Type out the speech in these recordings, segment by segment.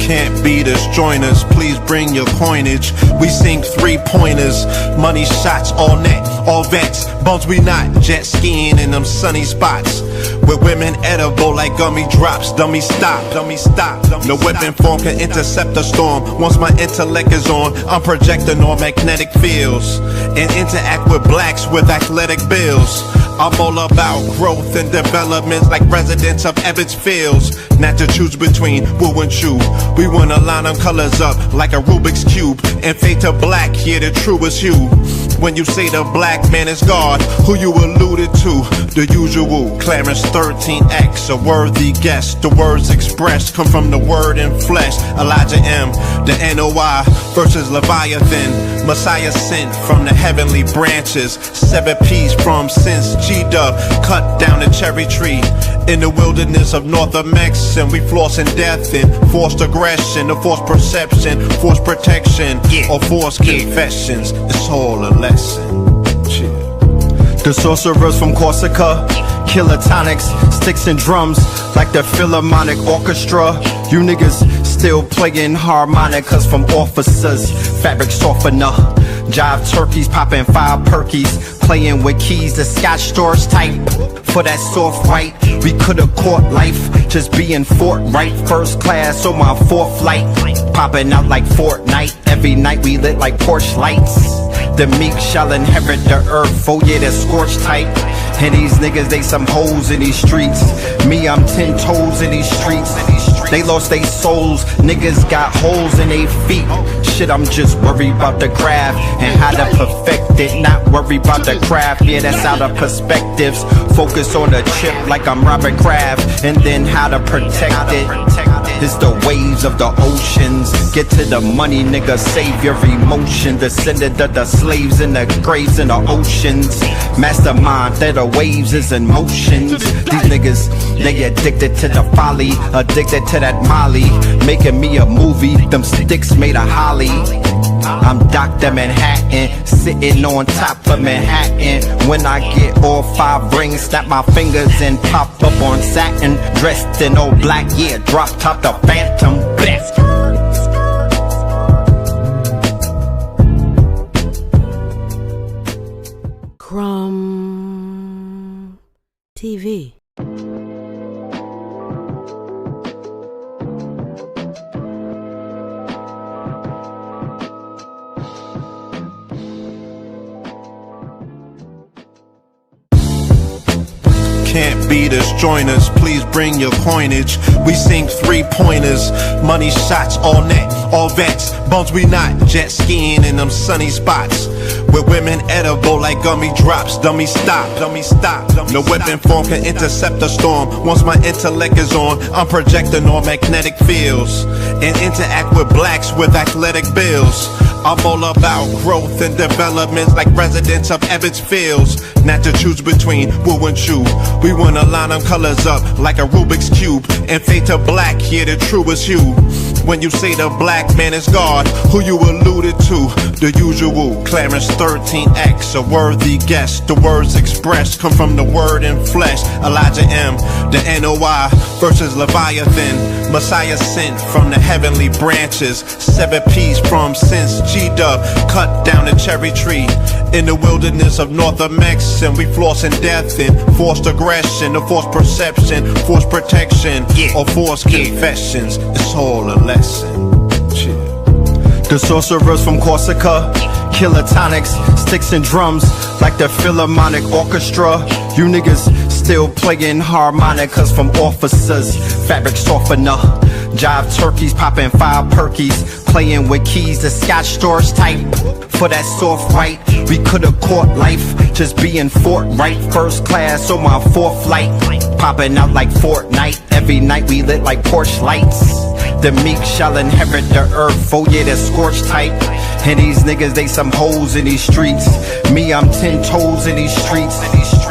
Can't beat us, join us, please bring your coinage. We sink 3-pointers, money shots all net, all vets. Bumps we not, jet skiing in them sunny spots. With women edible like gummy drops. Dummy stop, dummy stop. No weapon form can intercept a storm. Once my intellect is on, I'm projecting on magnetic fields and interact with blacks with athletic bills. I'm all about growth and developments like residents of Ebbets Fields. Not to choose between woo and chew. We wanna line them colors up like a Rubik's Cube and fade to black, here the truest hue. When you say the black man is God, who you alluded to? The usual, Clarence 13X, a worthy guest. The words expressed come from the word in flesh. Elijah M, the NOI versus Leviathan. Messiah sent from the heavenly branches. 7 P's from since G-Dub cut down the cherry tree. In the wilderness of North Mex, and we flossing death and forced aggression, or forced perception, forced protection, or forced confessions. It's all a lesson. The sorcerers from Corsica, killer tonics, sticks and drums like the Philharmonic Orchestra. You niggas still playing harmonicas from officers, fabric softener. Jive turkeys popping 5 perkies, playing with keys, the Scotch stores type. For that soft white, we could've caught life, just being forthright. First class on my 4th flight, popping out like Fortnite. Every night we lit like porch lights. The meek shall inherit the earth, oh yeah, the scorched type. And these niggas, they some hoes in these streets. Me, I'm 10 toes in these streets. They lost their souls, niggas got holes in their feet. Shit, I'm just worried about the craft and how to perfect it. Not worried about the craft, yeah, that's out of perspectives. Focus on the chip like I'm Robert Kraft, and then how to protect it. It's the waves of the oceans. Get to the money, nigga, save your emotion. Descendant of the slaves in the graves in the oceans. Mastermind that the waves is in motion. These niggas, they addicted to the folly, addicted to that molly. Making me a movie, them sticks made of holly. I'm Dr. Manhattan, sitting on top of Manhattan. When I get all 5 rings, snap my fingers and pop up on satin. Dressed in all black, yeah, drop top the Phantom. Best. Crumb TV. Can't beat us, join us, please bring your coinage. We sink 3-pointers, money shots all net, all vets. Bumps we not, jet skiing in them sunny spots. With women edible like gummy drops. Dummy stop, dummy stop. No weapon form can intercept a storm. Once my intellect is on, I'm projecting on magnetic fields and interact with blacks with athletic bills. I'm all about growth and development like residents of Ebbets Fields. Not to choose between woo and chew. We wanna line them colors up like a Rubik's Cube and fade to black, here the truest hue. When you say the black man is God, who you alluded to? The usual, Clarence 13X, a worthy guest. The words expressed come from the word in flesh. Elijah M, the NOI versus Leviathan. Messiah sent from the heavenly branches. 7 P's from since G-Dub cut down the cherry tree. In the wilderness of North Mex, and we flossing death and forced aggression, or forced perception, forced protection, or forced confessions. It's all a lesson. The sorcerers from Corsica, killer tonics, sticks and drums like the Philharmonic Orchestra. You niggas still playing harmonicas from officers, fabric softener. Jive turkeys popping 5 perkies, playing with keys, the Scotch stores type. For that soft white, we could've caught life, just being forthright. First class on my 4th flight, popping out like Fortnite. Every night we lit like porch lights. The meek shall inherit the earth, oh yeah, the scorched type. And these niggas, they some hoes in these streets. Me, I'm 10 toes in these streets.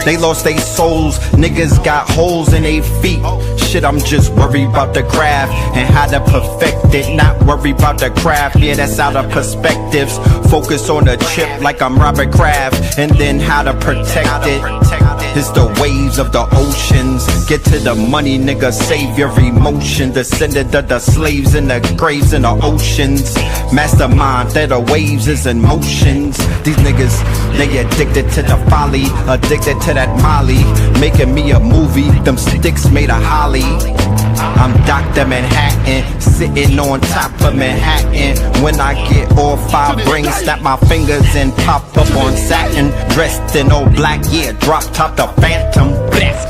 They lost their souls, niggas got holes in their feet. Shit, I'm just worried about the craft and how to perfect it. Not worried about the craft, yeah, that's out of perspectives. Focus on the chip like I'm Robert Kraft, and then how to protect it. It's the waves of the oceans. Get to the money, nigga, save your emotion. Descended of the slaves in the graves in the oceans. Mastermind that the waves is in motions. These niggas, they addicted to the folly, addicted to that molly. Making me a movie, them sticks made of holly. I'm Dr. Manhattan, sitting on top of Manhattan. When I get all 5 rings, snap my fingers and pop up on satin. Dressed in all black, yeah, drop top the Phantom. Best.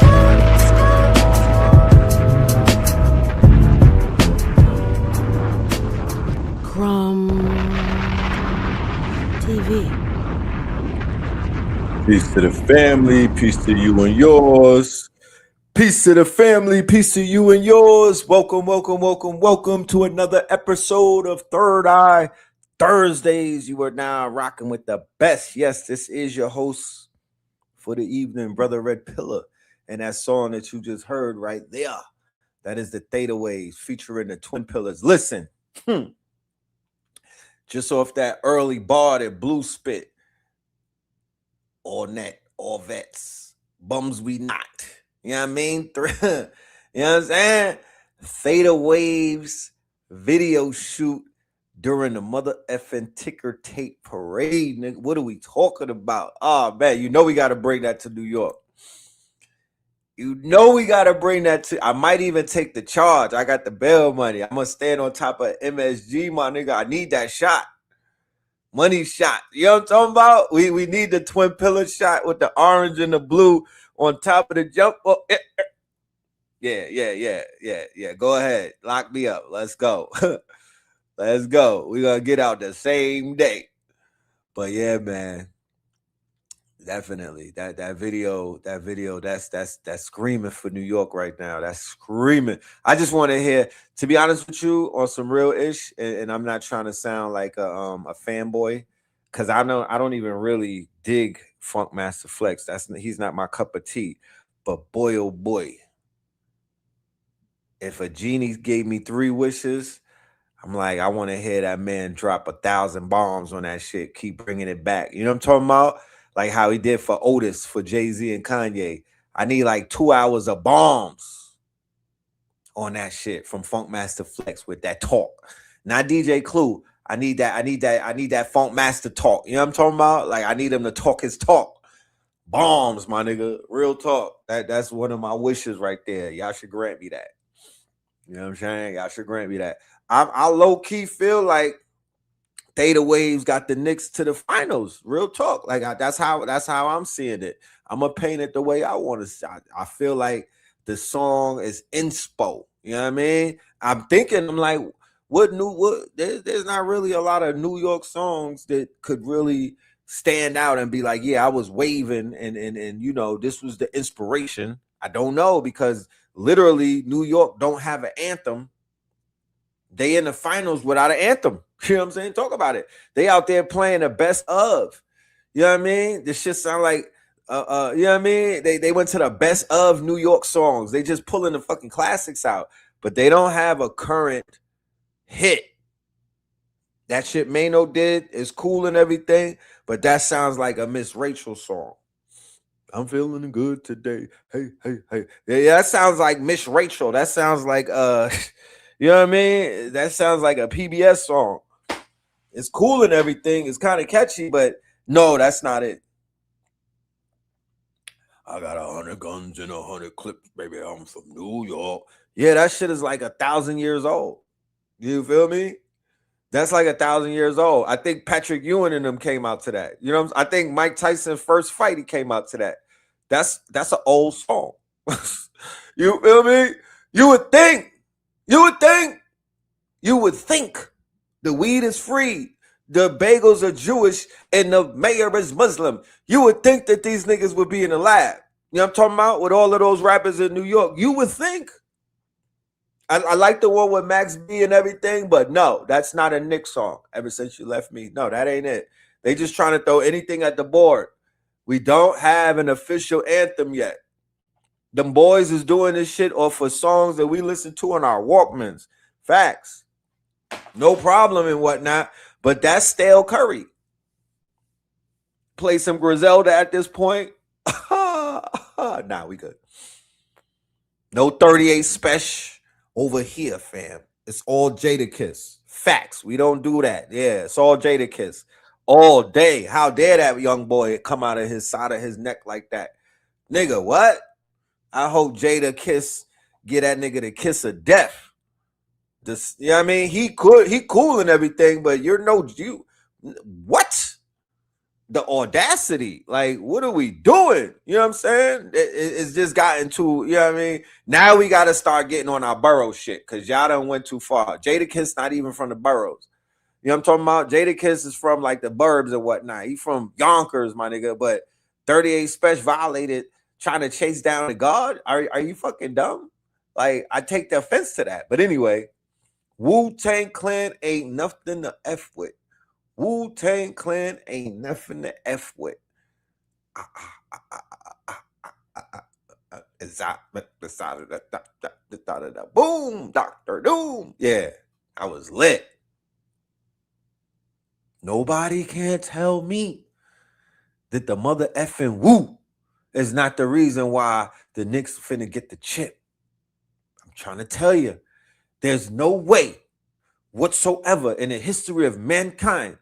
Crumb TV. Peace to the family, peace to you and yours. Peace to the family, peace to you and yours. Welcome, welcome, welcome, welcome to another episode of Third Eye Thursdays. You are now rocking with the best. Yes, this is your host for the evening, Brother Red Pillar. And that song that you just heard right there, that is the Theta Waves featuring the Twin Pillars. Listen, just off that early bar that Blue spit. All net, all vets, bums we not. You know what I mean? You know what I'm saying? Theta Waves video shoot during the mother effing ticker tape parade. Nigga, what are we talking about? Oh, man, you know we got to bring that to New York. You know we got to bring that to... I might even take the charge. I got the bail money. I'm going to stand on top of MSG, my nigga. I need that shot. Money shot. You know what I'm talking about? We need the Twin Pillar shot with the orange and the blue on top of the jump. Oh, yeah. Go ahead. Lock me up. Let's go. Let's go. We're going to get out the same day. But yeah, man. Definitely. That video, that's screaming for New York right now. That's screaming. I just want to hear, to be honest with you, on some real ish, and I'm not trying to sound like a fanboy, because I don't even really dig Funk Master Flex. He's not my cup of tea. But boy, oh boy, if a genie gave me 3 wishes, I'm like, I want to hear that man drop 1,000 bombs on that shit. Keep bringing it back. You know what I'm talking about? Like how he did for Otis, for Jay-Z and Kanye. I need like 2 hours of bombs on that shit from Funk Master Flex with that talk. Not DJ Clue. I need that Funk Master talk. You know what I'm talking about? Like I need him to talk his talk. Bombs, my nigga. Real talk. That's one of my wishes right there. Y'all should grant me that. You know what I'm saying? Y'all should grant me that. I low-key feel like Theta Waves got the Knicks to the finals. Real talk. Like that's how I'm seeing it. I'm gonna paint it the way I want to see. I feel like the song is inspo. You know what I mean? I'm like, there's not really a lot of New York songs that could really stand out and be like, yeah, I was waving and you know, this was the inspiration. I don't know, because literally New York don't have an anthem. They in the finals without an anthem. You know what I'm saying? Talk about it. They out there playing the best of. You know what I mean? This shit sound like, you know what I mean? They went to the best of New York songs. They just pulling the fucking classics out. But they don't have a current hit. That shit Mano did is cool and everything, but that sounds like a Miss Rachel song. I'm feeling good today. Hey. Yeah, that sounds like Miss Rachel. That sounds like you know what I mean? That sounds like a PBS song. It's cool and everything. It's kind of catchy, but no, that's not it. I got 100 guns and 100 clips, baby. I'm from New York. Yeah, that shit is like 1,000 years old. You feel me? That's like 1,000 years old. I think Patrick Ewing and them came out to that. You know, I think Mike Tyson's first fight, he came out to that. That's an old song. You feel me? You would think the weed is free, the bagels are Jewish, and the mayor is Muslim. You would think that these niggas would be in the lab. You know what I'm talking about? With all of those rappers in New York. You would think. I like the one with Max B and everything, but no, that's not a Nick song. Ever Since You Left Me. No, that ain't it. They just trying to throw anything at the board. We don't have an official anthem yet. Them boys is doing this shit off of songs that we listen to on our Walkmans. Facts. No problem and whatnot, but that's stale curry. Play some Griselda at this point. Nah, we good. No 38 special over here, fam. It's all Jadakiss. Facts. We don't do that. Yeah, it's all Jadakiss. All day. How dare that young boy come out of his side of his neck like that? Nigga, what? I hope Jadakiss get that nigga the kiss of death. This, you know what I mean? He cool and everything, but what? The audacity, like, what are we doing? You know what I'm saying? It's just gotten too, you know what I mean? Now we got to start getting on our borough shit because y'all done went too far. Jadakiss not even from the boroughs. You know what I'm talking about? Jadakiss is from like the burbs and whatnot. He from Yonkers, my nigga, but 38 Special violated trying to chase down the God? Are you fucking dumb? Like, I take the offense to that. But anyway, Wu-Tang Clan ain't nothing to F with. Wu-Tang Clan ain't nothing to F with. Boom, Dr. Doom. Yeah, I was lit. Nobody can tell me that the mother effing Wu is not the reason why the Knicks finna get the chip. I'm trying to tell you, there's no way whatsoever in the history of mankind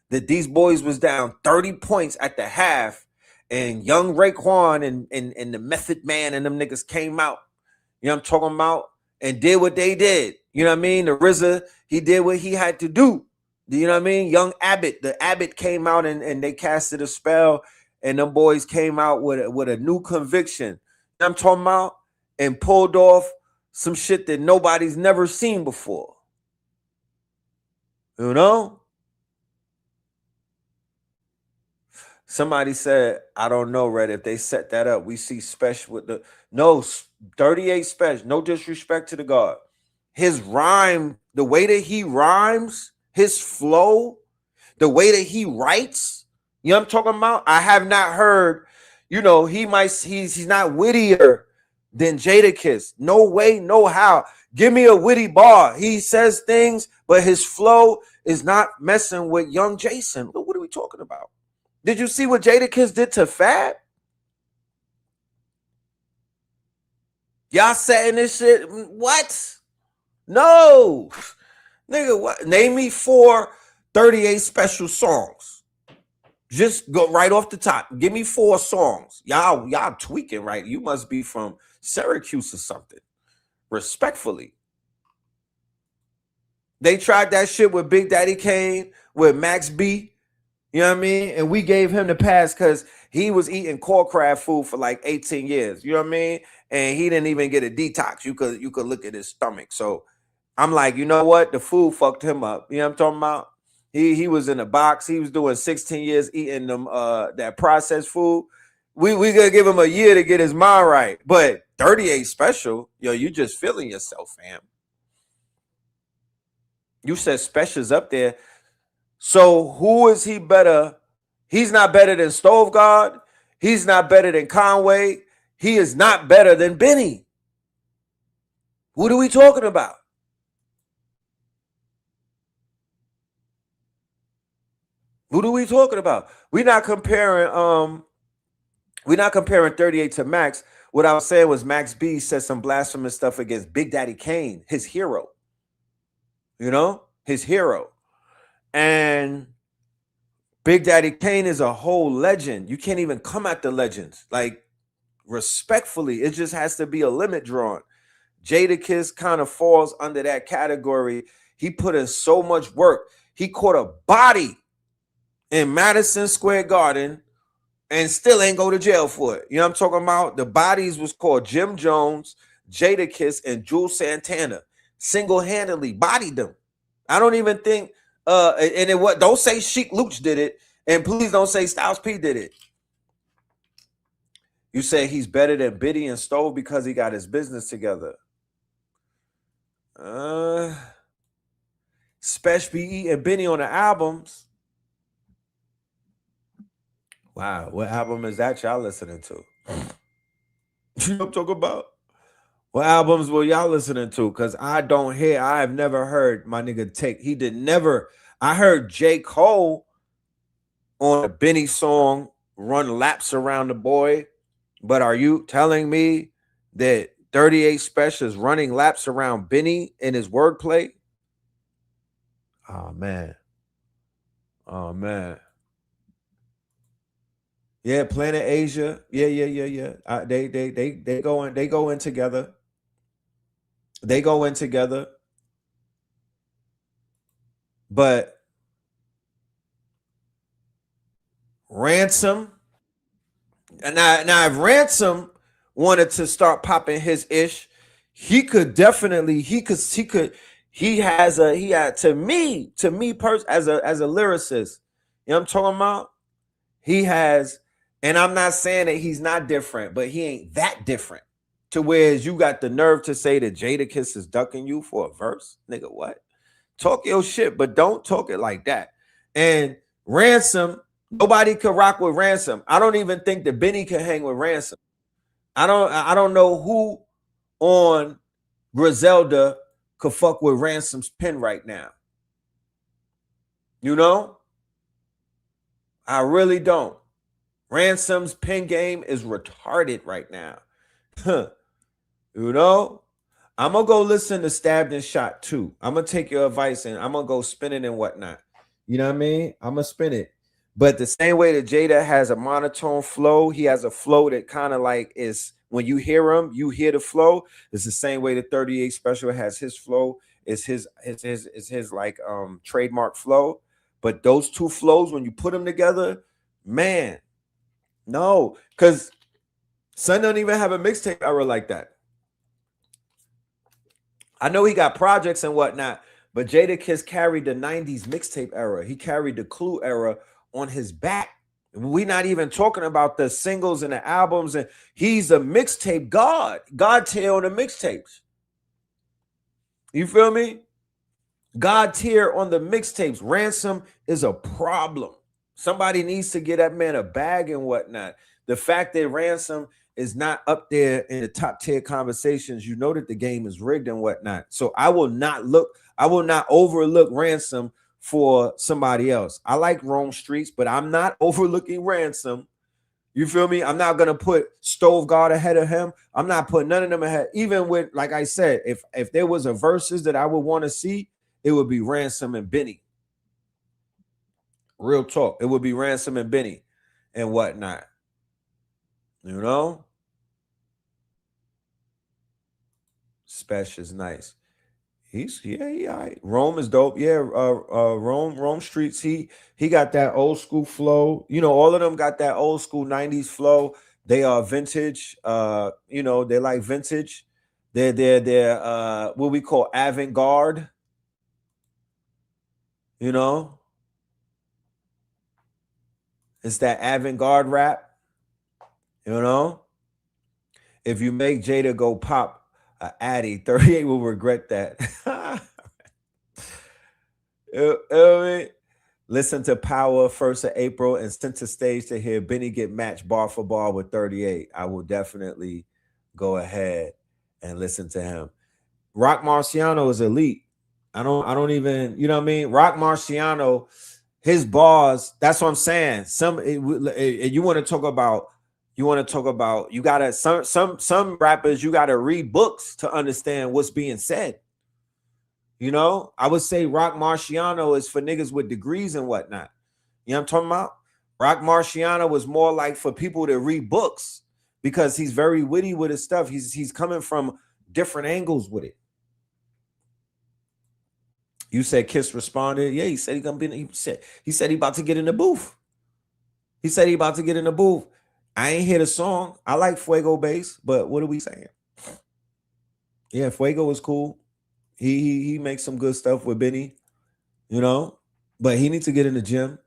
that these boys was down 30 points at the half and young Raekwon and the Method Man and them niggas came out, you know what I'm talking about, and did what they did. You know what I mean? The RZA, he did what he had to do. You know what I mean? Young Abbott, the Abbott came out and they casted a spell and them boys came out with a new conviction. You know what I'm talking about? And pulled off some shit that nobody's never seen before. You know? Somebody said, I don't know, Red, if they set that up, we see Special with the, no, 38 Special, no disrespect to the God. His rhyme, the way that he rhymes, his flow, the way that he writes, you know what I'm talking about? I have not heard, you know, he's not wittier than Jadakiss. No way, no how. Give me a witty bar. He says things, but his flow is not messing with young Jason. What are we talking about? Did you see what Jadakiss did to Fab? Y'all saying this shit? What? No. Nigga, what? Name me 4 38 Special songs. Just go right off the top. Give me 4 songs. Y'all tweaking, right? You must be from Syracuse or something. Respectfully. They tried that shit with Big Daddy Kane, with Max B. You know what I mean? And we gave him the pass because he was eating core crab food for like 18 years. You know what I mean? And he didn't even get a detox. You could look at his stomach. So I'm like, you know what? The food fucked him up. You know what I'm talking about? He was in a box. He was doing 16 years eating them that processed food. We gonna give him a year to get his mind right. But 38 Special, yo, you just feeling yourself, fam. You said Special's up there. So who is he better? He's not better than Stove God. He's not better than Conway. He is not better than Benny. What are we talking about? What are we talking about? We're not comparing 38 to Max. What I was saying was Max B said some blasphemous stuff against Big Daddy Kane, his hero. You know, his hero. And Big Daddy Kane is a whole legend. You can't even come at the legends. Like, respectfully, it just has to be a limit drawn. Jadakiss kind of falls under that category. He put in so much work. He caught a body in Madison Square Garden and still ain't go to jail for it. You know what I'm talking about? The bodies was called Jim Jones, Jadakiss, and Jules Santana. Single-handedly bodied them. I don't even think and it what don't say Sheik Luch did it, and please don't say Styles P did it. You say he's better than Biddy and Stove because he got his business together. Special be eating Benny on the albums. Wow, what album is that y'all listening to? You know what I'm talking about? What albums were y'all listening to? Because I have never heard my nigga take. He did never. I heard J. Cole on a Benny song run laps around the boy, But are you telling me that 38 Special is running laps around Benny in his wordplay? Oh man. Oh man. Yeah, Planet Asia. Yeah. They go in together. They go in together. But Ransom, and now if Ransom wanted to start popping his ish, he could definitely he had to me as a lyricist, you know what I'm talking about? He has, and I'm not saying that he's not different, but he ain't that different. To whereas you got the nerve to say that Jadakiss is ducking you for a verse, nigga. What? Talk your shit, but don't talk it like that. And Ransom, nobody could rock with Ransom. I don't even think that Benny can hang with Ransom. I don't know who on Griselda could fuck with Ransom's pen right now. You know? I really don't. Ransom's pen game is retarded right now. You know? I'm going to go listen to Stabbed and Shot 2. I'm going to take your advice and I'm going to go spin it and whatnot. You know what I mean? I'm going to spin it. But the same way that Jada has a monotone flow, he has a flow that kind of like is, when you hear him, you hear the flow. It's the same way the 38 Special has his flow. It's his like trademark flow. But those two flows, when you put them together, man, no, because Son don't even have a mixtape era like that. I know he got projects and whatnot, but Jadakiss carried the 90s mixtape era. He carried the Clue era on his back. We're not even talking about the singles and the albums. And he's a mixtape God tier on the mixtapes. You feel me? God tier on the mixtapes. Ransom is a problem. Somebody needs to get that man a bag and whatnot. The fact that Ransom is not up there in the top tier conversations, you know that the game is rigged and whatnot. So I will not overlook Ransom for somebody else. I like Rome Streets, but I'm not overlooking Ransom. You feel me? I'm not gonna put Stove God ahead of him. I'm not putting none of them ahead. Even with, like I said, if there was a verses that I would want to see, it would be Ransom and Benny. Real talk. It would be Ransom and Benny and whatnot. You know? Special is nice. He all right. Rome is dope. Yeah, Rome Streets. He got that old school flow. You know, all of them got that old school 90s flow. They are vintage. You know, they're like vintage. They're what we call avant-garde. You know? It's that avant-garde rap. You know? If you make Jada go pop Addy, 38 will regret that. You know what I mean? Listen to Power 1st of April and center stage to hear Benny get matched bar for bar with 38. I will definitely go ahead and listen to him. Rock Marciano is elite. I don't even, you know what I mean? Rock Marciano, his bars, that's what I'm saying. You want to talk about, you gotta, some rappers, you gotta read books to understand what's being said. You know, I would say Rock Marciano is for niggas with degrees and whatnot. You know what I'm talking about? Rock Marciano was more like for people to read books because he's very witty with his stuff. He's coming from different angles with it. You said Kiss responded. Yeah, he said he said he about to get in the booth. He said he about to get in the booth. I ain't hear the song. I like Fuego bass, but what are we saying? Yeah, Fuego is cool. He makes some good stuff with Benny, you know, but he needs to get in the gym.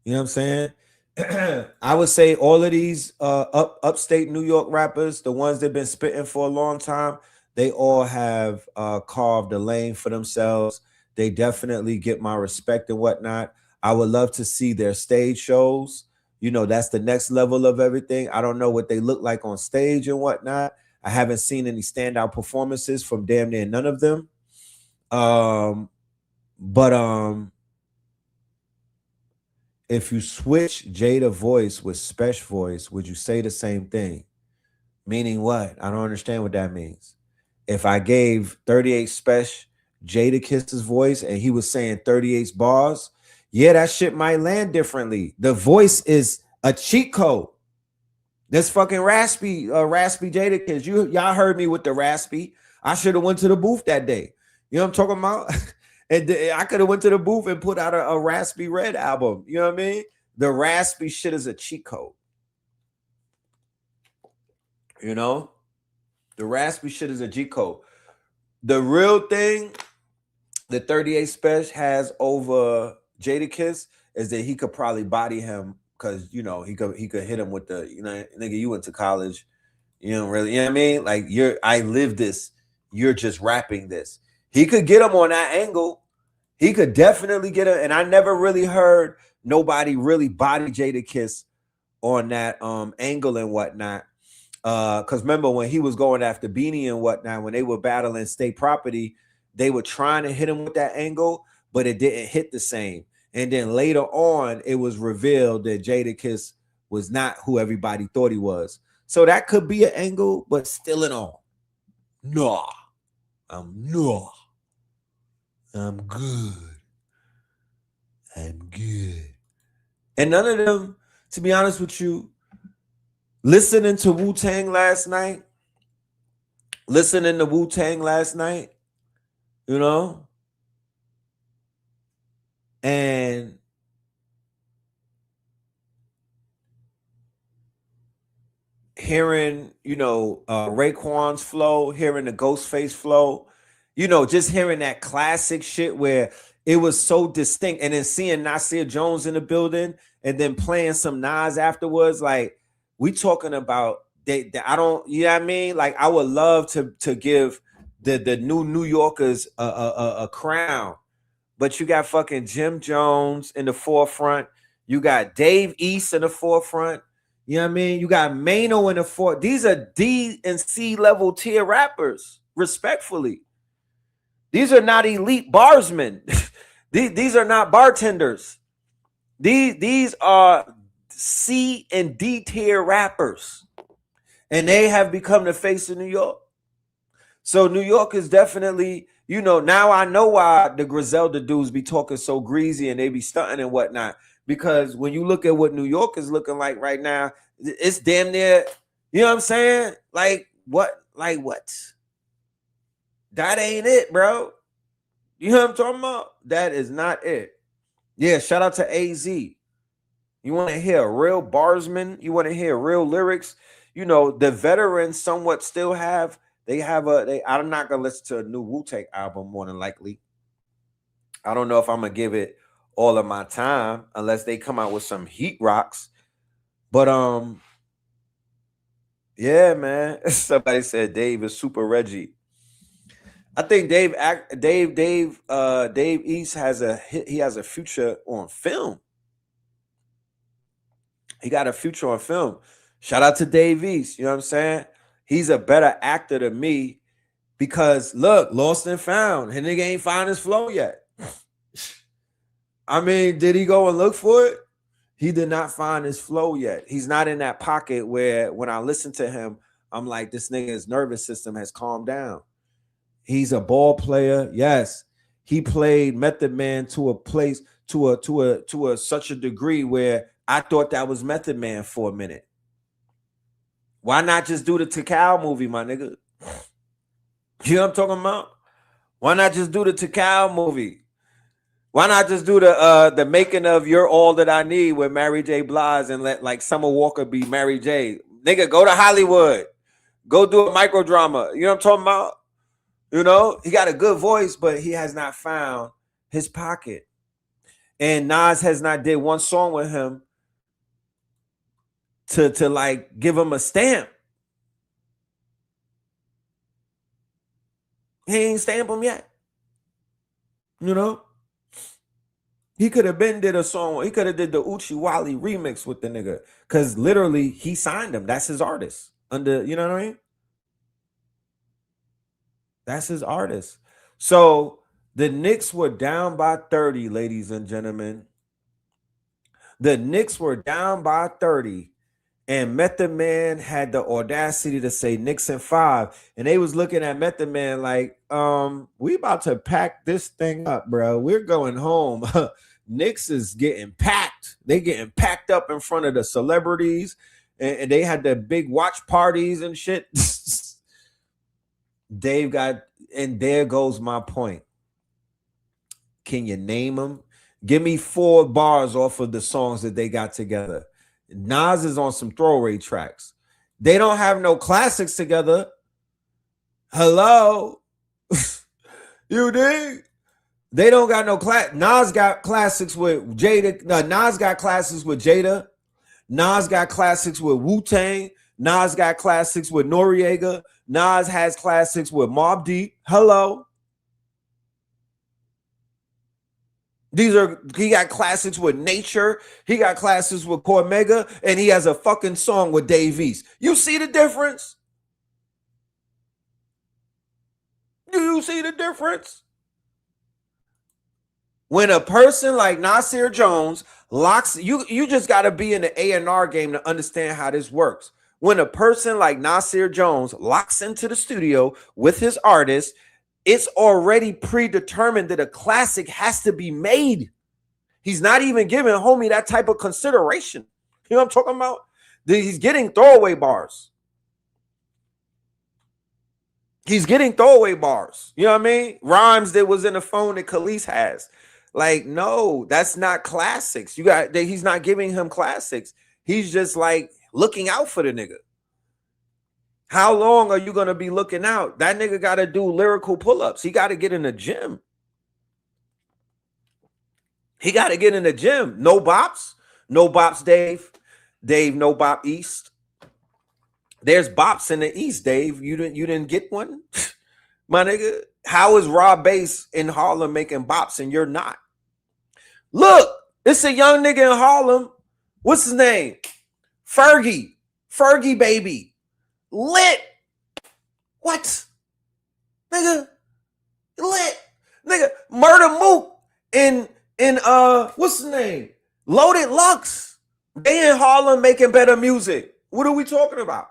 You know what I'm saying? I would say all of these upstate New York rappers, the ones that have been spitting for a long time, they all have carved a lane for themselves. They definitely get my respect and whatnot. I would love to see their stage shows. You know, that's the next level of everything. I don't know what they look like on stage and whatnot. I haven't seen any standout performances from damn near none of them. if you switch Jada voice with Special voice, would you say the same thing? Meaning what? I don't understand what that means. If I gave 38 Special Jada Kiss's voice and he was saying 38's bars, yeah, that shit might land differently. The voice is a cheat code. This fucking raspy Jada Kiss. Y'all heard me with the raspy. I should have went to the booth that day. You know what I'm talking about? And I could have went to the booth and put out a Raspy Red album. You know what I mean? The raspy shit is a cheat code. You know? The raspy shit is a G code. The real thing that 38 Special has over Jada Kiss is that he could probably body him because, you know, he could hit him with the, you know, nigga, you went to college. You don't really, you know what I mean? Like, I live this. You're just rapping this. He could get him on that angle. He could definitely get him. And I never really heard nobody really body Jada Kiss on that angle and whatnot. Because remember when he was going after Beanie and whatnot, when they were battling State Property, they were trying to hit him with that angle, but it didn't hit the same. And then later on, it was revealed that Jada Kiss was not who everybody thought he was. So that could be an angle, but still in all. Nah. I'm good. I'm good. And none of them, to be honest with you, listening to Wu-Tang last night, you know, and hearing, you know, Raekwon's flow, hearing the Ghostface flow, you know, just hearing that classic shit where it was so distinct, and then seeing Nasir Jones in the building and then playing some Nas afterwards, like we talking about I don't, you know what I mean? Like I would love to give the New Yorkers a crown, but you got fucking Jim Jones in the forefront, you got Dave East in the forefront. You know what I mean? You got Mano in the fort. These are D and C level tier rappers, respectfully. These are not elite barsmen. These are not bartenders. These are C and D tier rappers. And they have become the face of New York. So New York is definitely, you know, now I know why the Griselda dudes be talking so greasy and they be stunting and whatnot. Because when you look at what New York is looking like right now, it's damn near, you know what I'm saying? Like what? That ain't it, bro. You know what I'm talking about? That is not it. Yeah, shout out to AZ. You want to hear real barsman? You want to hear real lyrics? You know, the veterans somewhat still have, I'm not gonna listen to a new Wu-Tang album more than likely. I don't know if I'm gonna give it all of my time unless they come out with some heat rocks. But yeah, man. Somebody said Dave is super Reggie. I think Dave East has a future on film. He got a future on film. Shout out to Dave East. You know what I'm saying? He's a better actor than me because look, Lost and Found. His nigga ain't found his flow yet. I mean, did he go and look for it? He did not find his flow yet. He's not in that pocket where when I listen to him, I'm like, this nigga's nervous system has calmed down. He's a ball player. Yes. He played Method Man to a place, to such a degree where I thought that was Method Man for a minute. Why not just do the Tikal movie, my nigga? You know what I'm talking about? Why not just do the Tikal movie? Why not just do the making of You're All That I Need with Mary J. Blige and let like Summer Walker be Mary J? Nigga, go to Hollywood. Go do a microdrama. You know what I'm talking about? You know, he got a good voice, but he has not found his pocket. And Nas has not did one song with him to like give him a stamp. He ain't stamp him yet. You know? He could have been did a song. He could have did the Uchi Wally remix with the nigga. Because literally he signed him. That's his artist. Under, you know what I mean? That's his artist. So the Knicks were down by 30, ladies and gentlemen. The Knicks were down by 30. And Method Man had the audacity to say Knicks in 5. And they was looking at Method Man like, we about to pack this thing up, bro. We're going home. Knicks is getting packed. They getting packed up in front of the celebrities. And they had the big watch parties and shit. Dave got, and there goes my point. Can you name them? Give me 4 bars off of the songs that they got together. Nas is on some throwaway tracks. They don't have no classics together. Hello? You dig? They don't got no class. Nas got classics with Jada. No, Nas got classics with Jada. Nas got classics with Wu-Tang. Nas got classics with Noriega. Nas has classics with Mobb Deep. Hello? He got classics with Nature. He got classics with Cormega, and he has a fucking song with Dave East. You see the difference? Do you see the difference? When a person like Nasir Jones locks, you just got to be in the A&R game to understand how this works. When a person like Nasir Jones locks into the studio with his artist, it's already predetermined that a classic has to be made. He's not even giving homie that type of consideration. You know what I'm talking about? He's getting throwaway bars. He's getting throwaway bars. You know what I mean? Rhymes that was in the phone that Khalees has. Like, no, that's not classics. He's not giving him classics. He's just like looking out for the nigga. How long are you going to be looking out? That nigga got to do lyrical pull-ups. He got to get in the gym. He got to get in the gym. No bops. No bops, Dave. Dave, no bop East. There's bops in the East, Dave. You didn't get one? My nigga. How is Rob Bass in Harlem making bops and you're not? Look, it's a young nigga in Harlem. What's his name? Fergie. Fergie, baby. Lit. What? Nigga. Lit. Nigga. Murder Mook in what's his name? Loaded Lux. They in Harlem making better music. What are we talking about?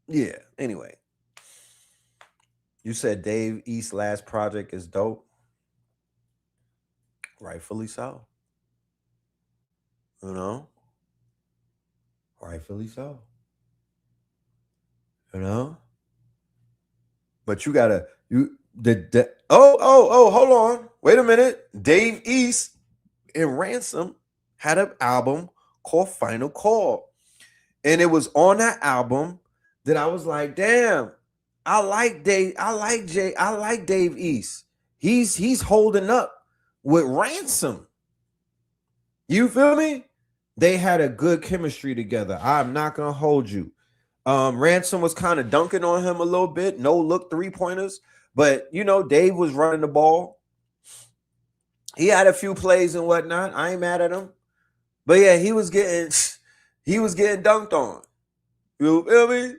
Yeah, anyway. You said Dave East's last project is dope. Rightfully so. You know? Rightfully so. You know? But you gotta hold on. Wait a minute. Dave East and Ransom had an album called Final Call. And it was on that album that I was like, damn, I like Dave East. He's holding up with Ransom. You feel me? They had a good chemistry together. I'm not gonna hold you. Ransom was kind of dunking on him a little bit, no look 3-pointers, but you know, Dave was running the ball. He had a few plays and whatnot. I ain't mad at him, but yeah, he was getting dunked on. You feel me?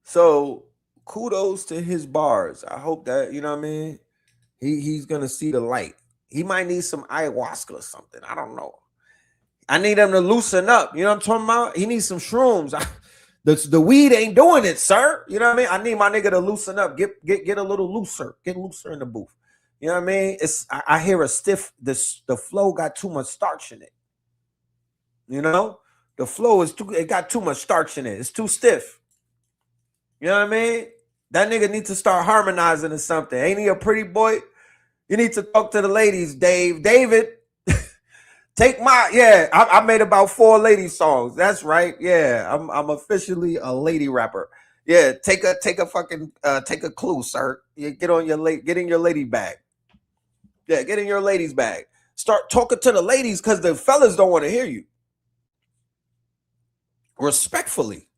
So kudos to his bars. I hope that, you know what I mean, he's gonna see the light. He might need some ayahuasca or something. I don't know. I need him to loosen up. You know what I'm talking about? He needs some shrooms. The weed ain't doing it, sir. You know what I mean? I need my nigga to loosen up. Get a little looser. Get looser in the booth. You know what I mean? I hear a stiff. The flow got too much starch in it. You know, the flow it got too much starch in it. It's too stiff. You know what I mean? That nigga needs to start harmonizing or something. Ain't he a pretty boy? You need to talk to the ladies, Dave. David. Take I made about 4 lady songs. That's right. Yeah, I'm officially a lady rapper. Yeah, take a fucking take a clue, sir. You get in your lady bag. Yeah, get in your ladies bag. Start talking to the ladies because the fellas don't want to hear you. Respectfully,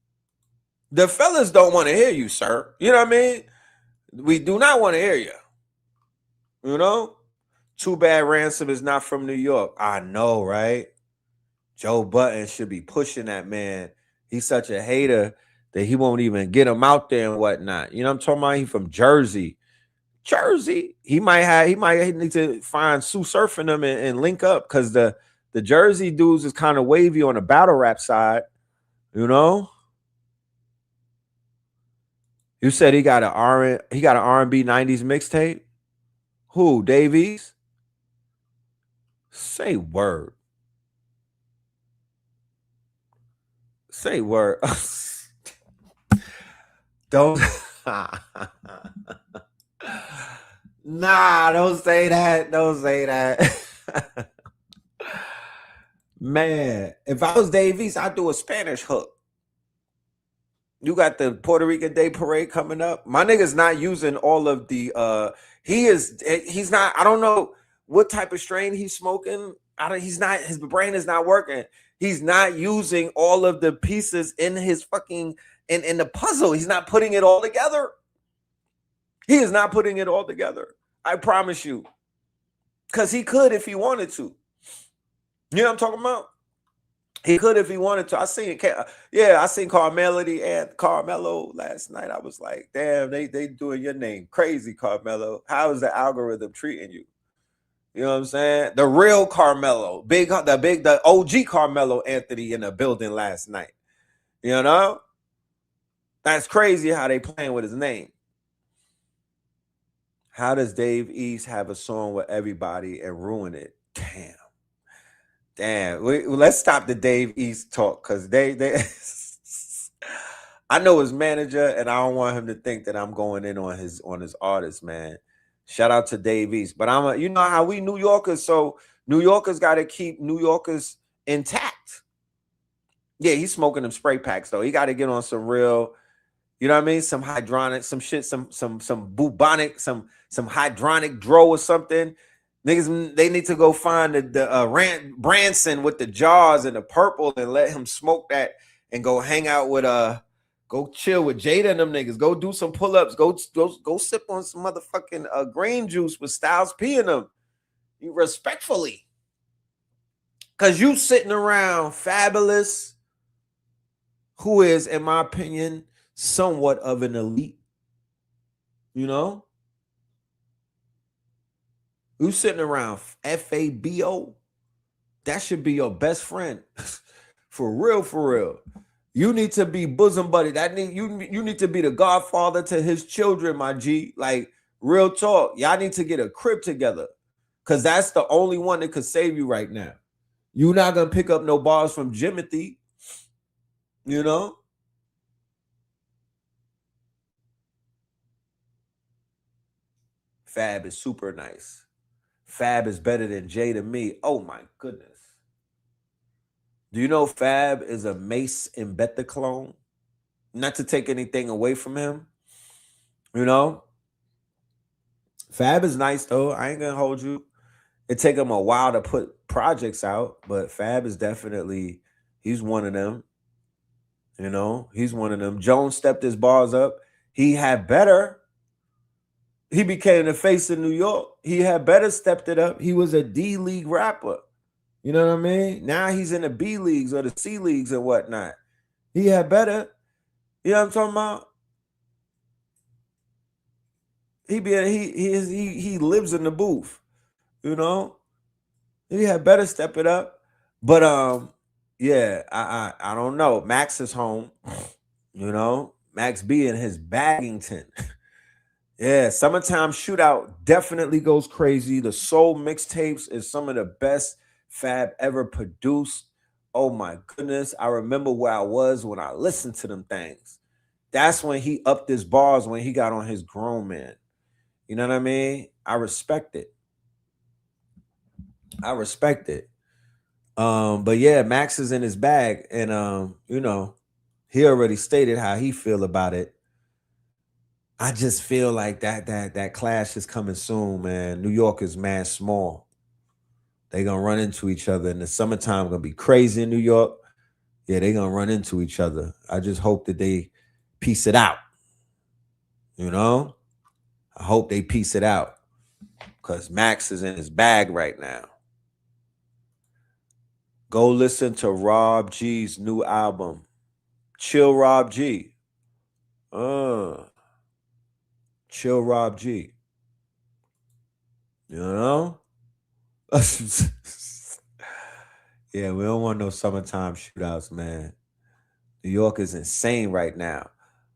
the fellas don't want to hear you, sir. You know what I mean? We do not want to hear you. You know? Too bad Ransom is not from New York. I know, right? Joe Budden should be pushing that man. He's such a hater that he won't even get him out there and whatnot. You know what I'm talking about? He from Jersey. Jersey. He might need to find Sue Surfing them and link up, because the Jersey dudes is kind of wavy on the battle rap side, you know. You said he got an R&B 90s mixtape. Who? Davies? Say word. Say word. Don't. Nah, don't say that. Don't say that. Man, if I was Davies, I'd do a Spanish hook. You got the Puerto Rican Day Parade coming up. My nigga's not using all of the he's not, I don't know what type of strain he's smoking. His brain is not working. He's not using all of the pieces in his fucking in the puzzle. He's not putting it all together. He is not putting it all together. I promise you. Because he could if he wanted to. You know what I'm talking about? He could if he wanted to. I seen Carmelo last night. I was like, damn, they doing your name crazy, Carmelo. How is the algorithm treating you? You know what I'm saying? The real Carmelo, the OG Carmelo Anthony in the building last night. You know? That's crazy how they playing with his name. How does Dave East have a song with everybody and ruin it? Damn. Let's stop the Dave East talk, because they I know his manager, and I don't want him to think that I'm going in on his artist, man. Shout out to Dave East. But you know how we New Yorkers, so New Yorkers got to keep New Yorkers intact. Yeah, he's smoking them spray packs though. He got to get on some real, you know what I mean? Some hydronic, some shit, some bubonic, some hydronic dro or something. Niggas, they need to go find the Branson with the jars and the purple and let him smoke that and go hang out with go chill with Jada and them niggas. Go do some pull-ups. Go sip on some motherfucking green juice with Styles P in them. You respectfully. Cause you sitting around Fabulous, who is, in my opinion, somewhat of an elite, you know? You sitting around FABO, that should be your best friend. For real, for real. You need to be bosom buddy. You need to be the godfather to his children, my G. Like, real talk. Y'all need to get a crib together, because that's the only one that could save you right now. You're not going to pick up no bars from Jimothy, you know? Fab is super nice. Fab is better than Jay to me. Oh my goodness. Do you know Fab is a Mace and Betta clone? Not to take anything away from him. You know? Fab is nice though. I ain't gonna hold you. It take him a while to put projects out, but Fab is definitely, he's one of them. You know, he's one of them. Jones stepped his bars up. He had better. He became the face of New York. He had better stepped it up. He was a D League rapper. You know what I mean? Now he's in the B leagues or the C leagues and whatnot. He had better. You know what I'm talking about? He lives in the booth. You know? He had better step it up. But yeah, I don't know. Max is home. You know? Max B in his Baggington. Yeah, Summertime Shootout definitely goes crazy. The Soul mixtapes is some of the best Fab ever produced. Oh my goodness. I remember where I was when I listened to them things. That's when he upped his bars, when he got on his grown man. You know what I mean? I respect it. I respect it. But yeah, Max is in his bag, and you know, he already stated how he feel about it. I just feel like that clash is coming soon, man. New York is mad small. They gonna run into each other in the summertime. Gonna be crazy in New York. Yeah, they gonna run into each other. I just hope that they piece it out. You know, I hope they piece it out, because Max is in his bag right now. Go listen to Rob G's new album, Chill Rob G. Chill Rob G. You know? Yeah, we don't want no summertime shootouts, man. New York is insane right now.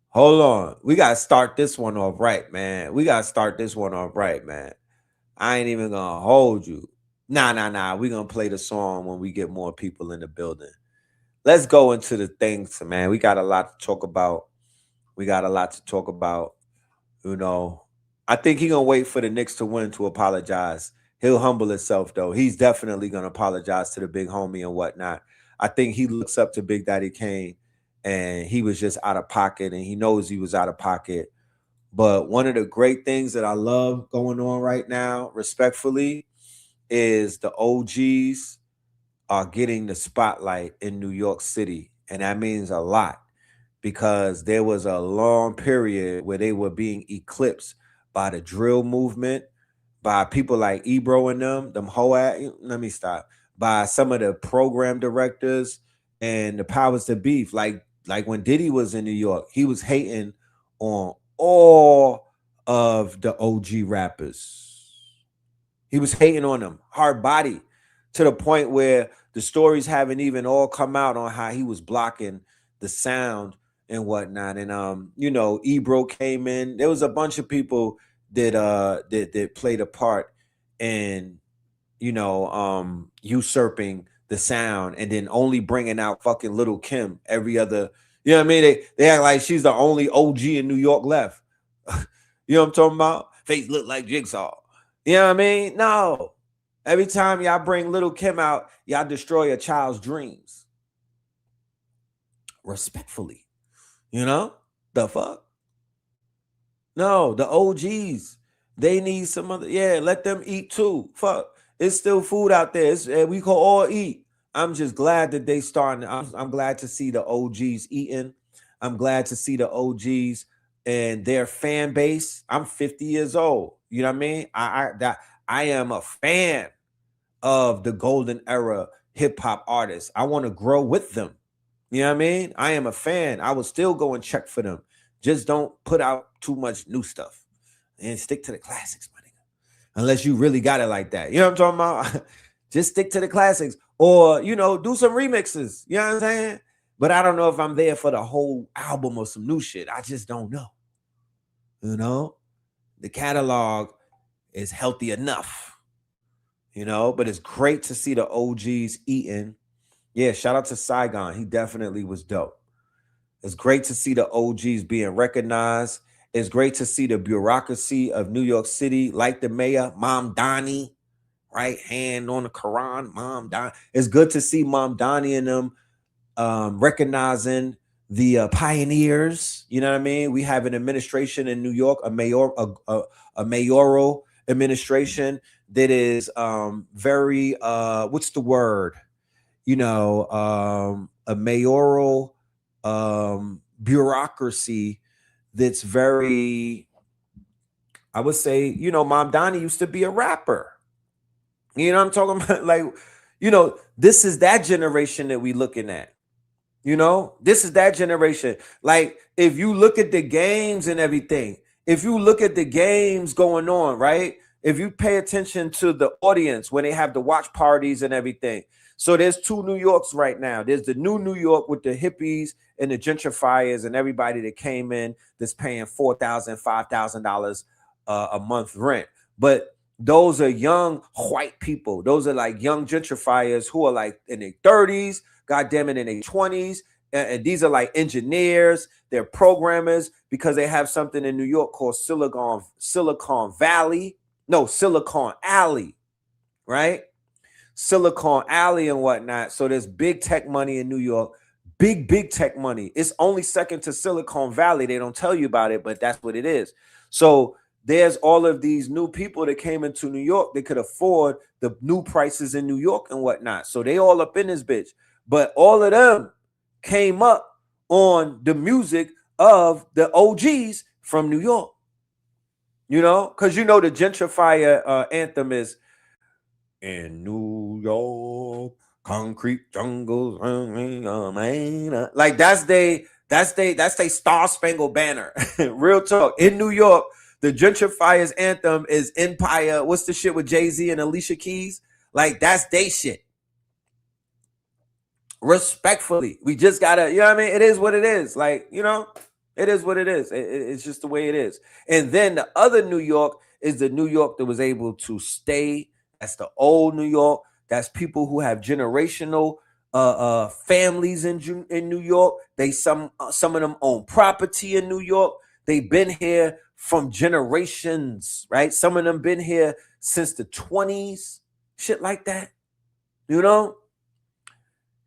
Hold on. We got to start this one off right, man. We got to start this one off right, man. I ain't even going to hold you. Nah. We going to play the song when we get more people in the building. Let's go into the things, man. We got a lot to talk about. You know, I think he gonna wait for the Knicks to win to apologize. He'll humble himself though. He's definitely gonna apologize to the big homie and whatnot. I think he looks up to Big Daddy Kane, and he was just out of pocket, and he knows he was out of pocket. But one of the great things that I love going on right now, respectfully, is the OGs are getting the spotlight in New York City, and that means a lot because there was a long period where they were being eclipsed by the drill movement, by people like Ebro and them let me stop, by some of the program directors and the powers to beef. Like when Diddy was in New York, he was hating on all of the OG rappers. He was hating on them, hard body, to the point where the stories haven't even all come out on how he was blocking the sound and whatnot. And Ebro came in. There was a bunch of people that played a part in usurping the sound and then only bringing out fucking Little Kim every other. You know what I mean? They act like she's the only OG in New York left. You know what I'm talking about? Face look like Jigsaw. You know what I mean? No. Every time y'all bring Little Kim out, y'all destroy a child's dreams. Respectfully. The fuck? No, the OGs, they need some other, let them eat too. Fuck. It's still food out there. We can all eat. I'm just glad that they starting. I'm glad to see the OGs eating. I'm glad to see the OGs and their fan base. I'm 50 years old. You know what I mean? I am a fan of the golden era hip hop artists. I want to grow with them. You know what I mean? I am a fan. I will still go and check for them. Just don't put out too much new stuff and stick to the classics, my nigga. Unless you really got it like that. You know what I'm talking about? Just stick to the classics or, do some remixes. You know what I'm saying? But I don't know if I'm there for the whole album or some new shit. I just don't know. The catalog is healthy enough, but it's great to see the OGs eating. Yeah, shout out to Saigon. He definitely was dope. It's great to see the OGs being recognized. It's great to see the bureaucracy of New York City, like the mayor, Mom Donnie, right? Hand on the Quran, Mom Donnie. It's good to see Mom Donnie and them recognizing the pioneers. You know what I mean? We have an administration in New York, a mayoral administration that is very, what's the word? A mayoral bureaucracy that's very, I would say, Mom Donnie used to be a rapper. You know what I'm talking about? Like, this is that generation that we looking at. This is that generation. Like, if you look at the games and everything, if you look at the games going on, right? If you pay attention to the audience when they have the watch parties and everything. So there's two New Yorks right now. There's the new New York with the hippies and the gentrifiers and everybody that came in that's paying $4,000, $5,000 a month rent. But those are young white people. Those are like young gentrifiers who are like in their 30s, goddamn it, in their 20s. And these are like engineers, they're programmers, because they have something in New York called Silicon Alley, right? Silicon Alley and whatnot. So there's big tech money in New York, big tech money. It's only second to Silicon Valley. They don't tell you about it, but that's what it is. So there's all of these new people that came into New York. They could afford the new prices in New York and whatnot. So they all up in this bitch. But all of them came up on the music of the OGs from New York. Because the gentrifier anthem is in New York, concrete jungles. Like that's That's they Star Spangled Banner. Real talk. In New York, the gentrifiers anthem is Empire. What's the shit with Jay-Z and Alicia Keys? Like, that's they shit. Respectfully, we just gotta, you know what I mean? It is what it is. Like, you know, it is what it is. It's just the way it is. And then the other New York is the New York that was able to stay. That's the old New York. That's people who have generational families in New York. They some of them own property in New York. They've been here from generations, right? Some of them been here since the 20s, shit like that, you know.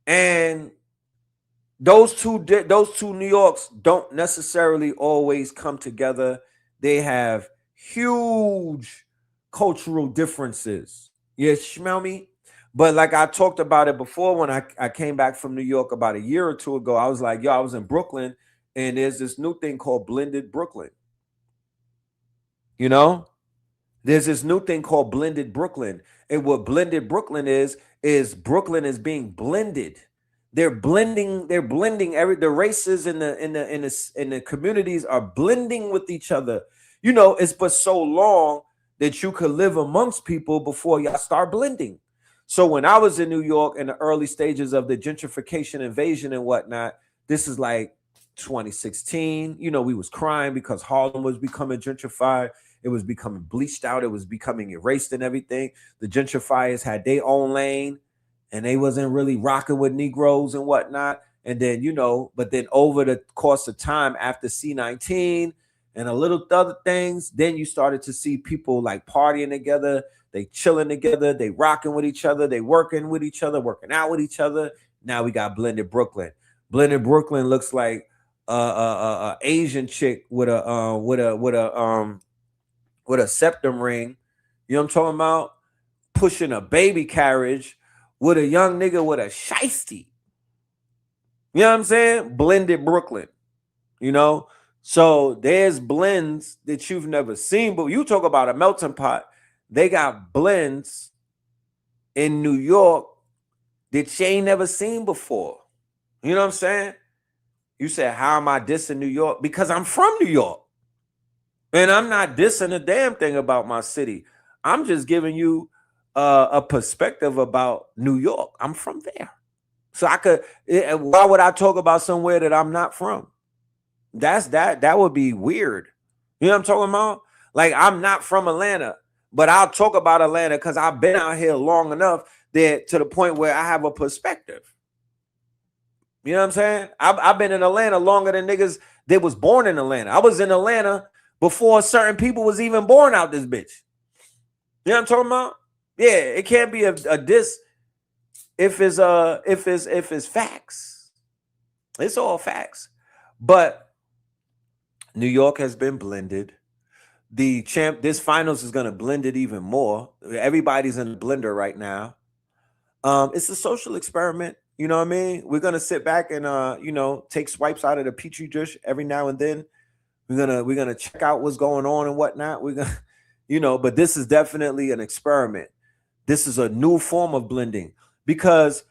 And those two New Yorks don't necessarily always come together. They have huge cultural differences. You smell me? But like I talked about it before, when I came back from New York about a year or two ago, I was like, yo, I was in Brooklyn, and there's this new thing called blended Brooklyn. You know? There's this new thing called blended Brooklyn. And what blended Brooklyn is Brooklyn is being blended. They're blending the races in the communities are blending with each other. You know, it's but so long that you could live amongst people before y'all start blending. So when I was in New York in the early stages of the gentrification invasion and whatnot, this is like 2016. You know, we was crying because Harlem was becoming gentrified. It was becoming bleached out. It was becoming erased and everything. The gentrifiers had their own lane, and they wasn't really rocking with Negroes and whatnot. And then, you know, but then over the course of time after C19 and a little other things, then you started to see people like partying together. They chilling together. They rocking with each other. They working with each other, working out with each other. Now we got blended Brooklyn. Blended Brooklyn looks like a Asian chick with a septum ring, you know what I'm talking about? Pushing a baby carriage with a young nigga with a shiesty. You know what I'm saying? Blended Brooklyn, you know? So there's blends that you've never seen, but you talk about a melting pot. They got blends in New York that you ain't never seen before. You know what I'm saying? You said, how am I dissing New York? Because I'm from New York. And I'm not dissing a damn thing about my city. I'm just giving you a perspective about New York. I'm from there. So why would I talk about somewhere that I'm not from? That would be weird. You know what I'm talking about? Like, I'm not from Atlanta, but I'll talk about Atlanta because I've been out here long enough that to the point where I have a perspective. You know what I'm saying? I've been in Atlanta longer than niggas that was born in Atlanta. I was in Atlanta before certain people was even born out this bitch. You know what I'm talking about? Yeah, it can't be a diss if it's facts. It's all facts. But New York has been blended. This finals is gonna blend it even more. Everybody's in the blender right now. It's a social experiment. You know what I mean? We're gonna sit back and you know, take swipes out of the petri dish every now and then. We're gonna check out what's going on and whatnot. We're gonna, you know, but this is definitely an experiment. This is a new form of blending, because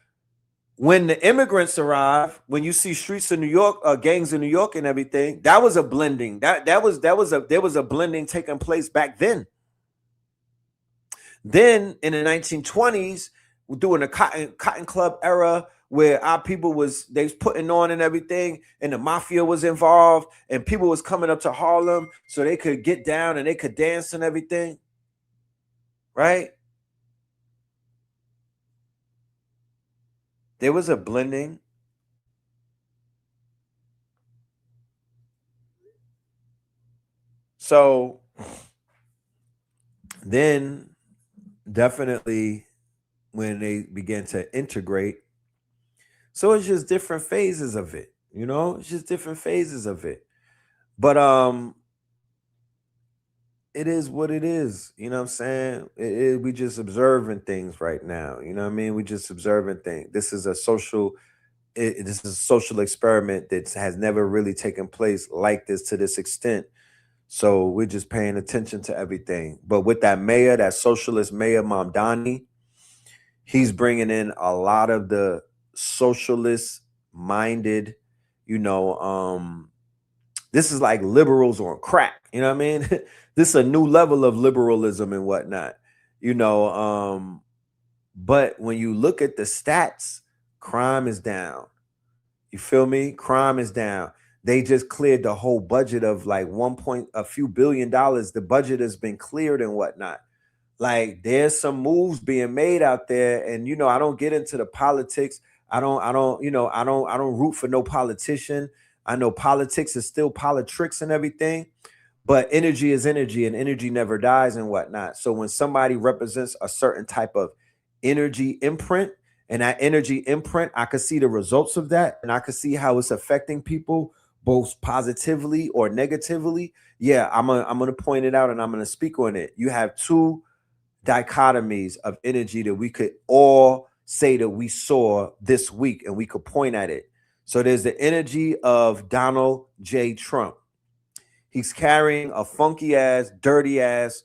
when the immigrants arrive, when you see streets in New York, gangs in New York and everything, that was a blending. There was a blending taking place back then. Then in the 1920s, during the Cotton Club era, where our people they was putting on and everything, and the mafia was involved, and people was coming up to Harlem so they could get down and they could dance and everything, right? There was a blending. So then definitely when they began to integrate, so it's just different phases of it, you know, it's just different phases of it. But it is what it is, you know what I'm saying? We just observing things right now, you know what I mean? We just observing things. This is a social experiment that has never really taken place like this to this extent. So we're just paying attention to everything. But with that mayor, that socialist mayor Mamdani, he's bringing in a lot of the socialist minded, This is like liberals on crack. You know what I mean? This is a new level of liberalism and whatnot. But when you look at the stats, crime is down. You feel me? Crime is down. They just cleared the whole budget of like a few $billion. The budget has been cleared and whatnot. Like there's some moves being made out there, and I don't get into the politics. I don't root for no politician. I know politics is still politics and everything, but energy is energy, and energy never dies and whatnot. So when somebody represents a certain type of energy imprint, and that energy imprint, I could see the results of that, and I could see how it's affecting people both positively or negatively. Yeah, I'm gonna point it out, and I'm gonna speak on it. You have two dichotomies of energy that we could all say that we saw this week, and we could point at it. So there's the energy of Donald J. Trump. He's carrying a funky ass, dirty ass,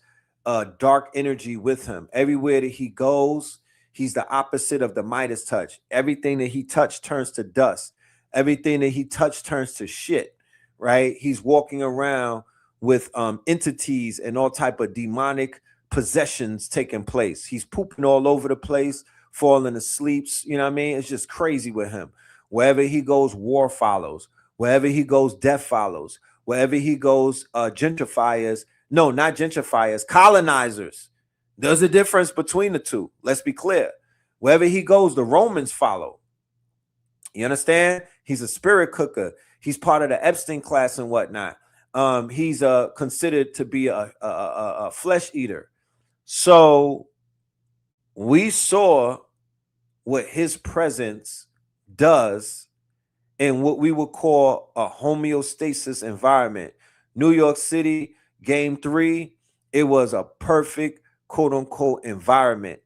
dark energy with him. Everywhere that he goes, he's the opposite of the Midas touch. Everything that he touched turns to dust. Everything that he touched turns to shit, right? He's walking around with entities and all type of demonic possessions taking place. He's pooping all over the place, falling asleep. You know what I mean? It's just crazy with him. Wherever he goes, war follows. Wherever he goes, death follows. Wherever he goes, gentrifiers. No, not gentrifiers, colonizers. There's a difference between the two. Let's be clear. Wherever he goes, the Romans follow. You understand? He's a spirit cooker. He's part of the Epstein class and whatnot. He's considered to be a flesh eater. So we saw what his presence does in what we would call a homeostasis environment. New York City, Game 3, it was a perfect quote unquote environment.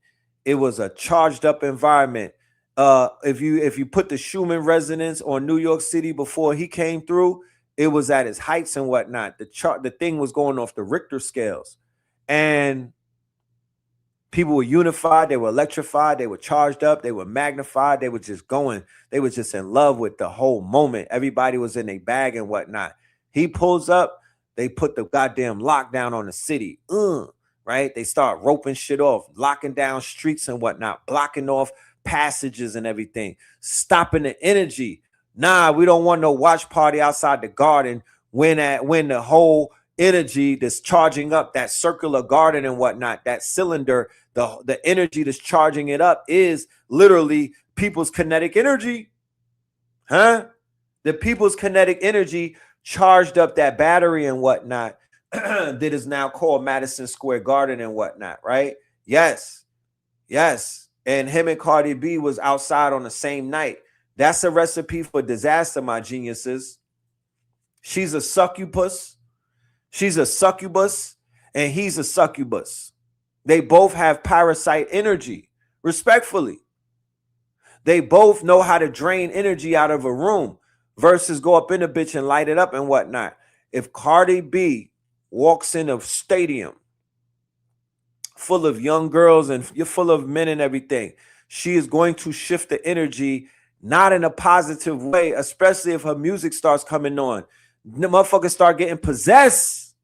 It was a charged up environment. If you put the Schumann resonance on New York City before he came through, it was at its heights and whatnot. The thing was going off the Richter scales, and people were unified, they were electrified, they were charged up, they were magnified, they were just going, they were just in love with the whole moment. Everybody was in a bag and whatnot. He pulls up, they put the goddamn lockdown on the city. Right? They start roping shit off, locking down streets and whatnot, blocking off passages and everything, stopping the energy. Nah, we don't want no watch party outside the garden when the whole energy that's charging up that circular garden and whatnot, that cylinder, the energy that's charging it up is literally people's kinetic energy. The people's kinetic energy charged up that battery and whatnot that is now called Madison Square Garden and whatnot, right? Yes. And him and Cardi B was outside on the same night. That's a recipe for disaster, my geniuses. She's a succubus. And he's a succubus. They both have parasite energy, respectfully. They both know how to drain energy out of a room versus go up in a bitch and light it up and whatnot. If Cardi B walks in a stadium full of young girls and you're full of men and everything, she is going to shift the energy, not in a positive way, especially if her music starts coming on. The motherfuckers start getting possessed.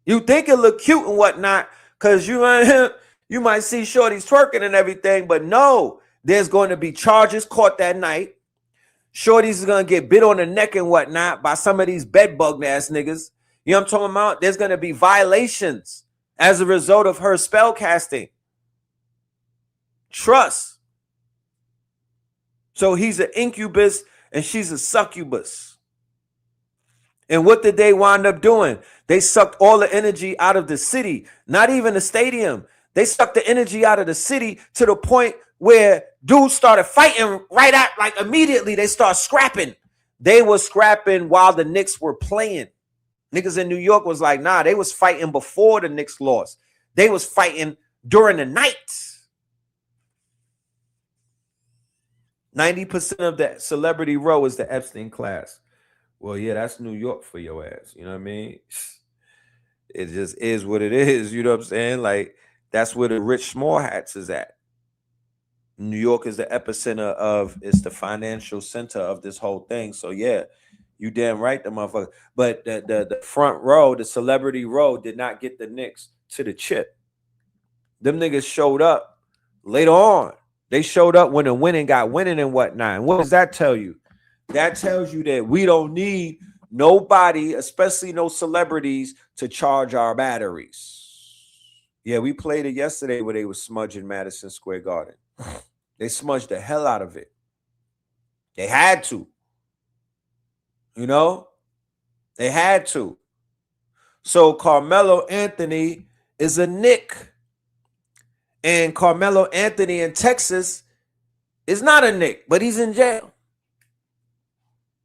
You think it look cute and whatnot, because you might see shorties twerking and everything, but no, there's going to be charges caught that night. Shorties is going to get bit on the neck and whatnot by some of these bed bug ass niggas. You know what I'm talking about? There's going to be violations as a result of her spell casting. Trust. So he's an incubus and she's a succubus. And what did they wind up doing? They sucked all the energy out of the city, not even the stadium. They sucked the energy out of the city to the point where dudes started fighting right at, like immediately they start scrapping. They were scrapping while the Knicks were playing. Niggas in New York was like, nah, they was fighting before the Knicks lost. They was fighting during the night. 90% of that celebrity row is the Epstein class. Well, yeah, that's New York for your ass. You know what I mean? It just is what it is. You know what I'm saying? Like, that's where the rich small hats is at. New York is the epicenter of, it's the financial center of this whole thing. So yeah, you damn right, the motherfucker. But the front row, the celebrity row, did not get the Knicks to the chip. Them niggas showed up later on. They showed up when the winning got winning and whatnot. And what does that tell you? That tells you that we don't need nobody, especially no celebrities, to charge our batteries. Yeah, we played it yesterday where they were smudging Madison Square Garden. They smudged the hell out of it. They had to. You know? They had to. So Carmelo Anthony is a Knick. And Carmelo Anthony in Texas is not a Knick, but he's in jail.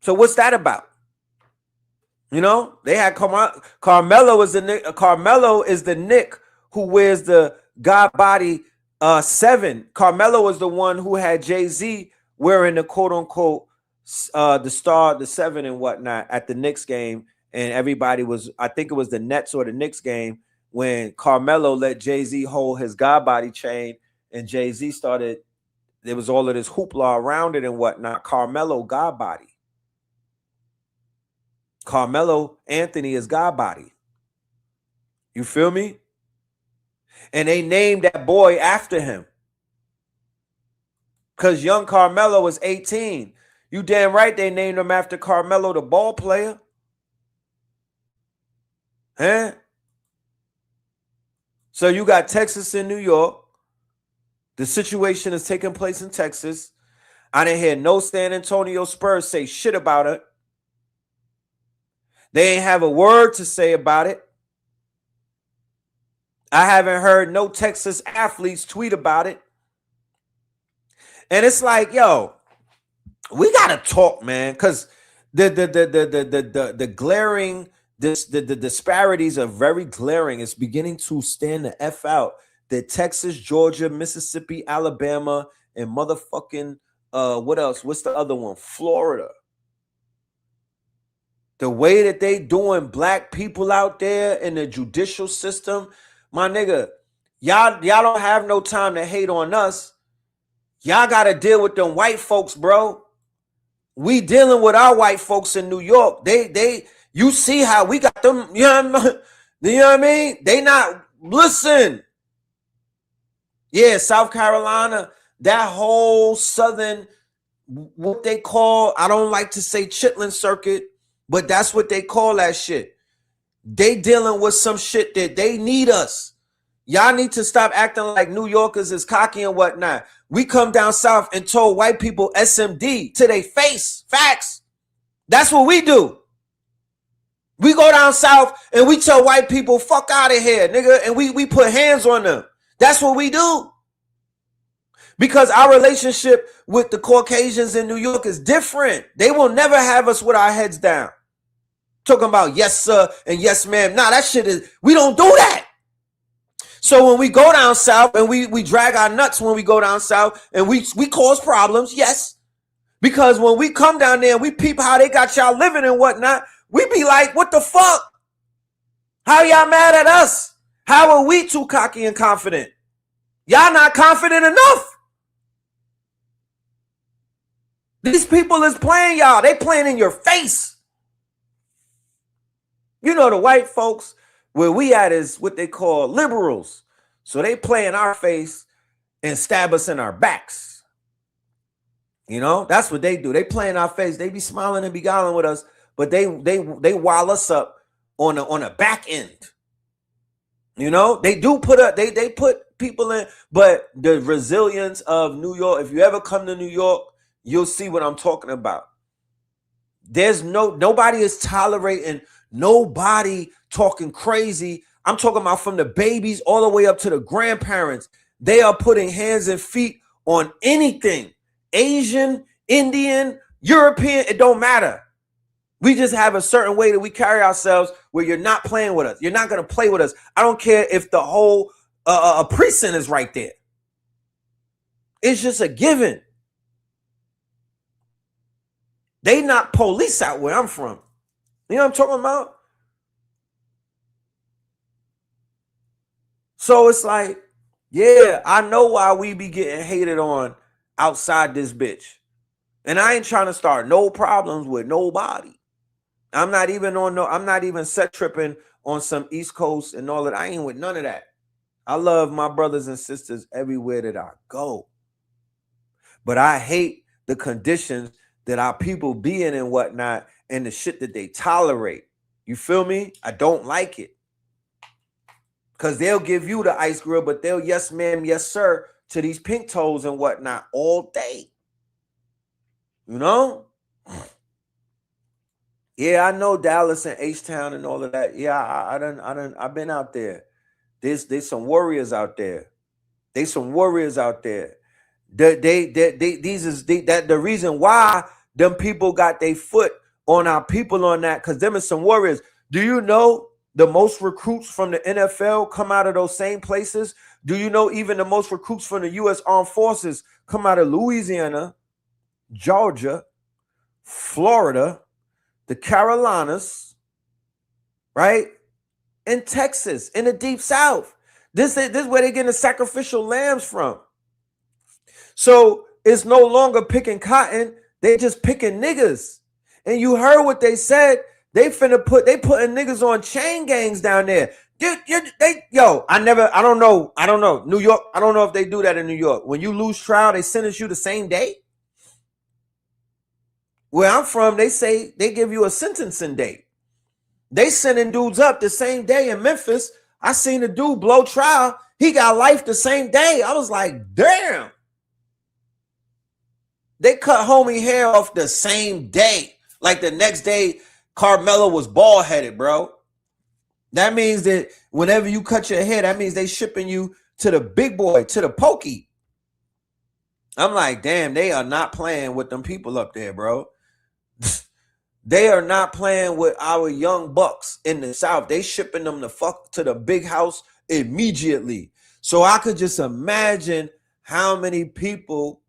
So what's that about? You know, they had Carmelo is the Knick. Carmelo is the Knick who wears the God Body 7. Carmelo is the one who had Jay-Z wearing the quote unquote the star, the 7 and whatnot at the Knicks game. And everybody was, I think it was the Nets or the Knicks game, when Carmelo let Jay-Z hold his God Body chain, and Jay-Z started, there was all of this hoopla around it and whatnot. Carmelo God Body. Carmelo Anthony is God Body. You feel me? And they named that boy after him. Because young Carmelo was 18. You damn right they named him after Carmelo, the ball player. Huh? So you got Texas and New York. The situation is taking place in Texas. I didn't hear no San Antonio Spurs say shit about it. They ain't have a word to say about it. I haven't heard no Texas athletes tweet about it. And it's like, yo, we gotta talk, man, because the glaring, the disparities are very glaring. It's beginning to stand the F out. That Texas, Georgia, Mississippi, Alabama, and motherfucking what else? What's the other one? Florida. The way that they doing black people out there in the judicial system, my nigga, y'all don't have no time to hate on us. Y'all got to deal with them white folks, bro. We dealing with our white folks in New York. You see how we got them, you know what I mean? They not, listen. Yeah, South Carolina, that whole southern, what they call, I don't like to say Chitlin circuit, but that's what they call that shit. They dealing with some shit that they need us. Y'all need to stop acting like New Yorkers is cocky and whatnot. We come down south and told white people SMD to their face. Facts. That's what we do. We go down south and we tell white people, fuck out of here, nigga, and we put hands on them. That's what we do. Because our relationship with the Caucasians in New York is different. They will never have us with our heads down. Talking about yes, sir, and yes, ma'am. Nah, that shit is, we don't do that. So when we go down south and we drag our nuts when we go down south and we cause problems, yes. Because when we come down there and we peep how they got y'all living and whatnot, we be like, what the fuck? How y'all mad at us? How are we too cocky and confident? Y'all not confident enough. These people is playing y'all. They playing in your face. You know, the white folks, where we at is what they call liberals. So they play in our face and stab us in our backs. You know, that's what they do. They play in our face. They be smiling and beguiling with us, but they wile us up on a back end. You know, they do put up, they put people in, but the resilience of New York, if you ever come to New York, you'll see what I'm talking about. There's nobody is tolerating nobody talking crazy. I'm talking about from the babies all the way up to the grandparents. They are putting hands and feet on anything. Asian, Indian, European, it don't matter. We just have a certain way that we carry ourselves where you're not playing with us. You're not going to play with us. I don't care if the whole precinct is right there. It's just a given. They not police out where I'm from. You know what I'm talking about? So it's like, yeah, I know why we be getting hated on outside this bitch. And I ain't trying to start no problems with nobody. I'm not even set tripping on some East Coast and all that. I ain't with none of that. I love my brothers and sisters everywhere that I go. But I hate the conditions that our people be in and whatnot and the shit that they tolerate. You feel me? I don't like it. Because they'll give you the ice grill, but they'll yes ma'am, yes sir to these pink toes and whatnot all day. You know? Yeah, I know Dallas and H-Town and all of that. Yeah, I've been out there. There's some warriors out there. There's some warriors out there. The reason why them people got their foot on our people on that, because them is some warriors. Do you know the most recruits from the NFL come out of those same places? Do you know even the most recruits from the U.S. Armed Forces come out of Louisiana, Georgia, Florida, the Carolinas, right? In Texas, in the deep south. This is where they're getting the sacrificial lambs from. So it's no longer picking cotton, they just picking niggas. And you heard what they said. They putting niggas on chain gangs down there. I don't know. New York, I don't know if they do that in New York. When you lose trial, they sentence you the same day. Where I'm from, they say they give you a sentencing date. They sending dudes up the same day in Memphis. I seen a dude blow trial. He got life the same day. I was like, damn. They cut homie hair off the same day. Like the next day, Carmelo was bald headed, bro. That means that whenever you cut your hair, that means they shipping you to the big boy, to the pokey. I'm like, damn, they are not playing with them people up there, bro. They are not playing with our young bucks in the South. They shipping them the fuck to the big house immediately. So I could just imagine how many people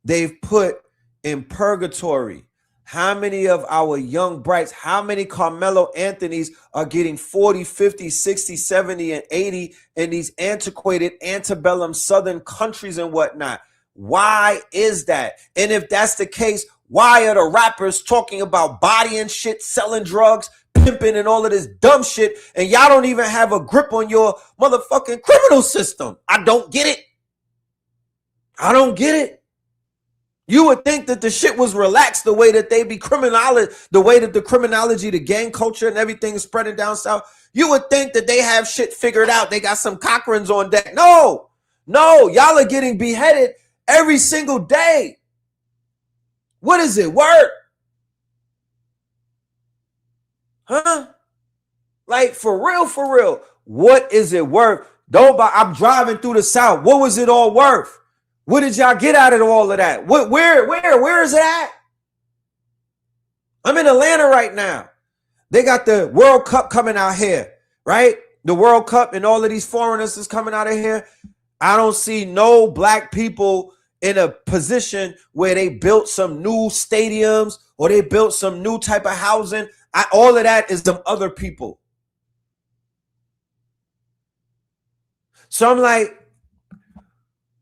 they've put in purgatory. How many of our young brights, how many Carmelo Anthonys are getting 40, 50, 60, 70, and 80 in these antiquated antebellum southern countries and whatnot? Why is that? And if that's the case, why are the rappers talking about body and shit, selling drugs, pimping, and all of this dumb shit, and y'all don't even have a grip on your motherfucking criminal system? I don't get it. I don't get it. You would think that the shit was relaxed the way that they be criminality, the way that the criminology, the gang culture and everything is spreading down south. You would think that they have shit figured out. They got some Cochrans on deck. No, y'all are getting beheaded every single day. What is it worth? Huh? Like for real. What is it worth? I'm driving through the South. What was it all worth? What did y'all get out of all of that? Where is it at? I'm in Atlanta right now. They got the World Cup coming out here, right? The World Cup and all of these foreigners is coming out of here. I don't see no black people in a position where they built some new stadiums or they built some new type of housing. All of that is them other people. So I'm like,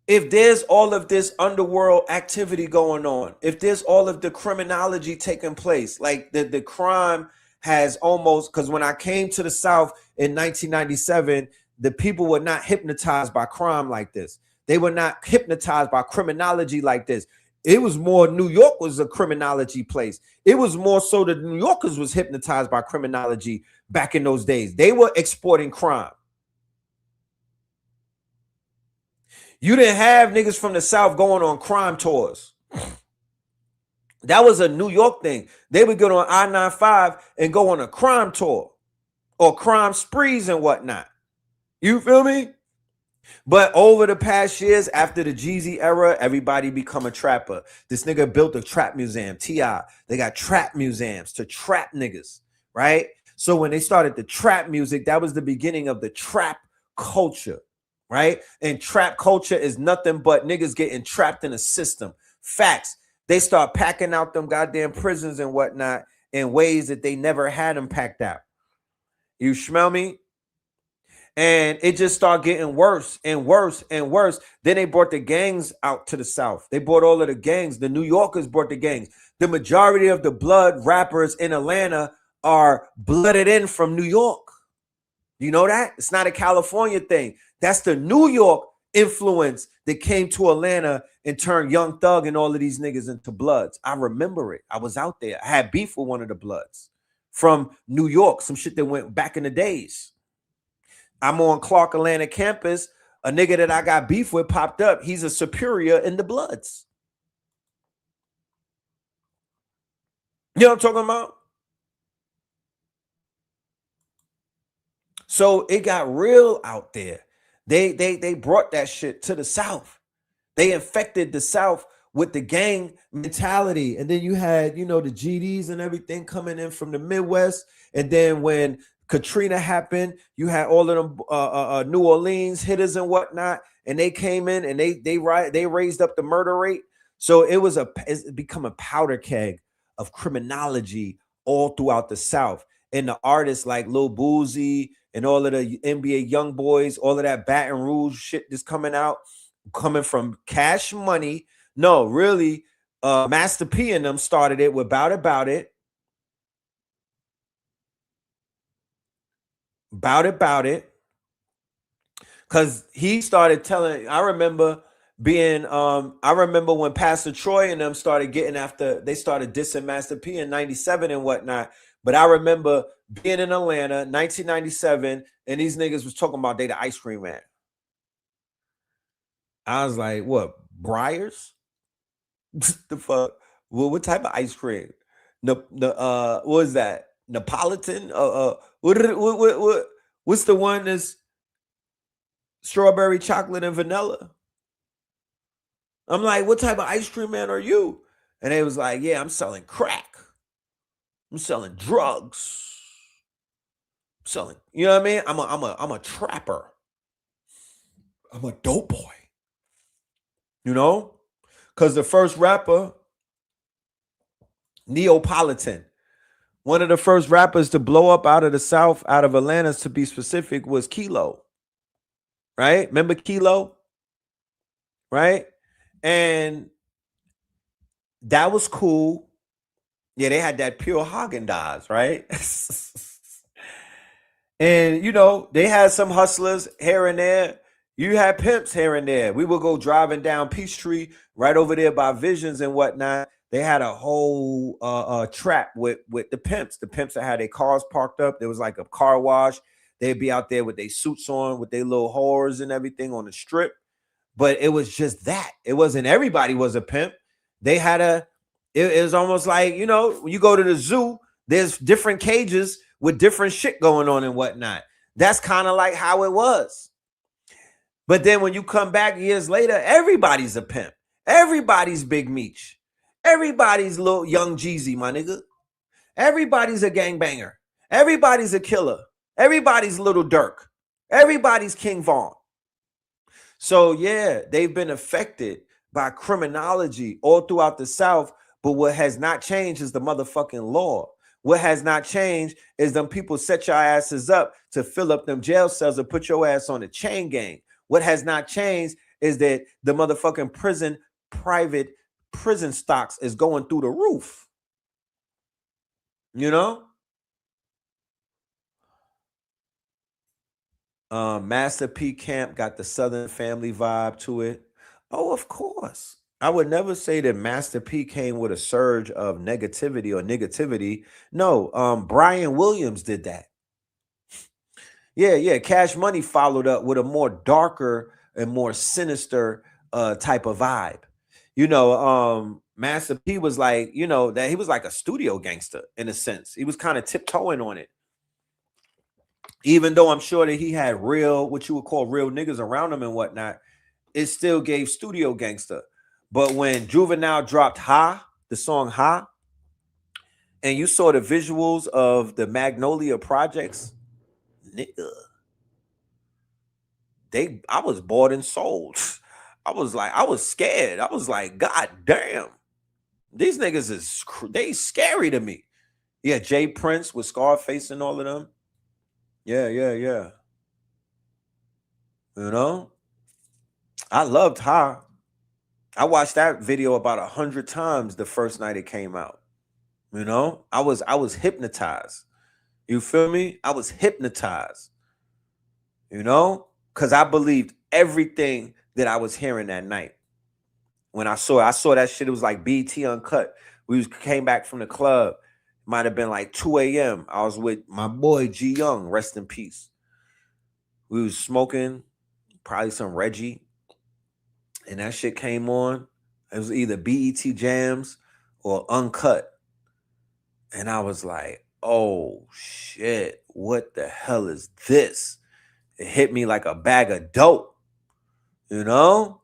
if there's all of this underworld activity going on, if there's all of the criminology taking place, like the crime has almost, because when I came to the South in 1997, the people were not hypnotized by crime like this. They were not hypnotized by criminology like this. It was more New York was a criminology place. It was more so that New Yorkers was hypnotized by criminology back in those days. They were exporting crime. You didn't have niggas from the South going on crime tours. That was a New York thing. They would get on I-95 and go on a crime tour or crime sprees and whatnot. You feel me? But over the past years, after the Jeezy era, everybody become a trapper. This nigga built a trap museum, T.I. They got trap museums to trap niggas, right? So when they started the trap music, that was the beginning of the trap culture. Right? And trap culture is nothing but niggas getting trapped in a system. Facts. They start packing out them goddamn prisons and whatnot in ways that they never had them packed out. You smell me? And it just started getting worse and worse and worse. Then they brought the gangs out to the South. They brought all of the gangs. The New Yorkers brought the gangs. The majority of the blood rappers in Atlanta are blooded in from New York. You know that? It's not a California thing. That's the New York influence that came to Atlanta and turned Young Thug and all of these niggas into Bloods. I remember it. I was out there. I had beef with one of the Bloods from New York, some shit that went back in the days. I'm on Clark Atlanta campus. A nigga that I got beef with popped up. He's a superior in the Bloods. You know what I'm talking about? So it got real out there. They brought that shit to the South. They infected the South with the gang mentality. And then you had, the GDs and everything coming in from the Midwest. And then when Katrina happened, you had all of them New Orleans hitters and whatnot. And they came in and they raised up the murder rate. So it's become a powder keg of criminology all throughout the South. And the artists like Lil Boozy and all of the NBA young boys, all of that Baton Rouge shit that's coming out, coming from Cash Money. No, really, Master P and them started it with Bout It. Because he started telling, I remember when Pastor Troy and them started getting after, they started dissing Master P in 97 and whatnot. But I remember being in Atlanta, 1997, and these niggas was talking about they the ice cream man. I was like, what, Briars? The fuck? Well, what type of ice cream? What was that? Neapolitan? What's the one that's strawberry, chocolate, and vanilla? I'm like, what type of ice cream man are you? And they was like, yeah, I'm selling crack. I'm selling drugs. I'm selling, you know what I mean? I'm a trapper. I'm a dope boy. Because the first rapper, Neapolitan, one of the first rappers to blow up out of the South, out of Atlanta to be specific, was Kilo. Right? Remember Kilo? Right? And that was cool. Yeah, they had that pure Haagen-Dazs, right? And, they had some hustlers here and there. You had pimps here and there. We would go driving down Peachtree, right over there by Visions and whatnot. They had a whole trap with the pimps. The pimps that had their cars parked up. There was like a car wash. They'd be out there with their suits on, with their little whores and everything on the strip. But it was just that. It wasn't everybody was a pimp. They had it was almost like, when you go to the zoo, there's different cages with different shit going on and whatnot. That's kind of like how it was. But then when you come back years later, everybody's a pimp. Everybody's Big Meech. Everybody's little Young Jeezy, my nigga. Everybody's a gangbanger. Everybody's a killer. Everybody's Little Dirk. Everybody's King Von. So yeah, they've been affected by criminology all throughout the South. But what has not changed is the motherfucking law. What has not changed is them people set your asses up to fill up them jail cells and put your ass on a chain gang. What has not changed is that the motherfucking private prison stocks is going through the roof. Master P Camp got the Southern family vibe to it. Oh, of course. I would never say that Master P came with a surge of negativity. No, Brian Williams did that. Yeah. Cash Money followed up with a more darker and more sinister type of vibe. Master P was like, that he was like a studio gangster in a sense. He was kind of tiptoeing on it. Even though I'm sure that he had what you would call real niggas around him and whatnot, it still gave studio gangster. But when Juvenile dropped the song Ha, and you saw the visuals of the Magnolia Projects, nigga, I was bought and sold. I was scared. I was like, God damn, these niggas they scary to me. Yeah, Jay Prince with Scarface and all of them. Yeah. You know, I loved Ha. I watched that video about 100 times the first night it came out. You know, I was hypnotized. You feel me? I was hypnotized. You know, because I believed everything that I was hearing that night. When I saw that shit, it was like BT Uncut. Came back from the club. Might have been like 2 a.m. I was with my boy G Young, rest in peace. We was smoking, probably some Reggie, and that shit came on. It was either BET Jams or Uncut. And I was like, oh shit, what the hell is this? It hit me like a bag of dope, you know?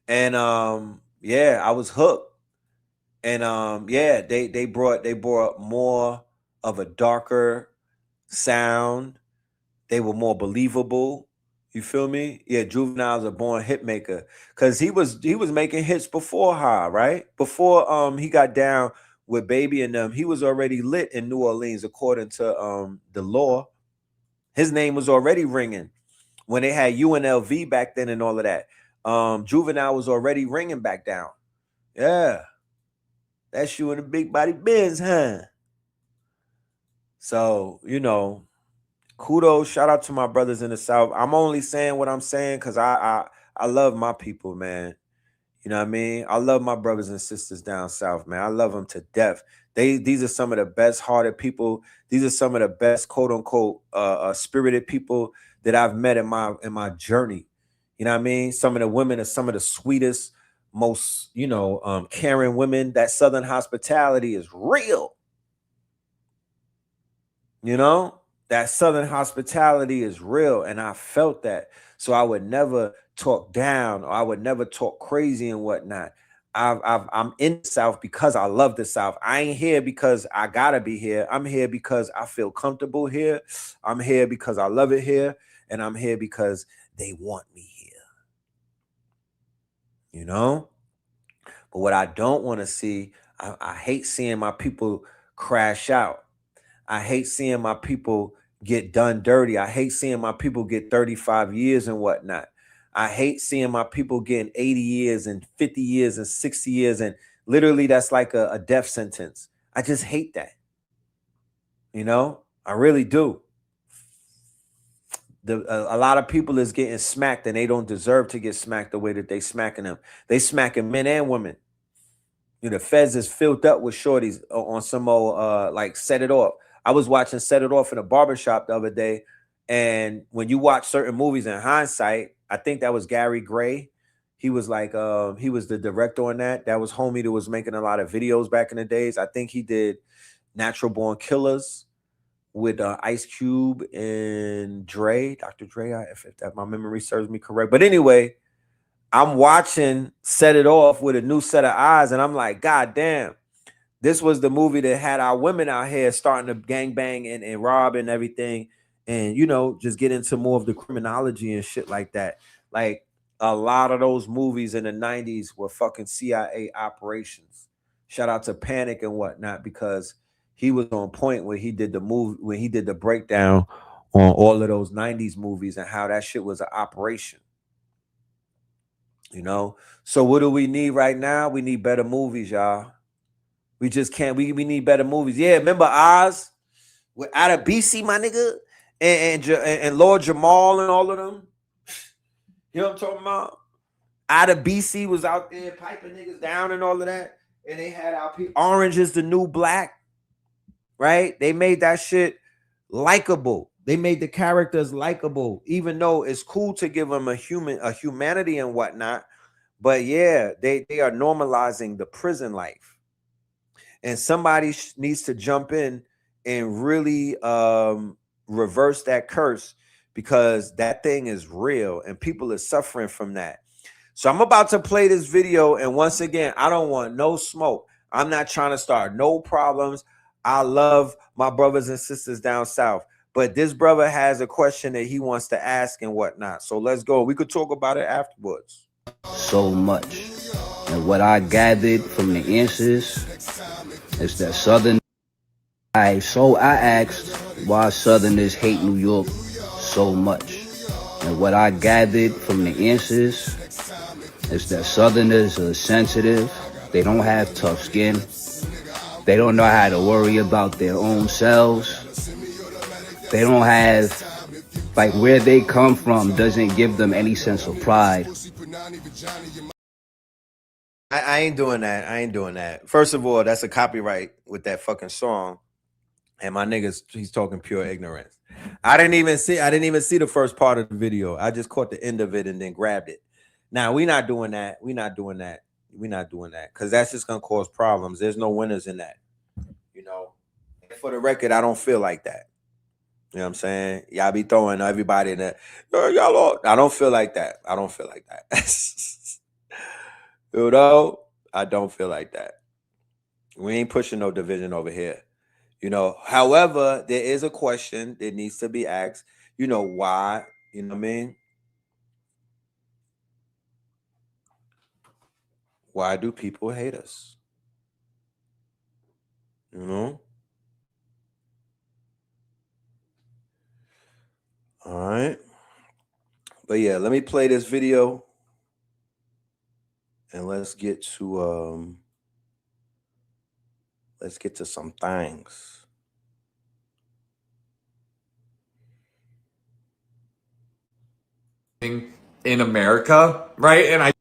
And yeah, I was hooked. And yeah, they brought more of a darker sound. They were more believable. You feel me? Yeah, Juvenile's a born hit maker. Cause he was making hits before Ha, right? Before he got down with Baby and them, he was already lit in New Orleans, according to the law. His name was already ringing when they had UNLV back then and all of that. Juvenile was already ringing back down. Yeah. That's you in the big body Benz, huh? So, you know, kudos, shout out to my brothers in the South. I'm only saying what I'm saying because I love my people, man. You know what I mean? I love my brothers and sisters down south, man. I love them to death. These are some of the best hearted people. These are some of the best quote unquote spirited people that I've met in my journey. You know what I mean? Some of the women are some of the sweetest, most, you know, caring women. That Southern hospitality is real. You know, that Southern hospitality is real. And I felt that. So I would never talk down, or I would never talk crazy and whatnot. I'm in the South because I love the South. I ain't here because I gotta be here. I'm here because I feel comfortable here. I'm here because I love it here. And I'm here because they want me here. You know? But what I don't want to see, I hate seeing my people crash out. I hate seeing my people get done dirty. I hate seeing my people get 35 years and whatnot. I hate seeing my people getting 80 years and 50 years and 60 years. And literally that's like a death sentence. I just hate that. You know, I really do. A lot of people is getting smacked and they don't deserve to get smacked the way that they smacking them. They smacking men and women. You know, the feds is filled up with shorties on some old like Set It Off. I was watching Set It Off in a barbershop the other day. And when you watch certain movies in hindsight, I think that was Gary Gray. He was like, he was the director on that. That was homie that was making a lot of videos back in the days. I think he did Natural Born Killers with Ice Cube and Dre, Dr. Dre, if my memory serves me correct. But anyway, I'm watching Set It Off with a new set of eyes, and I'm like, God damn, this was the movie that had our women out here starting to gangbang and rob and everything, and, you know, just get into more of the criminology and shit like that. Like, a lot of those movies in the 90s were fucking CIA operations. Shout out to Panic and whatnot, because he was on point when he did the movie, when he did the breakdown on all of those 90s movies and how that shit was an operation. You know, so what do we need right now? We need better movies, y'all. We just can't. We need better movies. Yeah, remember Oz with Out of BC, my nigga, and Lord Jamal and all of them. You know what I'm talking about? Out of BC was out there piping niggas down and all of that, and they had our people. Orange is the New Black, right? They made that shit likable. They made the characters likable, even though it's cool to give them a humanity and whatnot. But yeah, they are normalizing the prison life. And somebody needs to jump in and really reverse that curse, because that thing is real and people are suffering from that. So I'm about to play this video. And once again, I don't want no smoke. I'm not trying to start no problems. I love my brothers and sisters down south. But this brother has a question that he wants to ask and whatnot. So let's go. We could talk about it afterwards. So much. And what I gathered from the answers is that Southern... So I asked why Southerners hate New York so much. And what I gathered from the answers is that Southerners are sensitive. They don't have tough skin. They don't know how to worry about their own selves. They don't have, like, where they come from doesn't give them any sense of pride. I ain't doing that. I ain't doing that. First of all, that's a copyright with that fucking song. And my niggas, he's talking pure ignorance. I didn't even see the first part of the video. I just caught the end of it and then grabbed it. Now, we not doing that. We not doing that. Because that's just gonna cause problems. There's no winners in that. You know, for the record, I don't feel like that. You know what I'm saying? Y'all be throwing everybody in that. Y'all all, I don't feel like that. I don't feel like that. You know, I don't feel like that. We ain't pushing no division over here. You know, however, there is a question that needs to be asked. You know, why? You know what I mean? Why do people hate us? You know? All right. But yeah, let me play this video. And let's get to some things. In America, right? And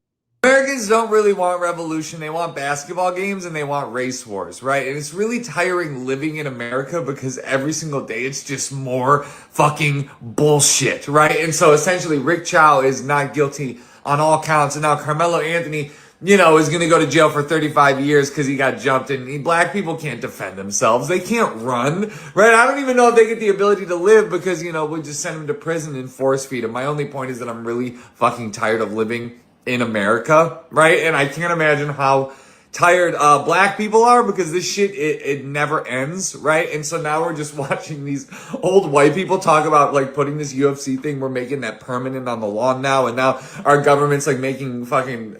Americans don't really want revolution. They want basketball games and they want race wars, right? And it's really tiring living in America because every single day it's just more fucking bullshit, right? And so essentially Rick Chow is not guilty on all counts. And now Carmelo Anthony, you know, is going to go to jail for 35 years because he got jumped, and black people can't defend themselves. They can't run, right? I don't even know if they get the ability to live because, you know, we'll just send them to prison and force feed them. My only point is that I'm really fucking tired of living in America, right? And I can't imagine how tired black people are because this shit, it never ends, right? And so now we're just watching these old white people talk about like putting this UFC thing, we're making that permanent on the lawn now, and now our government's like making fucking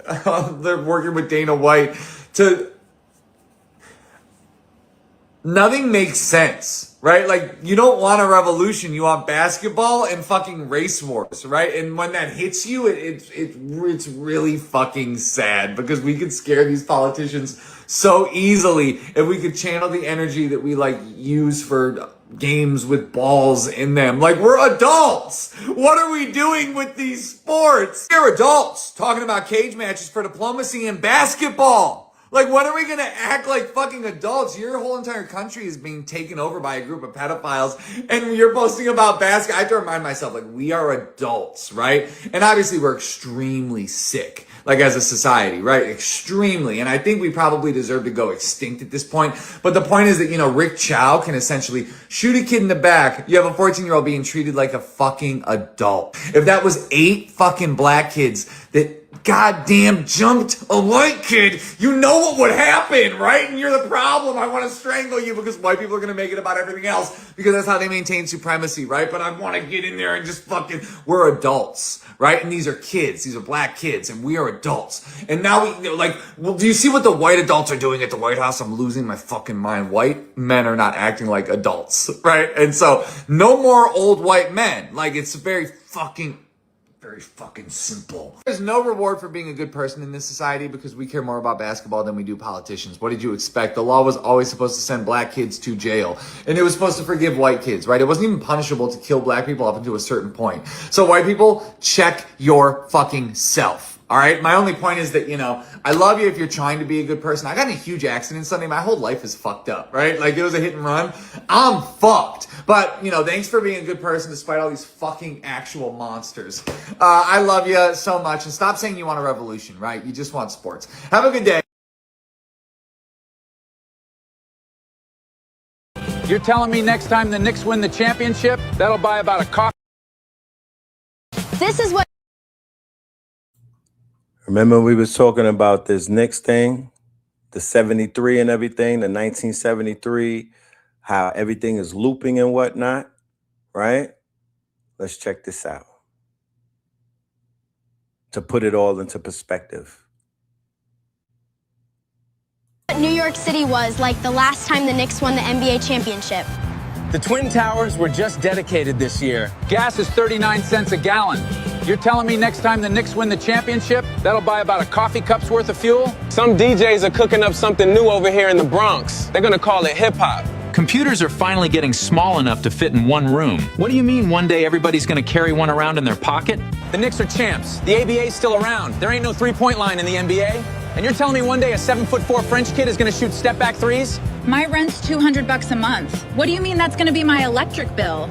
they're working with Dana White to nothing makes sense, right? Like, you don't want a revolution, you want basketball and fucking race wars, right? And when that hits you, it's really fucking sad because we could scare these politicians so easily if we could channel the energy that we like use for games with balls in them. Like, we're adults. What are we doing with these sports? We're adults talking about cage matches for diplomacy and basketball. Like, when are we going to act like fucking adults? Your whole entire country is being taken over by a group of pedophiles, and you're posting about basketball. I have to remind myself, like, we are adults, right? And obviously we're extremely sick, like, as a society, right? Extremely. And I think we probably deserve to go extinct at this point. But the point is that, you know, Rick Chow can essentially shoot a kid in the back. You have a 14-year-old being treated like a fucking adult. If that was 8 fucking black kids that goddamn jumped a white kid, you know what would happen, right? And you're the problem. I want to strangle you because white people are going to make it about everything else because that's how they maintain supremacy, right? But I want to get in there and just fucking, we're adults, right? And these are kids. These are black kids and we are adults. And now we, like, well, do you see what the white adults are doing at the White House? I'm losing my fucking mind. White men are not acting like adults, right? And so no more old white men. Like, it's very fucking simple. There's no reward for being a good person in this society because we care more about basketball than we do politicians. What did you expect? The law was always supposed to send black kids to jail, and it was supposed to forgive white kids, right? It wasn't even punishable to kill black people up until a certain point. So white people, check your fucking self. All right. My only point is that, you know, I love you if you're trying to be a good person. I got in a huge accident Sunday. My whole life is fucked up, right? Like, it was a hit and run. I'm fucked. But, you know, thanks for being a good person despite all these fucking actual monsters. I love you so much. And stop saying you want a revolution, right? You just want sports. Have a good day. You're telling me next time the Knicks win the championship, that'll buy about a car? This is what. Remember we was talking about this Knicks thing, the 73 and everything, the 1973, how everything is looping and whatnot, right? Let's check this out to put it all into perspective. New York City was like the last time the Knicks won the NBA championship. The Twin Towers were just dedicated this year. Gas is 39 cents a gallon. You're telling me next time the Knicks win the championship, that'll buy about a coffee cup's worth of fuel? Some DJs are cooking up something new over here in the Bronx. They're gonna call it hip-hop. Computers are finally getting small enough to fit in one room. What do you mean one day everybody's gonna carry one around in their pocket? The Knicks are champs. The ABA's still around. There ain't no three-point line in the NBA. And you're telling me one day a 7'4" French kid is gonna shoot step-back threes? My rent's $200 a month. What do you mean that's gonna be my electric bill?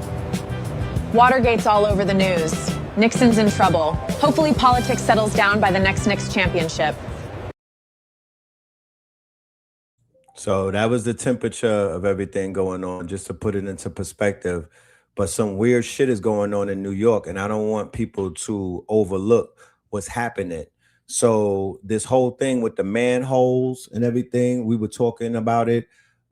Watergate's all over the news. Nixon's in trouble. Hopefully politics settles down by the next Knicks championship. So that was the temperature of everything going on, just to put it into perspective. But some weird shit is going on in New York, and I don't want people to overlook what's happening. So this whole thing with the manholes and everything, we were talking about it,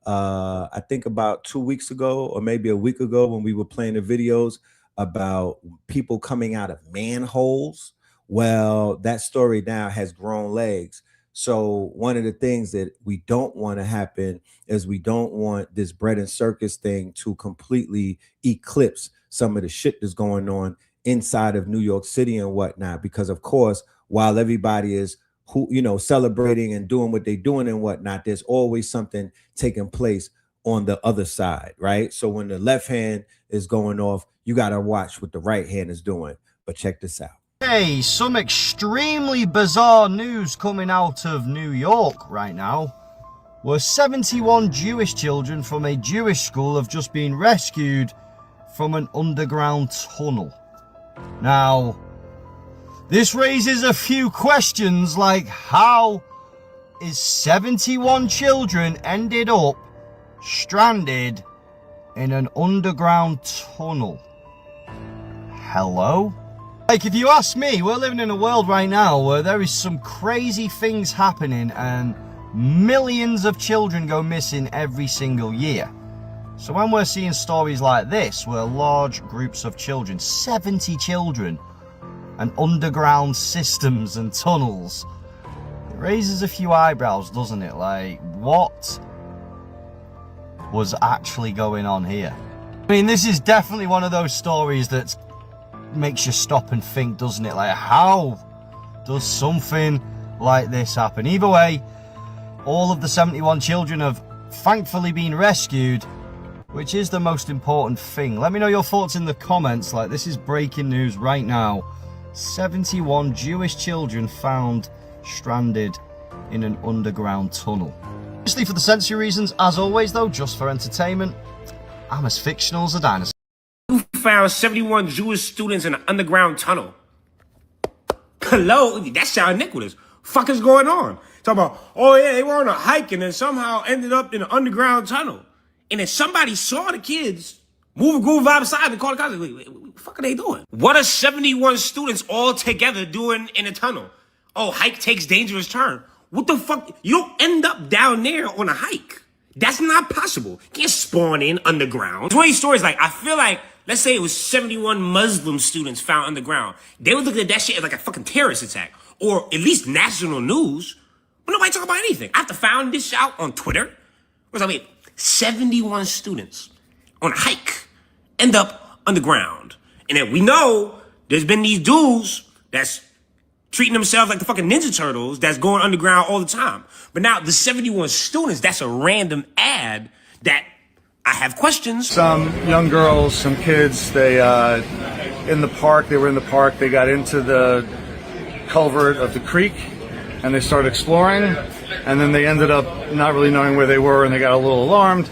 I think about 2 weeks ago or maybe a week ago when we were playing the videos about people coming out of manholes. Well, that story now has grown legs. So one of the things that we don't want to happen is we don't want this bread and circus thing to completely eclipse some of the shit that's going on inside of New York City and whatnot. Because of course, while everybody is celebrating and doing what they're doing and whatnot, there's always something taking place on the other side, right? So when the left hand is going off, you got to watch what the right hand is doing. But check this out. Hey, some extremely bizarre news coming out of New York right now, where 71 Jewish children from a Jewish school have just been rescued from an underground tunnel. Now, this raises a few questions like how is 71 children ended up stranded in an underground tunnel? Hello? Like, if you ask me, we're living in a world right now where there is some crazy things happening and millions of children go missing every single year. So when we're seeing stories like this, where large groups of children, 70 children, and underground systems and tunnels, it raises a few eyebrows, doesn't it? Like, what was actually going on here? I mean, this is definitely one of those stories that makes you stop and think, doesn't it? Like, how does something like this happen? Either way, all of the 71 children have thankfully been rescued, which is the most important thing. Let me know your thoughts in the comments. Like, this is breaking news right now. 71 Jewish children found stranded in an underground tunnel. Obviously for the sensory reasons, as always though, just for entertainment, I'm as fictional as a dinosaur. You found 71 Jewish students in an underground tunnel. Hello? That sound Nicholas. Fuck is going on? Talking about, oh yeah, they were on a hike and then somehow ended up in an underground tunnel. And then somebody saw the kids move a groove outside and called the cops. Wait, what the fuck are they doing? What are 71 students all together doing in a tunnel? Oh, hike takes dangerous turn. What the fuck? You don't end up down there on a hike. That's not possible. You can't spawn in underground. It's one of these stories, like, I feel like, let's say it was 71 Muslim students found underground. They would look at that shit as like a fucking terrorist attack. Or at least national news. But nobody talk about anything. I have to find this out on Twitter. What's I mean? 71 students on a hike end up underground. And then we know there's been these dudes that's treating themselves like the fucking Ninja Turtles that's going underground all the time. But now the 71 students, that's a random ad that I have questions. Some young girls, some kids, they were in the park, they got into the culvert of the creek and they started exploring, and then they ended up not really knowing where they were and they got a little alarmed.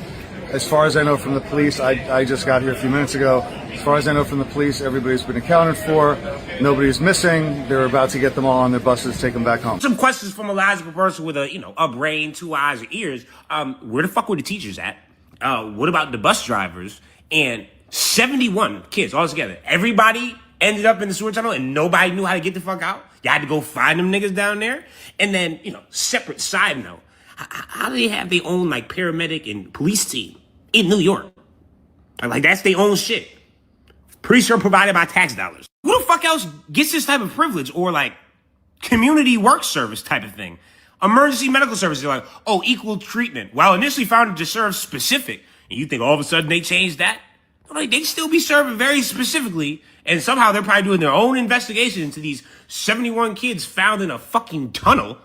As far as I know from the police, I just got here a few minutes ago. As far as I know from the police, everybody's been accounted for. Nobody's missing. They're about to get them all on their buses, take them back home. Some questions from a logical person with a brain, two eyes, and ears. Where the fuck were the teachers at? What about the bus drivers? And 71 kids all together. Everybody ended up in the sewer tunnel and nobody knew how to get the fuck out. You had to go find them niggas down there. And then, separate side note, how do they have their own like paramedic and police team in New York? Like that's their own shit. Pretty sure provided by tax dollars. Who the fuck else gets this type of privilege or like community work service type of thing? Emergency medical services are like, oh, equal treatment. While initially founded to serve specific And you think all of a sudden they changed that? Like, they still be serving very specifically, and somehow they're probably doing their own investigation into these 71 kids found in a fucking tunnel.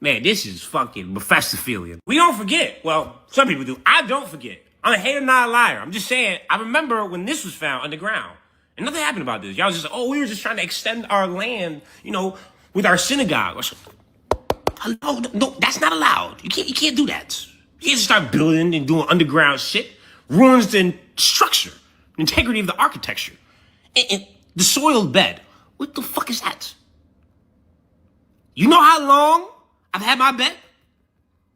Man, this is fucking Mephistophelian. We don't forget. Well, some people do. I don't forget. I'm a hater, not a liar. I'm just saying, I remember when this was found underground. And nothing happened about this. Y'all was just, oh, we were just trying to extend our land, you know, with our synagogue. No, that's not allowed. You can't do that. You can't just start building and doing underground shit. Ruins the structure, integrity of the architecture. And the soiled bed. What the fuck is that? You know how long I've had my bed?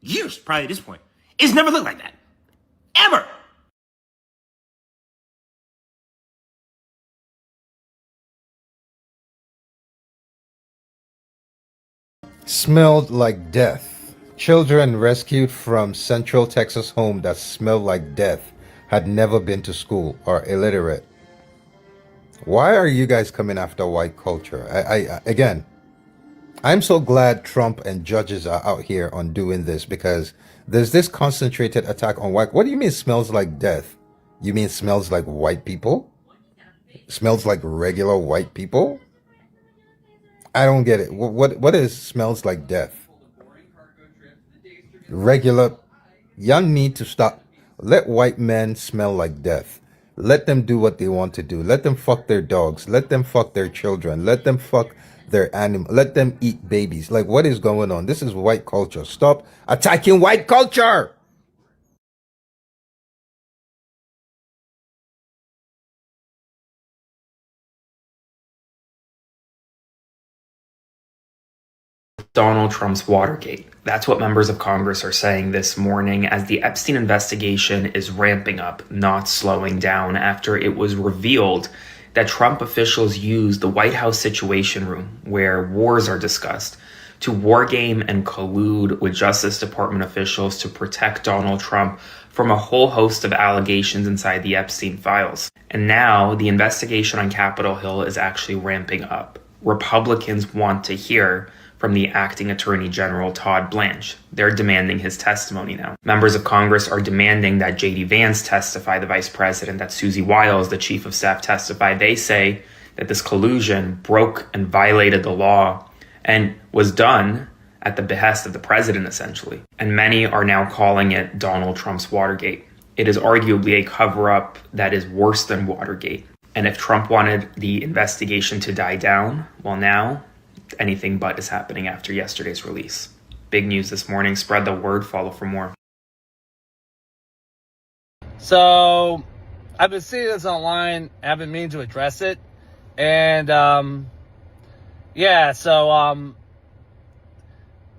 Years, probably at this point. It's never looked like that. Ever. Smelled like death. Children rescued from Central Texas home that smelled like death had never been to school or illiterate. Why are you guys coming after white culture? Again, I'm so glad Trump and judges are out here on doing this, because there's this concentrated attack on white. What do you mean smells like death? You mean smells like white people? Smells like regular white people? I don't get it. What is smells like death? Regular. Y'all need to stop. Let white men smell like death. Let them do what they want to do. Let them fuck their dogs. Let them fuck their children. Let them fuck their animal. Let them eat babies. Like, what is going on? This is white culture. Stop attacking white culture. Donald Trump's Watergate. That's what members of Congress are saying this morning as the Epstein investigation is ramping up, not slowing down, after it was revealed that Trump officials used the White House Situation Room, where wars are discussed, to wargame and collude with Justice Department officials to protect Donald Trump from a whole host of allegations inside the Epstein files. And now the investigation on Capitol Hill is actually ramping up. Republicans want to hear from the acting Attorney General Todd Blanche. They're demanding his testimony now. Members of Congress are demanding that J.D. Vance testify, the vice president, that Susie Wiles, the chief of staff, testify. They say that this collusion broke and violated the law and was done at the behest of the president, essentially. And many are now calling it Donald Trump's Watergate. It is arguably a cover-up that is worse than Watergate. And if Trump wanted the investigation to die down, well, now anything but is happening after yesterday's release. Big news this morning. Spread the word. Follow for more. So I've been seeing this online. I haven't meaning to address it. And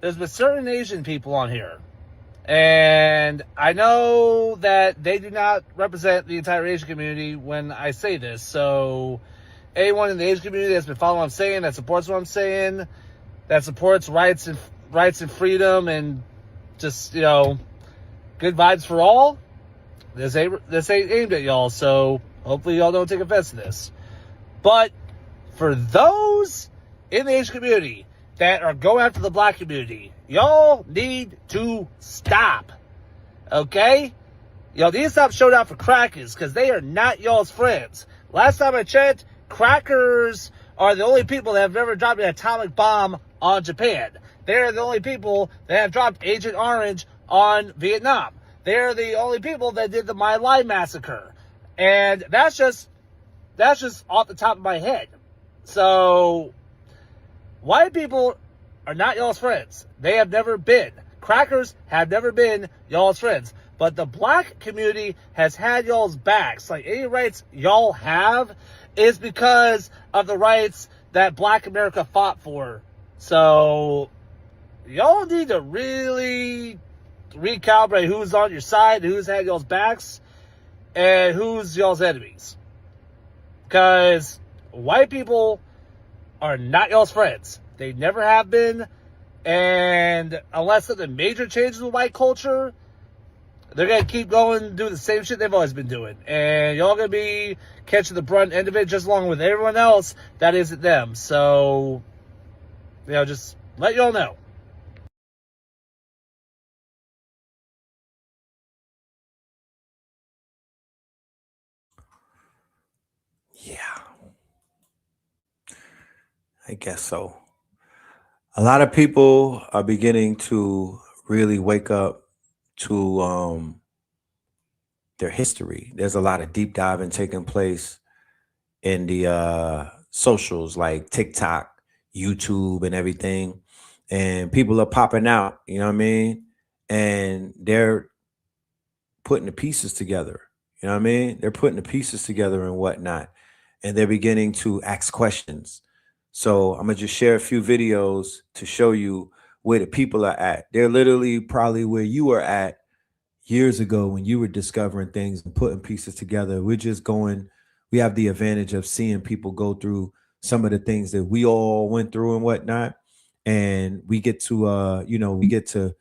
there's been certain Asian people on here. And I know that they do not represent the entire Asian community when I say this. So anyone in the Asian community that's been following what I'm saying, that supports what I'm saying, that supports rights and freedom and just, good vibes for all, this ain't aimed at y'all, so hopefully y'all don't take offense to this. But for those in the Asian community that are going after the black community, y'all need to stop. Okay? Y'all need to stop showing out for crackers, because they are not y'all's friends. Last time I checked, crackers are the only people that have ever dropped an atomic bomb on Japan. They're the only people that have dropped Agent Orange on Vietnam. They're the only people that did the My Lai massacre. And that's just off the top of my head. So white people are not y'all's friends. They have never been. Crackers have never been y'all's friends. But the black community has had y'all's backs. Like, any rights y'all have is because of the rights that black America fought for. So y'all need to really recalibrate who's on your side, who's had y'all's backs, and who's y'all's enemies. Because white people are not y'all's friends. They never have been. And unless something major changes with white culture, they're going to keep going and do the same shit they've always been doing. And y'all going to be catching the brunt end of it just along with everyone else that isn't them. So, just let y'all know. Yeah, I guess so. A lot of people are beginning to really wake up to their history. There's a lot of deep diving taking place in the socials like TikTok, YouTube, and everything. And people are popping out, you know what I mean? And they're putting the pieces together. You know what I mean? They're putting the pieces together and whatnot. And they're beginning to ask questions. So I'm gonna just share a few videos to show you where the people are at. They're literally probably where you were at years ago when you were discovering things and putting pieces together. We have the advantage of seeing people go through some of the things that we all went through and whatnot. And we get to we get to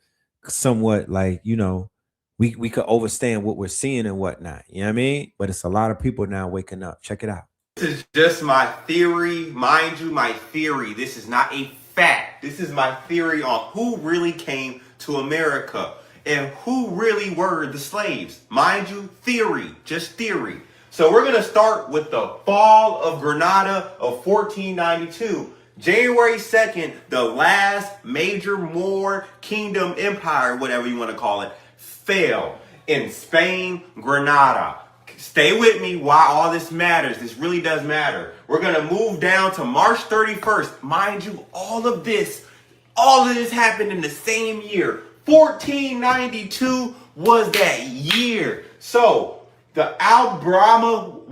somewhat like, we could understand what we're seeing and whatnot. You know what I mean? But it's a lot of people now waking up. Check it out. This is just my theory, mind you, my theory. This is not a fact. This is my theory on who really came to America and who really were the slaves. Mind you, theory, just theory. So we're going to start with the fall of Granada of 1492. January 2nd, the last major Moor kingdom empire, whatever you want to call it, fell in Spain, Granada. Stay with me why all this matters. This really does matter. We're going to move down to March 31st. Mind you, all of this happened in the same year. 1492 was that year. So the Albrama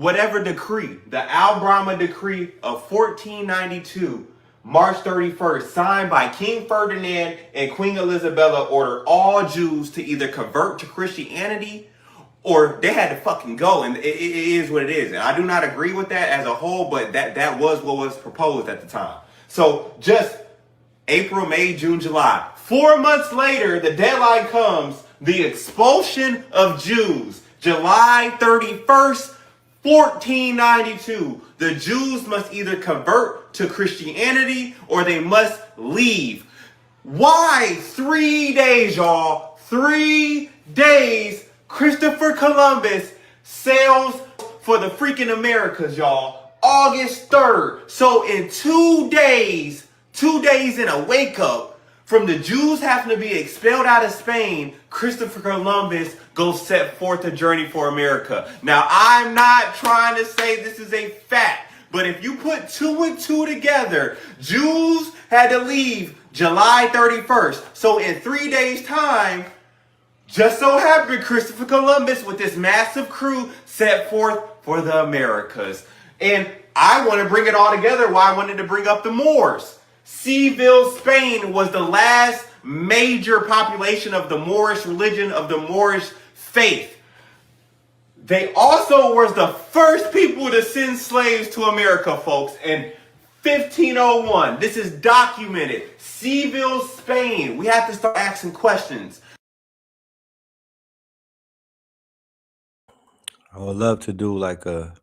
decree of 1492, March 31st, signed by King Ferdinand and Queen Isabella, ordered all Jews to either convert to Christianity or they had to fucking go, and it is what it is. And I do not agree with that as a whole, but that was what was proposed at the time. So just April, May, June, July. 4 months later, the deadline comes, the expulsion of Jews. July 31st, 1492. The Jews must either convert to Christianity or they must leave. Why? 3 days, y'all. 3 days. Christopher Columbus sails for the freaking Americas, y'all. August 3rd. So in 2 days in a wake up from the Jews having to be expelled out of Spain, Christopher Columbus goes set forth a journey for America. Now, I'm not trying to say this is a fact, but if you put 2 and 2 together, Jews had to leave July 31st. So in 3 days' time, just so happened Christopher Columbus with this massive crew set forth for the Americas. And I want to bring it all together why I wanted to bring up the Moors. Seville, Spain was the last major population of the Moorish religion, of the Moorish faith. They also were the first people to send slaves to America, folks, in 1501. This is documented. Seville, Spain. We have to start asking questions. I would love to do like a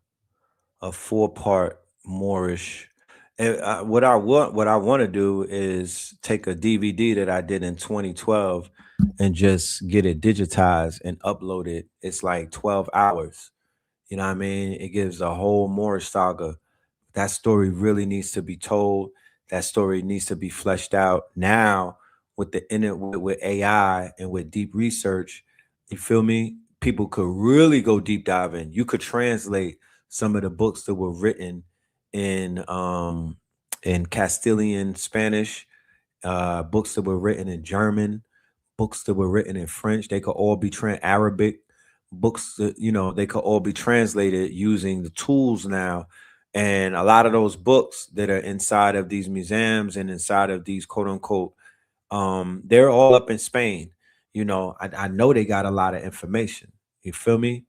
4-part Moorish. And what I want to do is take a DVD that I did in 2012 and just get it digitized and upload it. It's like 12 hours. You know what I mean? It gives a whole Moorish saga. That story really needs to be told. That story needs to be fleshed out. Now with the with AI and with deep research, you feel me? People could really go deep diving. You could translate some of the books that were written in Castilian Spanish, books that were written in German, books that were written in French. They could all be Arabic books that, they could all be translated using the tools now. And a lot of those books that are inside of these museums and inside of these quote unquote, they're all up in Spain. I know they got a lot of information. You feel me?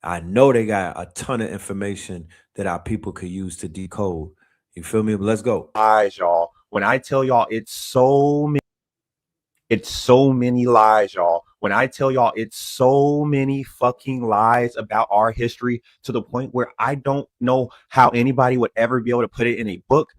I know they got a ton of information that our people could use to decode. You feel me? But let's go. Lies, y'all. When I tell y'all it's so many lies, y'all. When I tell y'all it's so many fucking lies about our history, to the point where I don't know how anybody would ever be able to put it in a book,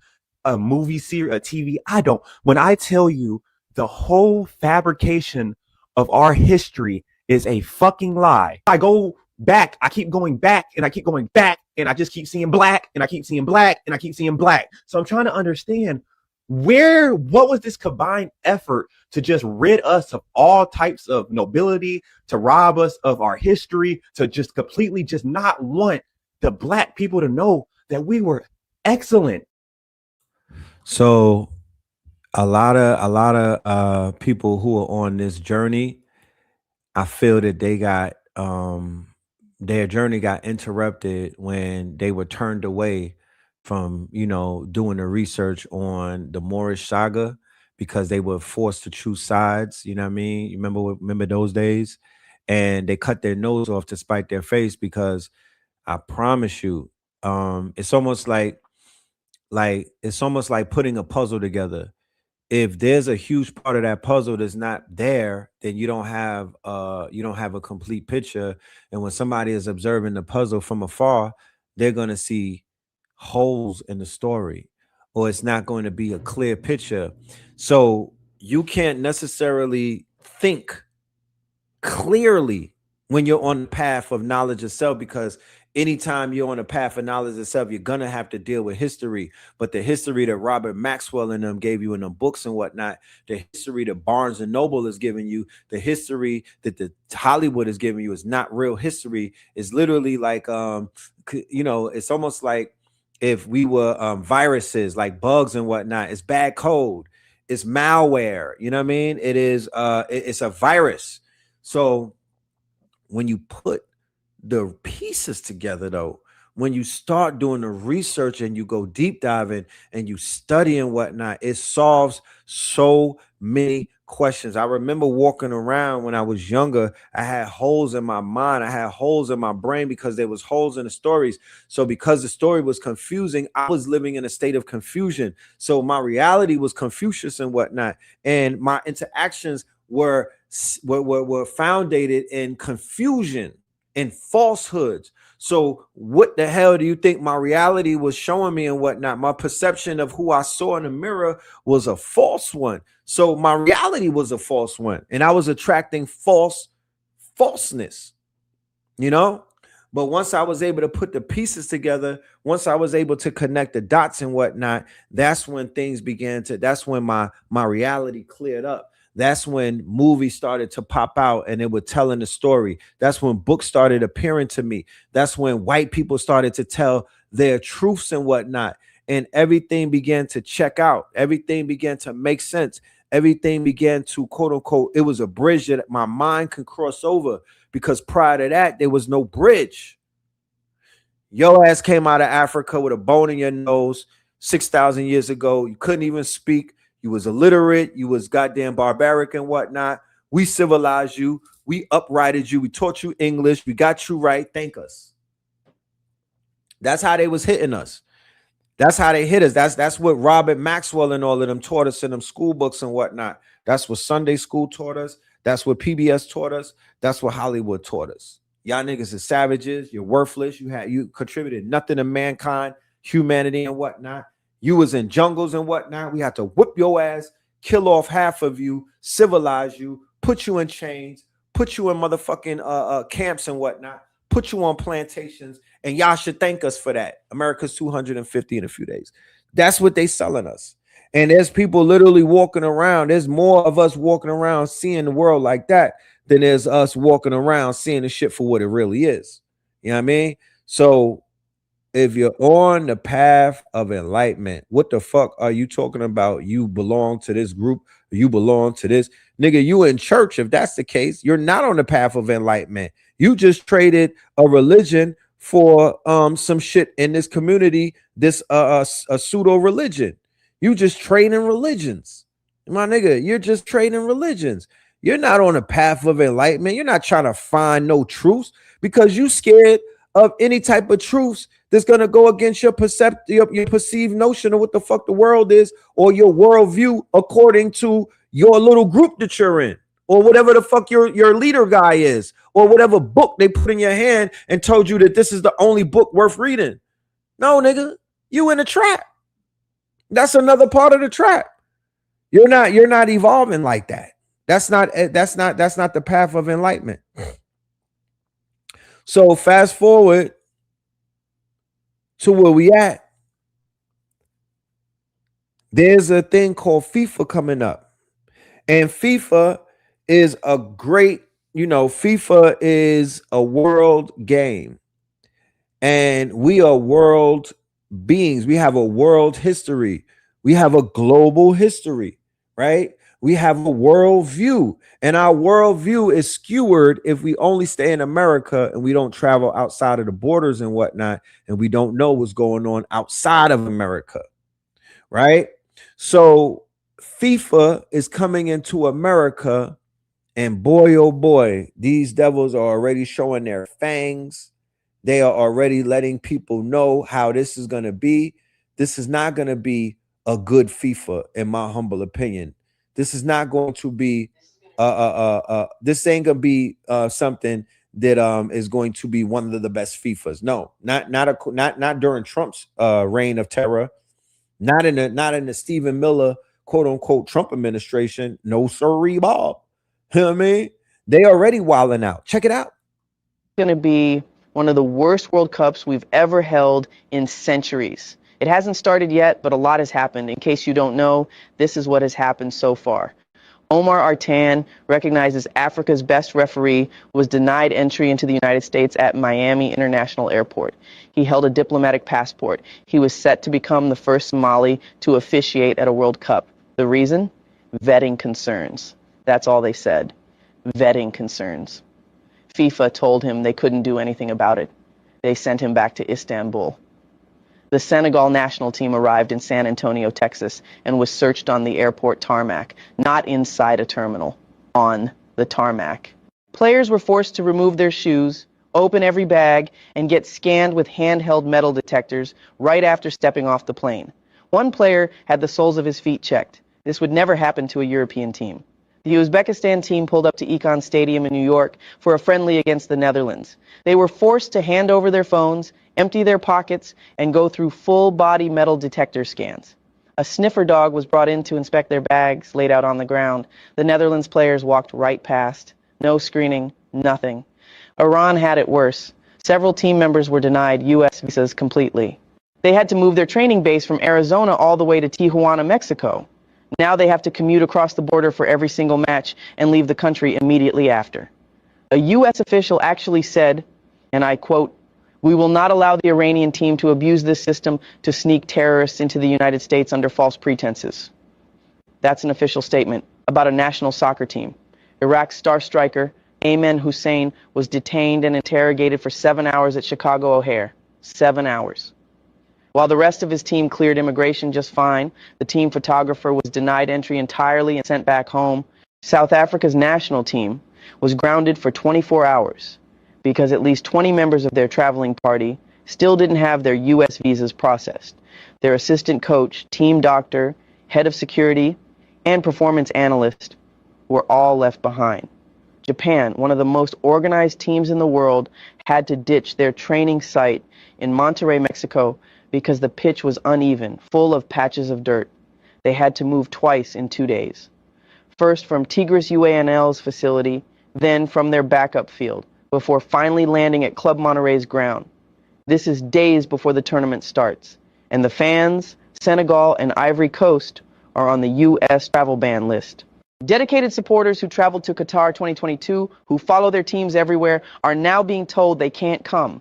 a movie series, a TV. I don't. When I tell you the whole fabrication of our history is a fucking lie. I go back, I keep going back and I keep going back and I just keep seeing black, and I keep seeing black, and I keep seeing black. So I'm trying to understand what was this combined effort to just rid us of all types of nobility, to rob us of our history, to just completely just not want the black people to know that we were excellent. So a lot of people who are on this journey, I feel that they got their journey got interrupted when they were turned away from, doing the research on the Moorish saga because they were forced to choose sides. You know what I mean? You remember those days? And they cut their nose off to spite their face because I promise you, it's almost like putting a puzzle together. If there's a huge part of that puzzle that's not there, then you don't have a complete picture. And when somebody is observing the puzzle from afar, they're going to see holes in the story, or it's not going to be a clear picture. So you can't necessarily think clearly when you're on the path of knowledge itself, because anytime you're on a path of knowledge itself, you're gonna have to deal with history. But the history that Robert Maxwell and them gave you in them books and whatnot, the history that Barnes and Noble is giving you, the history that the Hollywood is giving you is not real history. It's literally like it's almost like if we were viruses, like bugs and whatnot. It's bad code, it's malware. You know what I mean? It is it's a virus. So when you put the pieces together, though, when you start doing the research and you go deep diving and you study and whatnot, it solves so many questions. I remember walking around when I was younger, I had holes in my mind, I had holes in my brain because there was holes in the stories. So because the story was confusing, I was living in a state of confusion. So my reality was Confucius and whatnot, and my interactions were founded in confusion and falsehoods. So what the hell do you think my reality was showing me and whatnot? My perception of who I saw in the mirror was a false one. So my reality was a false one, and I was attracting falseness, But once I was able to put the pieces together, once I was able to connect the dots and whatnot, that's when that's when my reality cleared up. That's when movies started to pop out and they were telling the story. That's when books started appearing to me. That's when white people started to tell their truths and whatnot. And everything began to check out. Everything began to make sense. Everything began to, quote unquote, it was a bridge that my mind could cross over, because prior to that, there was no bridge. Your ass came out of Africa with a bone in your nose 6,000 years ago. You couldn't even speak. You was illiterate. You was goddamn barbaric and whatnot. We civilized you. We uprighted you. We taught you English. We got you right. Thank us. That's how they was hitting us. That's how they hit us. That's what Robert Maxwell and all of them taught us in them school books and whatnot. That's what Sunday school taught us. That's what PBS taught us. That's what Hollywood taught us. Y'all niggas are savages. You're worthless. You contributed nothing to mankind, humanity, and whatnot. You was in jungles and whatnot. We had to whip your ass, kill off half of you, civilize you, put you in chains, put you in motherfucking camps and whatnot, put you on plantations, and y'all should thank us for that. America's 250 in a few days. That's what they selling us. And there's people literally walking around. There's more of us walking around seeing the world like that than there's us walking around seeing the shit for what it really is. You know what I mean? So if you're on the path of enlightenment, what the fuck are you talking about? You belong to this group. You belong to this. Nigga, you in church. If that's the case, you're not on the path of enlightenment. You just traded a religion for some shit in this community, this a pseudo religion. You just trading religions. My nigga, you're just trading religions. You're not on a path of enlightenment. You're not trying to find no truths because you scared of any type of truths that's going to go against your perceived notion of what the fuck the world is, or your worldview according to your little group that you're in, or whatever the fuck your leader guy is, or whatever book they put in your hand and told you that this is the only book worth reading. No, nigga, you in a trap. That's another part of the trap. You're not evolving like that. That's not the path of enlightenment. So fast forward to where we at, there's a thing called FIFA coming up. And FIFA is a great, FIFA is a world game. And we are world beings. We have a world history. We have a global history, right? We have a world view. And our world view is skewered if we only stay in America and we don't travel outside of the borders and whatnot, and we don't know what's going on outside of America, right? So FIFA is coming into America, and boy, oh boy, these devils are already showing their fangs. They are already letting people know how this is going to be. This is not going to be a good FIFA, in my humble opinion. This is not going to be, this ain't going to be something that is going to be one of the best FIFAs. No, not during Trump's reign of terror. Not in the Stephen Miller quote unquote Trump administration. No sirree, Bob. You know what I mean? They already wilding out. Check it out. Going to be one of the worst World Cups we've ever held in centuries. It hasn't started yet, but a lot has happened. In case you don't know, this is what has happened so far. Omar Artan, recognized as Africa's best referee, was denied entry into the United States at Miami International Airport. He held a diplomatic passport. He was set to become the first Somali to officiate at a World Cup. The reason? Vetting concerns. That's all they said. Vetting concerns. FIFA told him they couldn't do anything about it. They sent him back to Istanbul. The Senegal national team arrived in San Antonio, Texas, and was searched on the airport tarmac, not inside a terminal, on the tarmac. Players were forced to remove their shoes, open every bag, and get scanned with handheld metal detectors right after stepping off the plane. One player had the soles of his feet checked. This would never happen to a European team. The Uzbekistan team pulled up to Econ Stadium in New York for a friendly against the Netherlands. They were forced to hand over their phones, empty their pockets, and go through full-body metal detector scans. A sniffer dog was brought in to inspect their bags laid out on the ground. The Netherlands players walked right past. No screening, nothing. Iran had it worse. Several team members were denied U.S. visas completely. They had to move their training base from Arizona all the way to Tijuana, Mexico. Now they have to commute across the border for every single match and leave the country immediately after. A U.S. official actually said, and I quote, "We will not allow the Iranian team to abuse this system to sneak terrorists into the United States under false pretenses." That's an official statement about a national soccer team. Iraq's star striker, Ayman Hussein, was detained and interrogated for 7 hours at Chicago O'Hare. 7 hours. While the rest of his team cleared immigration just fine, the team photographer was denied entry entirely and sent back home. South Africa's national team was grounded for 24 hours because at least 20 members of their traveling party still didn't have their U.S. visas processed. Their assistant coach, team doctor, head of security, and performance analyst were all left behind. Japan, one of the most organized teams in the world, had to ditch their training site in Monterrey, Mexico, because the pitch was uneven, full of patches of dirt. They had to move twice in 2 days. First from Tigres UANL's facility, then from their backup field, before finally landing at Club Monterrey's ground. This is days before the tournament starts, and the fans, Senegal and Ivory Coast, are on the U.S. travel ban list. Dedicated supporters who traveled to Qatar 2022, who follow their teams everywhere, are now being told they can't come.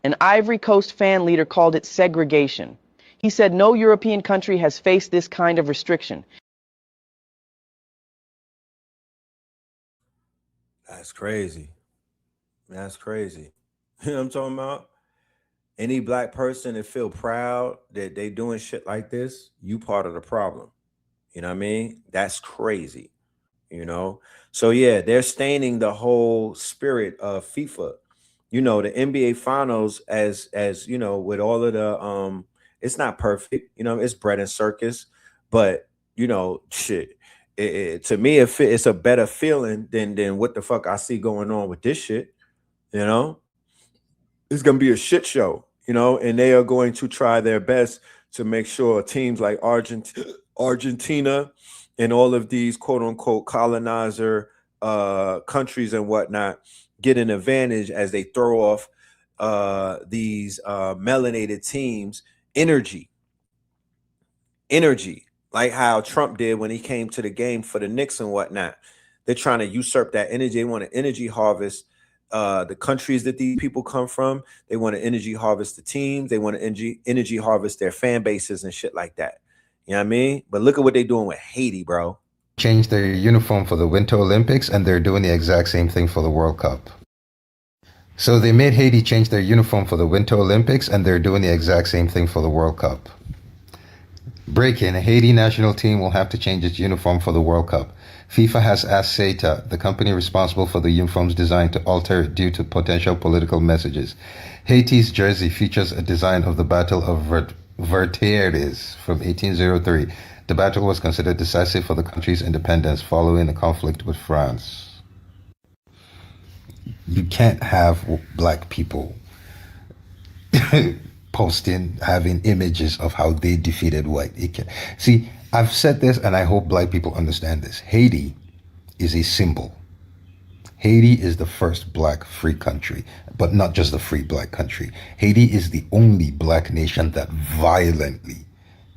An Ivory Coast fan leader called it segregation. He said no European country has faced this kind of restriction. That's crazy. That's crazy. You know what I'm talking about? Any black person that feel proud that they doing shit like this, you part of the problem. You know what I mean? That's crazy. So yeah, they're staining the whole spirit of FIFA. The NBA finals, as with all of the it's not perfect, it's bread and circus, but shit, to me it's a better feeling than what the fuck I see going on with this shit. It's gonna be a shit show, and they are going to try their best to make sure teams like Argentina and all of these quote unquote colonizer countries and whatnot get an advantage as they throw off these melanated teams energy, like how Trump did when he came to the game for the Knicks and whatnot. They're trying to usurp that energy. They want to energy harvest the countries that these people come from. They want to energy harvest the teams. They want to energy harvest their fan bases and shit like that. You know what I mean? But look at what they're doing with Haiti, bro. Changed their uniform for the Winter Olympics, and they're doing the exact same thing for the World Cup. So they made Haiti change their uniform for the Winter Olympics, and they're doing the exact same thing for the World Cup. Breaking, Haiti national team will have to change its uniform for the World Cup. FIFA has asked CETA, the company responsible for the uniform's design, to alter it due to potential political messages. Haiti's jersey features a design of the Battle of Vertières from 1803. The battle was considered decisive for the country's independence following a conflict with France. You can't have black people posting, having images of how they defeated white. See, I've said this, and I hope black people understand this. Haiti is a symbol. Haiti is the first black free country, but not just the free black country. Haiti is the only black nation that violently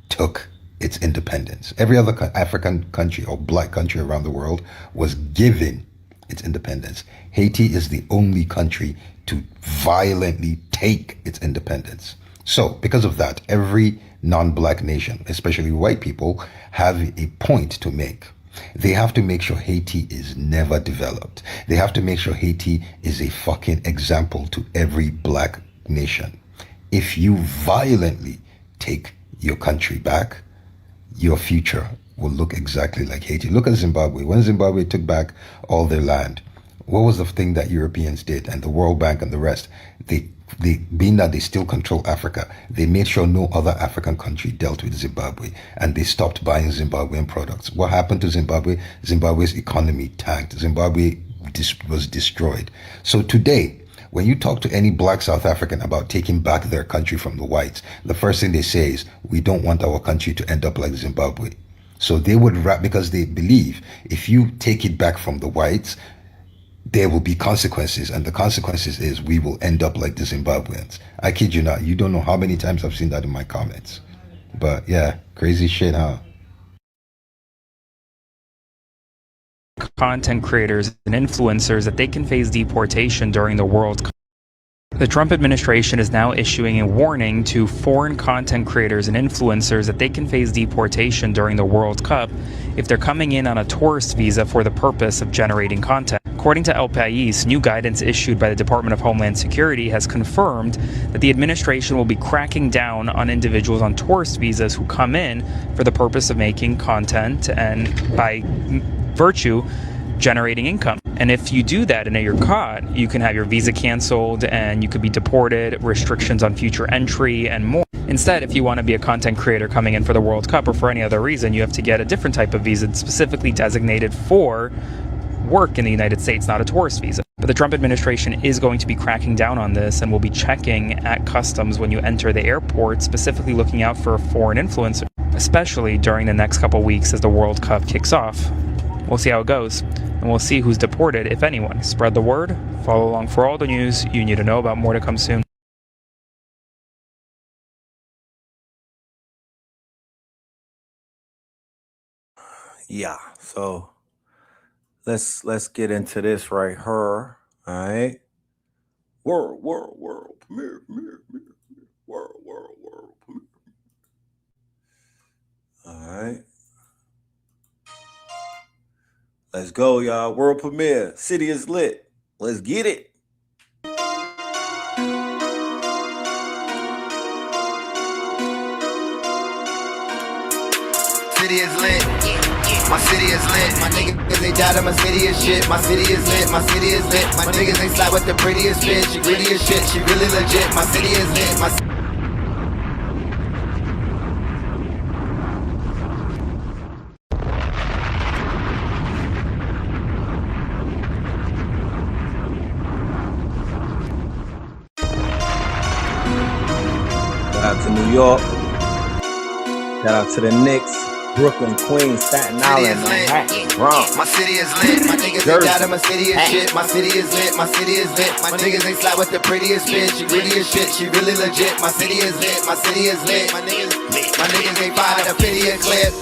took its independence. Every other African country or black country around the world was given its independence. Haiti is the only country to violently take its independence. So, because of that, every non-black nation, especially white people, have a point to make. They have to make sure Haiti is never developed. They have to make sure Haiti is a fucking example to every black nation. If you violently take your country back, your future will look exactly like Haiti. Look at Zimbabwe. When Zimbabwe took back all their land, what was the thing that Europeans did, and the World Bank and the rest? They being that they still control Africa, they made sure no other African country dealt with Zimbabwe, and they stopped buying Zimbabwean products. What happened to Zimbabwe? Zimbabwe's economy tanked. Zimbabwe was destroyed. So today, when you talk to any black South African about taking back their country from the whites, the first thing they say is, we don't want our country to end up like Zimbabwe. So they would rap, because they believe if you take it back from the whites, there will be consequences, and the consequences is we will end up like the Zimbabweans. I kid you not. You don't know how many times I've seen that in my comments. But yeah, crazy shit, huh? Content creators and influencers that they can face deportation during the World Cup. The Trump administration is now issuing a warning to foreign content creators and influencers that they can face deportation during the World Cup if they're coming in on a tourist visa for the purpose of generating content. According to El País, new guidance issued by the Department of Homeland Security has confirmed that the administration will be cracking down on individuals on tourist visas who come in for the purpose of making content and, by virtue, generating income. And if you do that and you're caught, you can have your visa canceled and you could be deported, restrictions on future entry, and more. Instead, if you want to be a content creator coming in for the World Cup or for any other reason, you have to get a different type of visa specifically designated for work in the United States, not a tourist visa. But the Trump administration is going to be cracking down on this and will be checking at customs when you enter the airport, specifically looking out for foreign influencers, especially during the next couple weeks as the World Cup kicks off. We'll see how it goes, and we'll see who's deported, if anyone. Spread the word, follow along for all the news you need to know about. More to come soon. Yeah, so let's get into this right here. All right. World premiere, world premiere. All right. Let's go, y'all. World premiere. City is lit. Let's get it. City is lit. My city is lit. My niggas ain't doubt my city is shit. My city is lit. My city is lit. My niggas ain't slide with the prettiest bitch. She really is shit. She really legit. My city is lit. My Shout out to New York. Shout out to the Knicks. Brooklyn, Queens, Staten Island, Manhattan, Bronx. My city is lit. My niggas ain't doubting my city is shit. My city is lit. My city is lit. My niggas ain't slide with the prettiest bitch. She gritty as shit. She really legit. My city is lit. My city is lit. My niggas ain't fired a pity a clip.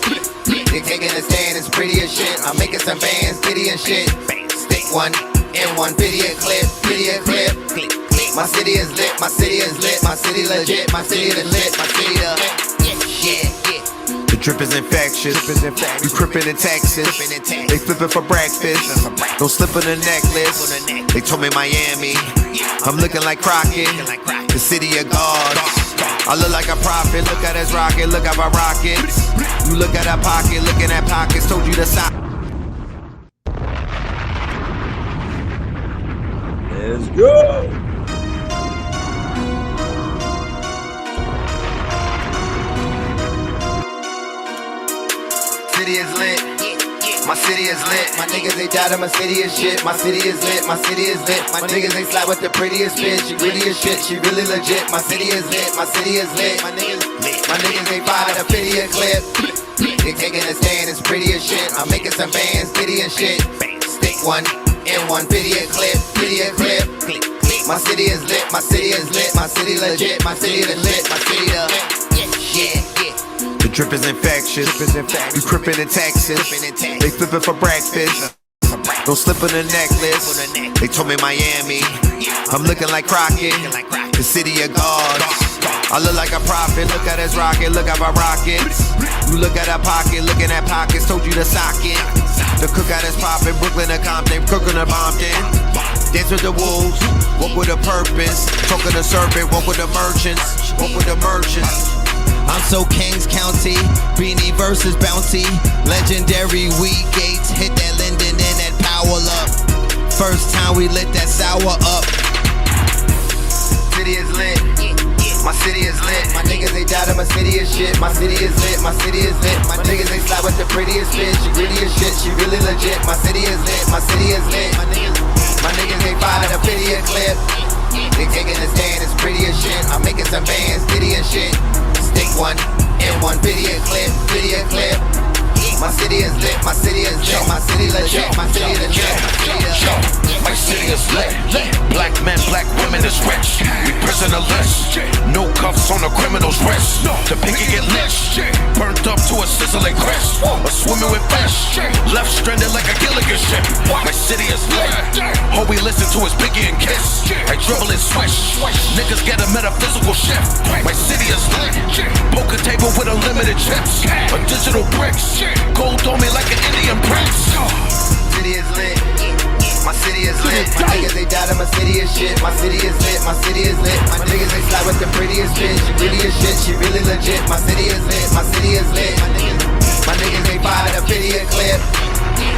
They taking a stand. It's pretty as shit. I'm making some bands, pity and shit. Stick one in one video clip. Video clip. My city is lit. My city is lit. My city legit. My city the lit. My city the yeah. The drip is infectious. We crippin' in Texas. They flippin' for breakfast. Don't slip on the necklace. They told me Miami. I'm looking like Crockett. The city of gods. I look like a prophet. Look at us rocket. Look at our rockets. You look at our pocket. Looking at pockets. Told you to stop. Let's go. City is lit. My city is lit. My niggas ain't doubting my city is shit. My city is lit. My city is lit. My niggas ain't slide with the prettiest bitch. She gritty as shit. She really legit. My city is lit. My city is lit. My niggas ain't fired a pity a clip. They taking a stand. It's pretty as shit. I'm making some bands, pity and shit. Stick one in one video clip. Video clip. My city is lit. My city is lit. My city legit. My city the lit. My city the yeah. The drip is infectious. We crippin' in Texas. They flippin' for breakfast. Don't slip on the necklace. They told me Miami. I'm looking like Crockett. The city of gods. I look like a prophet. Look at us rocket. Look at our rockets. You look at our pocket. Looking at pockets. Told you to sock it. The cookout is poppin'. Brooklyn to Compton. Cookin' to Bompton. Dance with the wolves. Walk with a purpose. Talk with the serpent. Walk with the merchants. Walk with the merchants. I'm so Kings County, Beanie versus Bounty, legendary weed gates, hit that Linden and that Powell up. First time we lit that sour up. City is lit, my city is lit. My niggas ain't doubting my city is shit. My city is lit, my city is lit. My niggas ain't slide with the prettiest bitch. She gritty as shit, she really legit. My city is lit, my city is lit. My niggas ain't fired a pity a clip. They taking a stand, it's pretty as shit. I'm making some bands, pity and shit. Stick one in one video clip. My city is lit, my city is lit, my city legit, my city legit, my city is lit. Black men, black women is rich. We prisonerless. No cuffs on a criminal's wrist. The pinky get lit. Burnt up to a sizzling crisp. Or swimming with fish. Left stranded like a Gilligan ship. My city is lit. All we listen to is Biggie and Kiss. I dribble and swish. Niggas get a metaphysical shift. My city is lit. Poker table with unlimited chips. A digital bricks. Gold on me like an Indian prince. City is lit. My city is lit. My niggas ain't doubting my city is shit. My city is lit. My city is lit. My niggas ain't slide with the prettiest bitch. She really as shit. She really legit. My city is lit. My city is lit. My niggas ain't fired a pity a clip.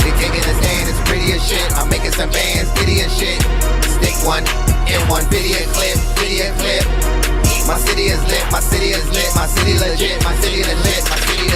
They taking a stand. It's pretty as shit. I'm making some bands, pity and shit. Stick one in one video clip. Video clip. My city is lit. My city is lit. My city legit. My city legit. My city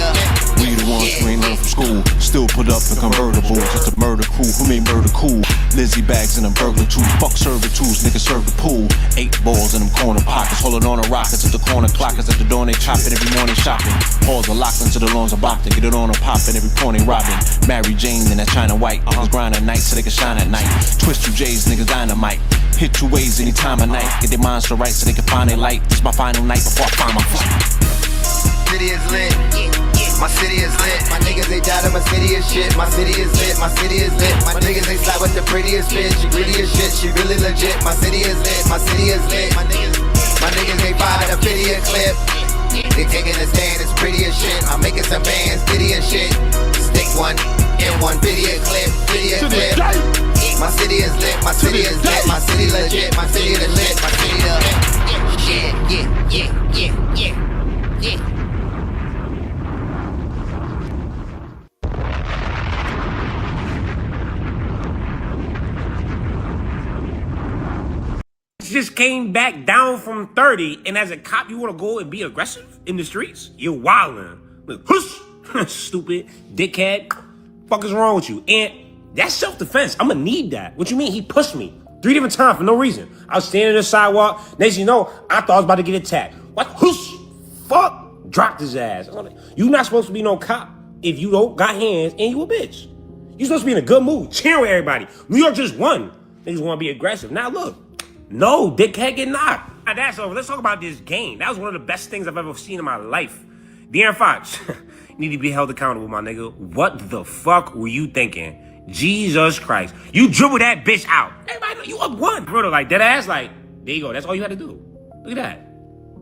we the ones who ain't learned from school. Still put up in convertibles. Just a murder crew who made murder cool. Lizzie bags and them burglar tools. Fuck servitudes, niggas serve the pool. 8 balls in them corner pockets. Holding on a rocket to the corner clockers. At the door they chopping every morning shopping. Halls are locked into the lawns of Boston. Get it on a poppin' every point they robbing. Mary Jane and that China white. Niggas grind at night so they can shine at night. Twist 2 J's, niggas dynamite. Hit 2 ways any time of night. Get their minds so right so they can find their light. This my final night before I find my flight. City is lit. My city is lit. My niggas ain't doubting my city is shit. My city is lit. My city is lit. My niggas ain't slide with the prettiest bitch. She gritty as shit. She really legit. My city is lit. My city is lit. My niggas ain't fired a pity a clip. They taking a stand. It's pretty as shit. I'm making some bands, pity and shit. Stick one in one video clip. Video clip. My city is lit. My city is lit. My city legit. My city the lit. My city the yeah. Just came back down from 30, and as a cop, you want to go and be aggressive in the streets? You're wildin'. Like, hush, stupid dickhead. Fuck is wrong with you? And that's self-defense. I'm gonna need that. What you mean? He pushed me 3 different times for no reason. I was standing on the sidewalk. Next thing you know, I thought I was about to get attacked. What? Hush, fuck. Dropped his ass. You not supposed to be no cop. if you don't got hands and you a bitch. You supposed to be in a good mood, cheering with everybody. New York just won. Niggas want to be aggressive. Now look, no, dick can't get knocked. Now that's over. Let's talk about this game. That was one of the best things I've ever seen in my life. De'Aaron Fox, you need to be held accountable, my nigga. What the fuck were you thinking? Jesus Christ. You dribble that bitch out. Everybody know you up one. Bro, like dead ass, like, there you go. That's all you had to do. Look at that.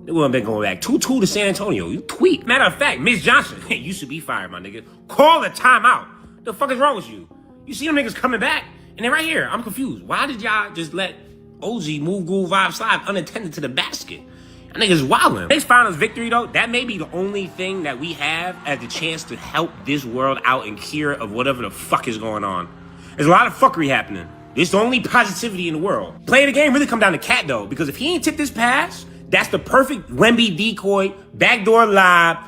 They wouldn't been going back 2-2 to San Antonio. You tweet. Matter of fact, Miss Johnson, you should be fired, my nigga. Call a timeout. The fuck is wrong with you? You see them niggas coming back, and they're right here. I'm confused. Why did y'all just let OG move Groove Vibe slide unattended to the basket? That nigga's wildin'. Next finals victory, though, that may be the only thing that we have as the chance to help this world out and cure of whatever the fuck is going on. There's a lot of fuckery happening. This is the only positivity in the world. Play the game really come down to Cat, though, because if he ain't tip this pass, that's the perfect Wemby decoy, backdoor lob,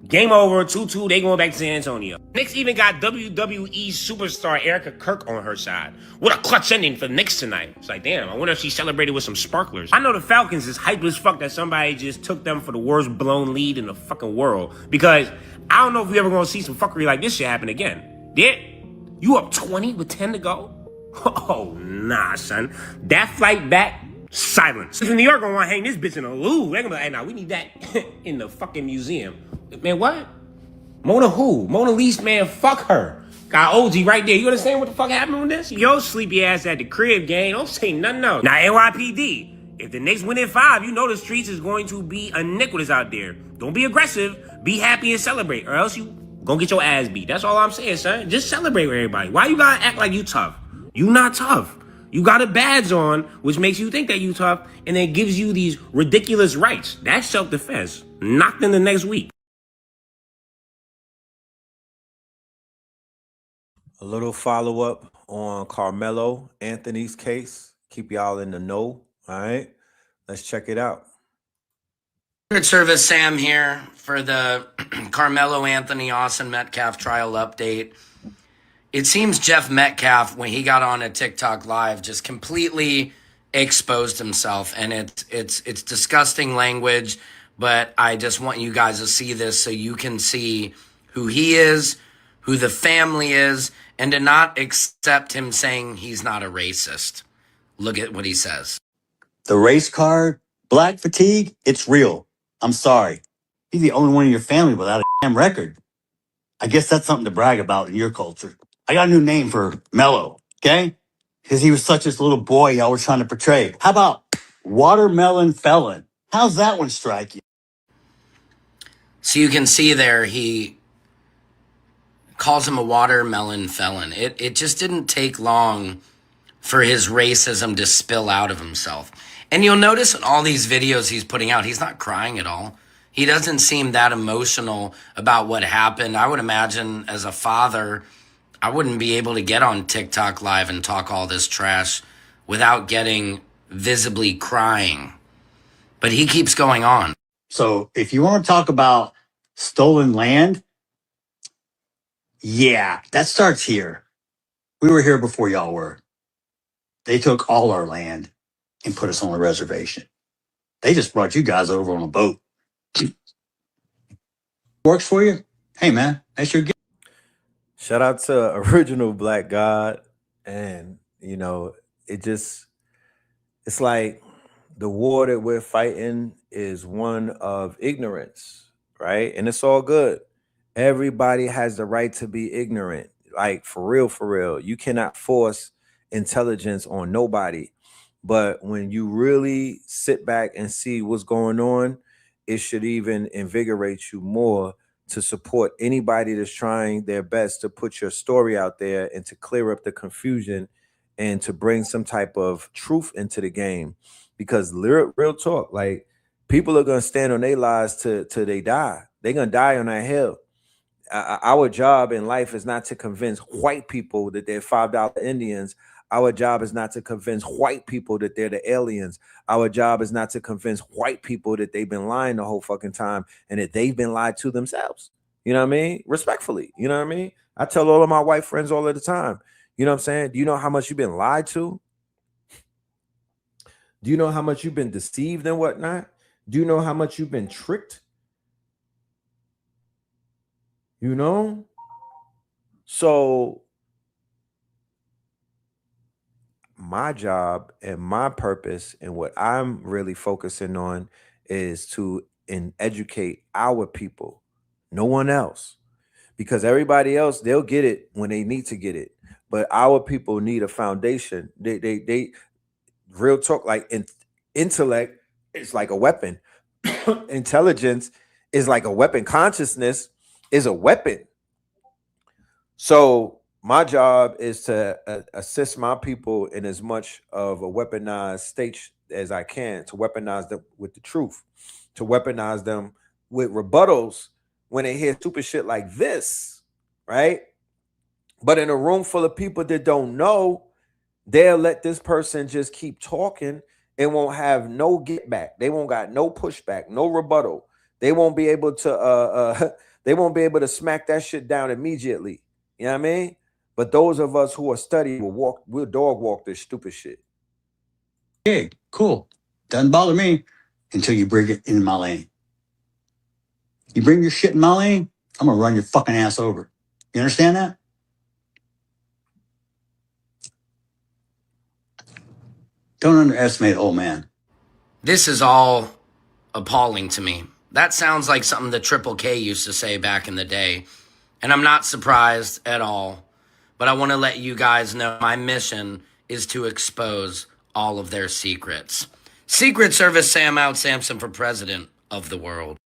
game over, 2-2, they going back to San Antonio. Knicks even got WWE superstar Erica Kirk on her side. What a clutch ending for the Knicks tonight. It's like, damn, I wonder if she celebrated with some sparklers. I know the Falcons is hype as fuck that somebody just took them for the worst blown lead in the fucking world. Because I don't know if we ever gonna see some fuckery like this shit happen again. Yeah, you up 20 with 10 to go? Oh, nah, son. That flight back, silence. Because New York gonna want to hang this bitch in a loo. They're gonna be like, hey, nah, we need that in the fucking museum. Man, what? Mona who? Mona Lisa, man, fuck her. Got OG right there. You understand what the fuck happened with this? Yo, sleepy ass at the crib, gang. Don't say nothing else. Now, NYPD, if the Knicks win in 5, you know the streets is going to be iniquitous out there. Don't be aggressive. Be happy and celebrate, or else you gonna get your ass beat. That's all I'm saying, son. Just celebrate with everybody. Why you gotta act like you tough? You not tough. You got a badge on, which makes you think that you tough, and then gives you these ridiculous rights. That's self-defense. Knocked in the next week. A little follow-up on Carmelo Anthony's case. Keep y'all in the know. All right. Let's check it out. Secret Service Sam here for the Carmelo Anthony Austin Metcalf trial update. It seems Jeff Metcalf, when he got on a TikTok live, just completely exposed himself, and it's disgusting language, but I just want you guys to see this so you can see who he is, who the family is, and to not accept him saying he's not a racist. Look at what he says. The race card, black fatigue, it's real. I'm sorry. He's the only one in your family without a damn record. I guess that's something to brag about in your culture. I got a new name for Mello, okay? Because he was such this little boy y'all were trying to portray. How about watermelon felon? How's that one strike you? So you can see there, he calls him a watermelon felon. It just didn't take long for his racism to spill out of himself. And you'll notice in all these videos he's putting out, he's not crying at all. He doesn't seem that emotional about what happened. I would imagine as a father, I wouldn't be able to get on TikTok live and talk all this trash without getting visibly crying. But he keeps going on. So if you want to talk about stolen land, yeah, that starts here. We were here before y'all were. They took all our land and put us on a reservation. They just brought you guys over on a boat. Works for you? Hey, man, that's your gift. Shout out to Original Black God. And, you know, it's like the war that we're fighting is one of ignorance, right? And it's all good. Everybody has the right to be ignorant. Like, for real. You cannot force intelligence on nobody. But when you really sit back and see what's going on, it should even invigorate you more to support anybody that's trying their best to put your story out there and to clear up the confusion and to bring some type of truth into the game. Because real talk, like, people are going to stand on their lies till they die. They're going to die on that hill. Our job in life is not to convince white people that they're $5 Indians. Our job is not to convince white people that they're the aliens. Our job is not to convince white people that they've been lying the whole fucking time and that they've been lied to themselves. You know what I mean? Respectfully. You know what I mean? I tell all of my white friends all of the time, you know what I'm saying? Do you know how much you've been lied to? Do you know how much you've been deceived and whatnot? Do you know how much you've been tricked? You know? So my job and my purpose and what I'm really focusing on is to educate our people, no one else, because everybody else, they'll get it when they need to get it, but our people need a foundation. They real talk, like intellect is like a weapon. Intelligence is like a weapon. Consciousness is a weapon. So my job is to assist my people in as much of a weaponized state as I can, to weaponize them with the truth, to weaponize them with rebuttals when they hear stupid shit like this, right? But in a room full of people that don't know, they'll let this person just keep talking and won't have no get back. They won't got no pushback, no rebuttal. They won't be able to they won't be able to smack that shit down immediately. You know what I mean? But those of us who are studying we'll dog walk this stupid shit. Okay, cool. Doesn't bother me until you bring it in my lane. You bring your shit in my lane, I'm gonna run your fucking ass over. You understand that? Don't underestimate old man. This is all appalling to me. That sounds like something that Triple K used to say back in the day. And I'm not surprised at all. But I want to let you guys know my mission is to expose all of their secrets. Secret Service Sam out, Samson for president of the world.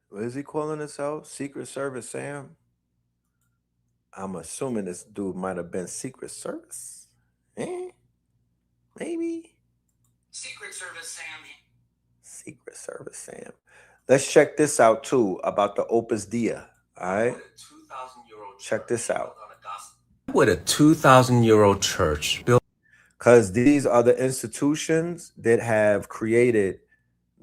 What is he calling us out? Secret Service Sam? I'm assuming this dude might have been Secret Service. Maybe. Secret Service Sam. Secret Service Sam. Let's check this out too about the Opus Dei. All right. Check this out. Would a 2,000-year-old church built? Because these are the institutions that have created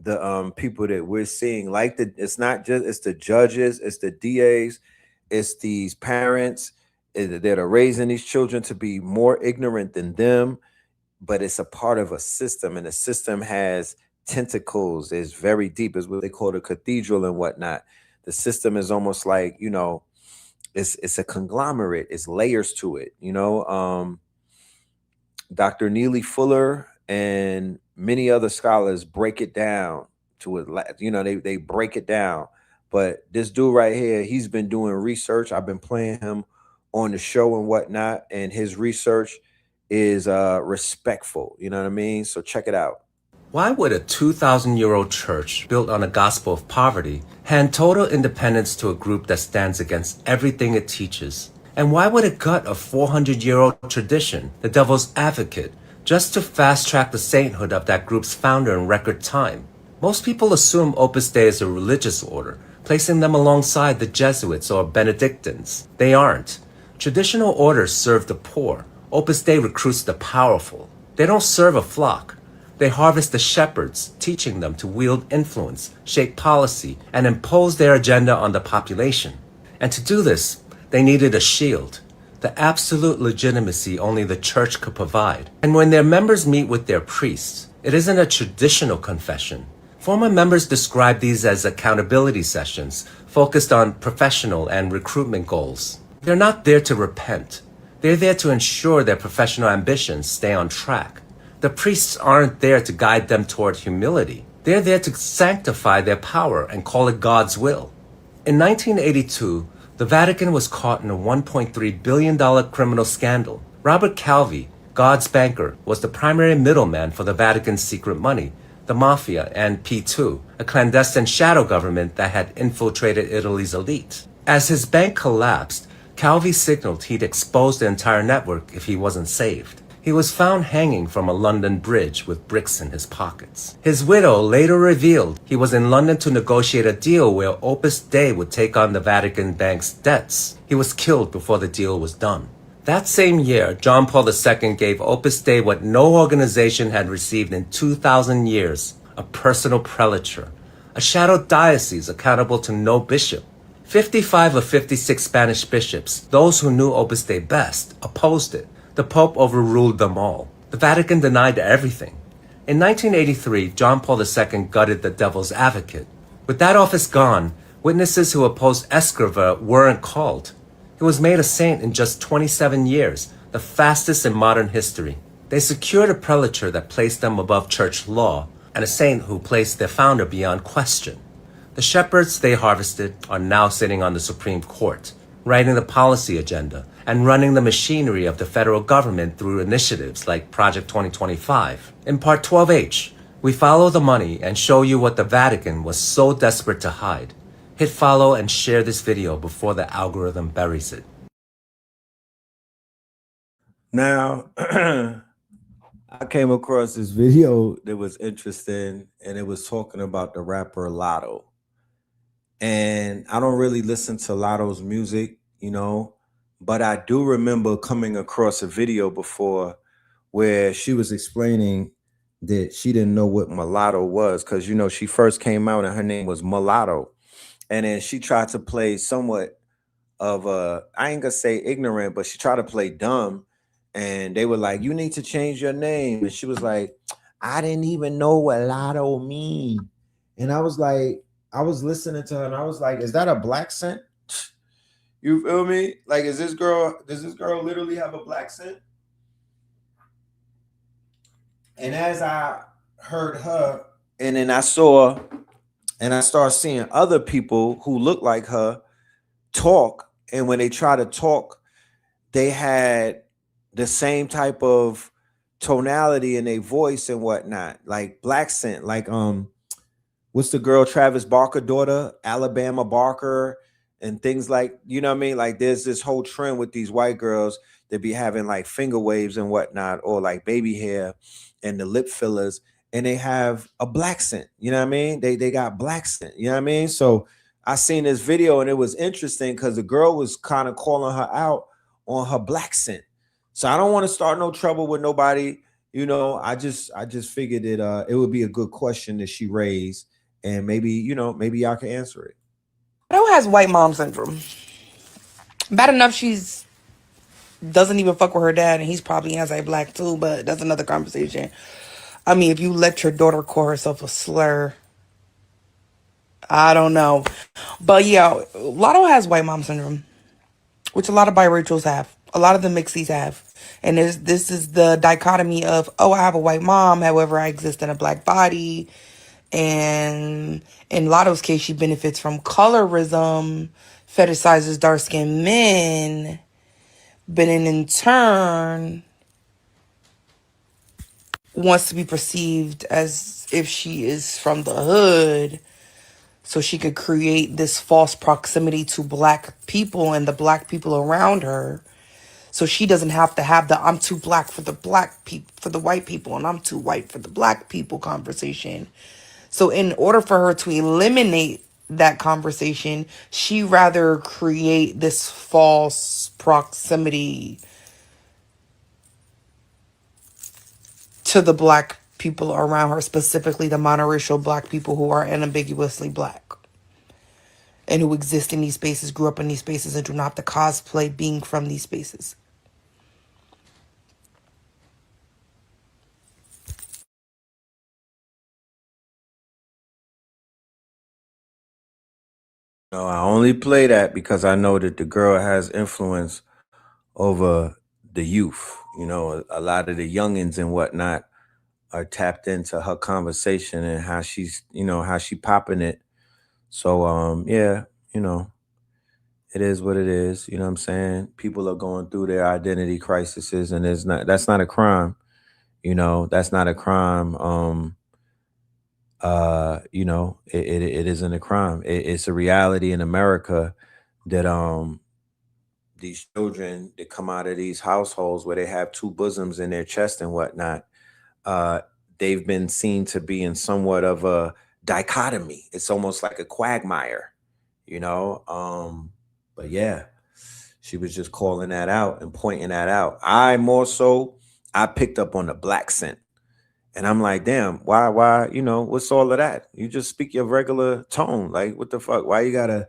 the people that we're seeing. Like it's not just, it's the judges, it's the DAs, it's these parents that are raising these children to be more ignorant than them. But it's a part of a system, and the system has tentacles. It's very deep. It's what they call the cathedral and whatnot. The system is almost like, you know, it's a conglomerate. It's layers to it. You know, Dr. Neely Fuller and many other scholars break it down to it. You know, they break it down. But this dude right here, he's been doing research. I've been playing him on the show and whatnot, and his research is respectful. You know what I mean? So check it out. Why would a 2,000-year-old church built on a gospel of poverty hand total independence to a group that stands against everything it teaches? And why would it gut a 400-year-old tradition, the devil's advocate, just to fast-track the sainthood of that group's founder in record time? Most people assume Opus Dei is a religious order, placing them alongside the Jesuits or Benedictines. They aren't. Traditional orders serve the poor. Opus Dei recruits the powerful. They don't serve a flock. They harvest the shepherds, teaching them to wield influence, shape policy, and impose their agenda on the population. And to do this, they needed a shield, the absolute legitimacy only the church could provide. And when their members meet with their priests, it isn't a traditional confession. Former members describe these as accountability sessions, focused on professional and recruitment goals. They're not there to repent. They're there to ensure their professional ambitions stay on track. The priests aren't there to guide them toward humility. They're there to sanctify their power and call it God's will. In 1982, the Vatican was caught in a $1.3 billion criminal scandal. Robert Calvi, God's banker, was the primary middleman for the Vatican's secret money, the Mafia, and P2, a clandestine shadow government that had infiltrated Italy's elite. As his bank collapsed, Calvi signaled he'd expose the entire network if he wasn't saved. He was found hanging from a London bridge with bricks in his pockets. His widow later revealed he was in London to negotiate a deal where Opus Dei would take on the Vatican Bank's debts. He was killed before the deal was done. That same year, John Paul II gave Opus Dei what no organization had received in 2,000 years, a personal prelature, a shadow diocese accountable to no bishop. 55 of 56 Spanish bishops, those who knew Opus Dei best, opposed it. The Pope overruled them all. The Vatican denied everything. In 1983, John Paul II gutted the devil's advocate. With that office gone, witnesses who opposed Escriva weren't called. He was made a saint in just 27 years, the fastest in modern history. They secured a prelature that placed them above church law, and a saint who placed their founder beyond question. The shepherds they harvested are now sitting on the Supreme Court, writing the policy agenda, and running the machinery of the federal government through initiatives like Project 2025. In Part 12H, we follow the money and show you what the Vatican was so desperate to hide. Hit follow and share this video before the algorithm buries it. Now, I came across this video that was interesting, and it was talking about the rapper Lotto. And I don't really listen to Lotto's music, you know, but I do remember coming across a video before where she was explaining that she didn't know what mulatto was because, you know, she first came out and her name was Mulatto. And then she tried to play somewhat of I ain't gonna say ignorant, but she tried to play dumb. And they were like, you need to change your name. And she was like, I didn't even know what Lotto mean. And I was like, I was listening to her and I was like, is that a black scent? You feel me? Like, does this girl literally have a black scent? And as I heard her, and then I saw, and I started seeing other people who look like her talk. And when they try to talk, they had the same type of tonality in their voice and whatnot, like black scent, like what's the girl Travis Barker daughter, Alabama Barker, and things like, you know what I mean? Like there's this whole trend with these white girls that be having like finger waves and whatnot, or like baby hair and the lip fillers, and they have a black scent, you know what I mean? They got black scent, you know what I mean? So I seen this video and it was interesting because the girl was kind of calling her out on her black scent. So I don't want to start no trouble with nobody. You know, I just figured that it would be a good question that she raised, and maybe, you know, maybe y'all can answer it. Who has white mom syndrome? Bad enough she's doesn't even fuck with her dad, and he's probably anti-black too, but that's another conversation. I mean, if you let your daughter call herself a slur, I don't know. But yeah, Lotto has white mom syndrome, which a lot of biracials have. A lot of the mixies have. And this is the dichotomy of, oh, I have a white mom, however, I exist in a black body. And in Lotto's case, she benefits from colorism, fetishizes dark-skinned men, but in turn wants to be perceived as if she is from the hood, so she could create this false proximity to black people and the black people around her. So she doesn't have to have the I'm too black for the black people, for the white people, and I'm too white for the black people conversation. So in order for her to eliminate that conversation, she rather create this false proximity to the black people around her, specifically the monoracial black people who are unambiguously black and who exist in these spaces, grew up in these spaces, and do not have to cosplay being from these spaces. No, I only play that because I know that the girl has influence over the youth. You know, a lot of the youngins and whatnot are tapped into her conversation and how she's, you know, how she popping it. So yeah, you know, it is what it is. You know what I'm saying? People are going through their identity crises, and that's not a crime. You know, that's not a crime. You know, it isn't a crime. It's a reality in America that these children that come out of these households where they have two bosoms in their chest and whatnot, they've been seen to be in somewhat of a dichotomy. It's almost like a quagmire, you know. But yeah, she was just calling that out and pointing that out. I picked up on the black scent. And I'm like, damn, why, you know, what's all of that? You just speak your regular tone. Like, what the fuck? Why you gotta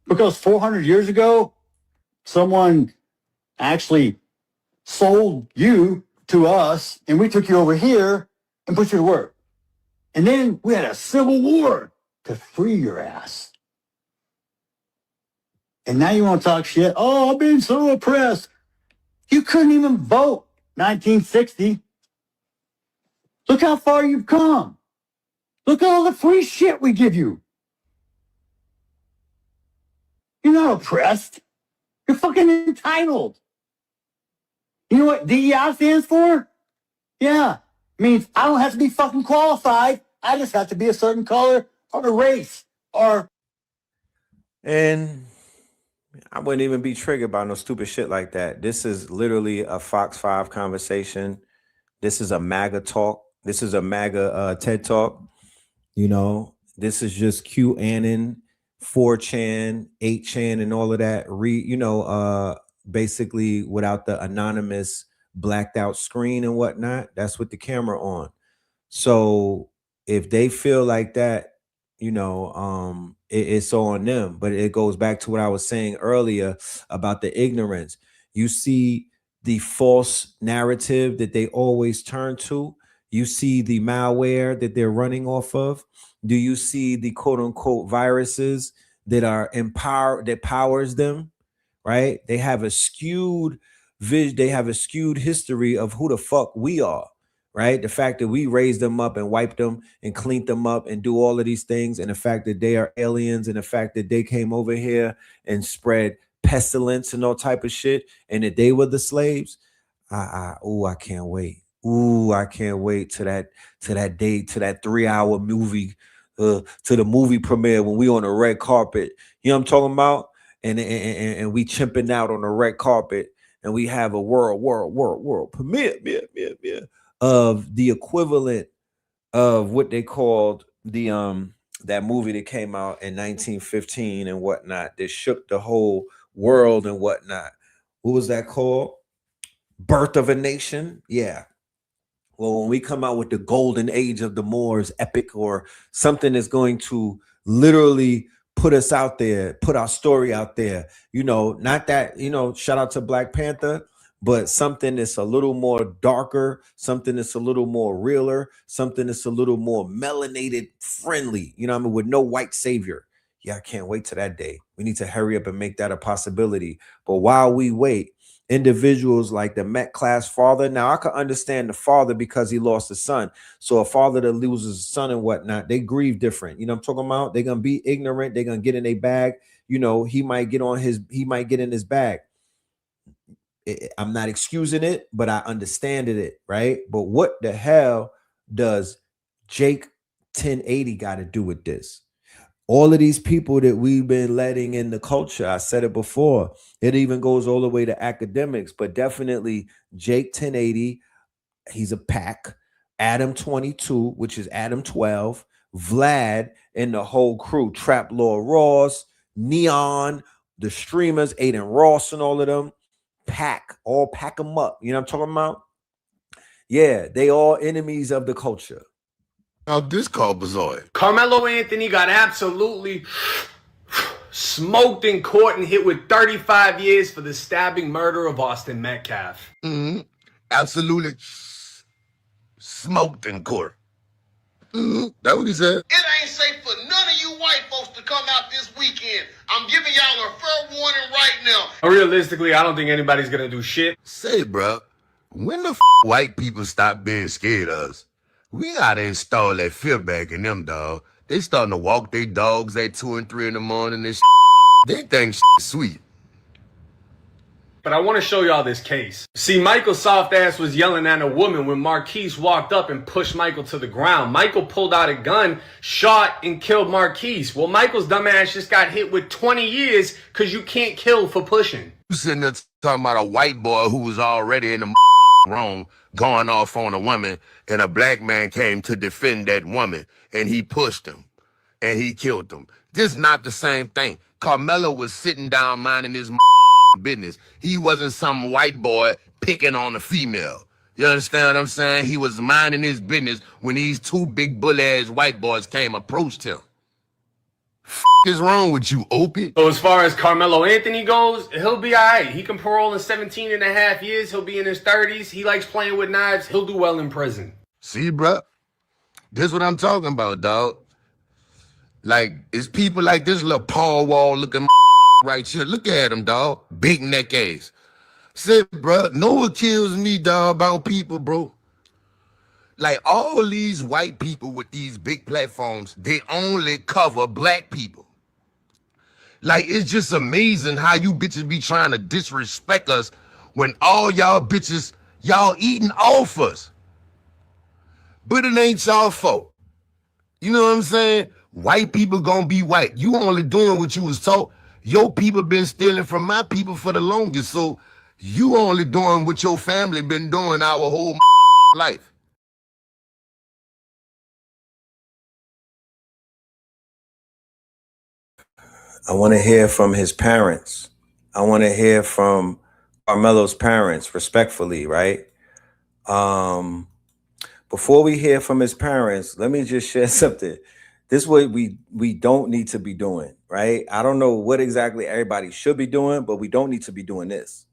Because 400 years ago, someone actually sold you to us and we took you over here and put you to work. And then we had a civil war to free your ass. And now you want to talk shit. Oh, I've been so oppressed. You couldn't even vote 1960. Look how far you've come. Look at all the free shit we give you. You're not oppressed. You're fucking entitled. You know what DEI stands for? Yeah. It means I don't have to be fucking qualified. I just have to be a certain color or a race or. And I wouldn't even be triggered by no stupid shit like that. This is literally a Fox 5 conversation. This is a MAGA talk. This is a MAGA TED talk. You know, this is just QAnon, 4chan, 8chan, and all of that. Basically without the anonymous blacked out screen and whatnot. That's with the camera on. So if they feel like that, it's on them. But it goes back to what I was saying earlier about the ignorance. You see the false narrative that they always turn to. You see the malware that they're running off of. Do you see the quote unquote viruses that are that powers them? Right? They have a skewed history of who the fuck we are. Right? The fact that we raised them up and wiped them and cleaned them up and do all of these things, and the fact that they are aliens, and the fact that they came over here and spread pestilence and all type of shit, and that they were the slaves. I can't wait. I can't wait to that day, to that 3-hour movie, to the movie premiere when we on the red carpet. You know what I'm talking about? And we chimping out on the red carpet, and we have a world premiere of the equivalent of what they called the that movie that came out in 1915 and whatnot, that shook the whole world and whatnot. What was that called? Birth of a Nation? Yeah. Well, when we come out with the golden age of the Moors epic, or something that's going to literally put us out there, put our story out there, not that, shout out to Black Panther, but something that's a little more darker, something that's a little more realer, something that's a little more melanated friendly, with no white savior. Yeah, I can't wait to that day. We need to hurry up and make that a possibility. But while we wait, individuals like the Met class father. Now, I can understand the father because he lost a son. So a father that loses a son and whatnot, they grieve different. You know what I'm talking about? They're going to be ignorant. They're going to get in their bag. He might get in his bag. I'm not excusing it, but I understand it, right? But what the hell does Jake 1080 got to do with this? All of these people that we've been letting in the culture, I said it before, it even goes all the way to academics, but definitely Jake 1080, he's a pack, Adam 22, which is Adam 12, Vlad and the whole crew, Trap Lord Ross, Neon, the streamers, Aiden Ross and all of them, pack them up. You know what I'm talking about? Yeah, they all enemies of the culture. Now this called bizarre. Carmelo Anthony got absolutely smoked in court and hit with 35 years for the stabbing murder of Austin Metcalf. Absolutely smoked in court. That's what he said. It ain't safe for none of you white folks to come out this weekend. I'm giving y'all a fair warning right now. Realistically, I don't think anybody's gonna do shit. Say, bro, when the white people stop being scared of us? We gotta install that fear back in them, dog. They starting to walk their dogs at 2 and 3 in the morning and They think sweet. But I want to show y'all this case. See, Michael's soft ass was yelling at a woman when Marquise walked up and pushed Michael to the ground. Michael pulled out a gun, shot, and killed Marquise. Well, Michael's dumb ass just got hit with 20 years because you can't kill for pushing. You sitting there talking about a white boy who was already in the wrong, going off on a woman, and a black man came to defend that woman, and he pushed him, and he killed him. This not the same thing. Carmelo was sitting down minding his business. He wasn't some white boy picking on a female. You understand what I'm saying? He was minding his business when these two big bully ass white boys came approached him. is wrong with you, Opie? So as far as Carmelo Anthony goes, he'll be all right. He can parole in 17 and a half years. He'll be in his 30s. He likes playing with knives. He'll do well in prison. See, bruh? This what I'm talking about, dog. Like, it's people like this little Paul Wall looking right here. Look at him, dog. Big neck ass. Say, bruh, know what kills me, dog, about people, bro? Like, all these white people with these big platforms, they only cover black people. Like, it's just amazing how you bitches be trying to disrespect us when all y'all bitches, y'all eating off us. But it ain't y'all fault. You know what I'm saying? White people gonna be white. You only doing what you was taught. Your people been stealing from my people for the longest, so you only doing what your family been doing our whole life. I want to hear from his parents. I want to hear from Carmelo's parents, respectfully, right? Before we hear from his parents, let me just share something. This is what we don't need to be doing, right? I don't know what exactly everybody should be doing, but we don't need to be doing this.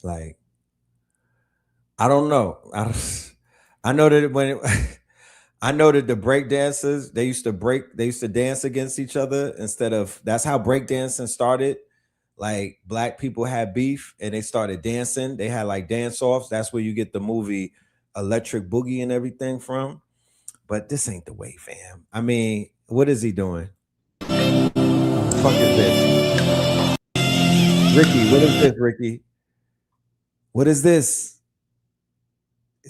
Like, I don't know. I know that when I know that the break dancers, they used to dance against each other instead of, that's how break dancing started. Like, black people had beef and they started dancing. They had like dance offs. That's where you get the movie Electric Boogie and everything from. But this ain't the way, fam. I mean, what is he doing? What the fuck is this? Ricky, what is this, Ricky? What is this?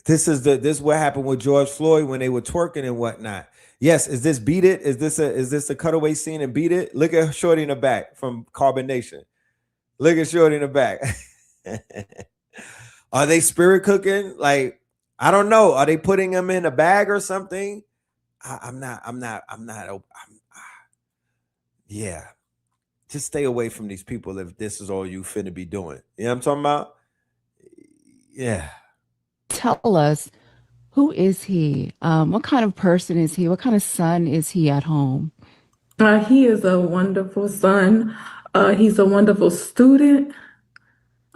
This is what happened with George Floyd when they were twerking and whatnot. Yes, is this Beat It? Is this a cutaway scene in Beat It? Look at Shorty in the back from Carbonation. Look at Shorty in the back. Are they spirit cooking? Like, I don't know. Are they putting them in a bag or something? I'm not. Yeah. Just stay away from these people if this is all you finna be doing. You know what I'm talking about? Yeah. Tell us, who is he? What kind of person is he? What kind of son is he at home? He is a wonderful son. He's a wonderful student.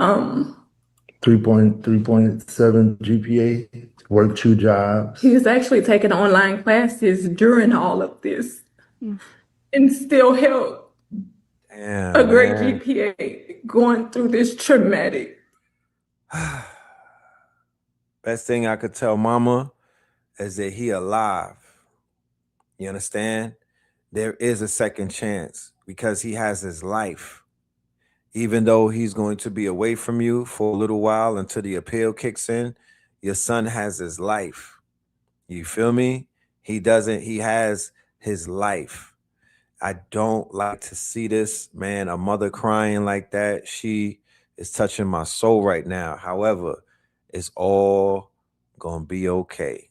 3.7 GPA, work 2 jobs. He's actually taking online classes during all of this and still held a great GPA going through this traumatic. Best thing I could tell mama is that he alive. You understand? There is a second chance because he has his life. Even though he's going to be away from you for a little while until the appeal kicks in, your son has his life. You feel me? He has his life. I don't like to see this, man. A mother crying like that, she is touching my soul right now. However, it's all gonna be okay.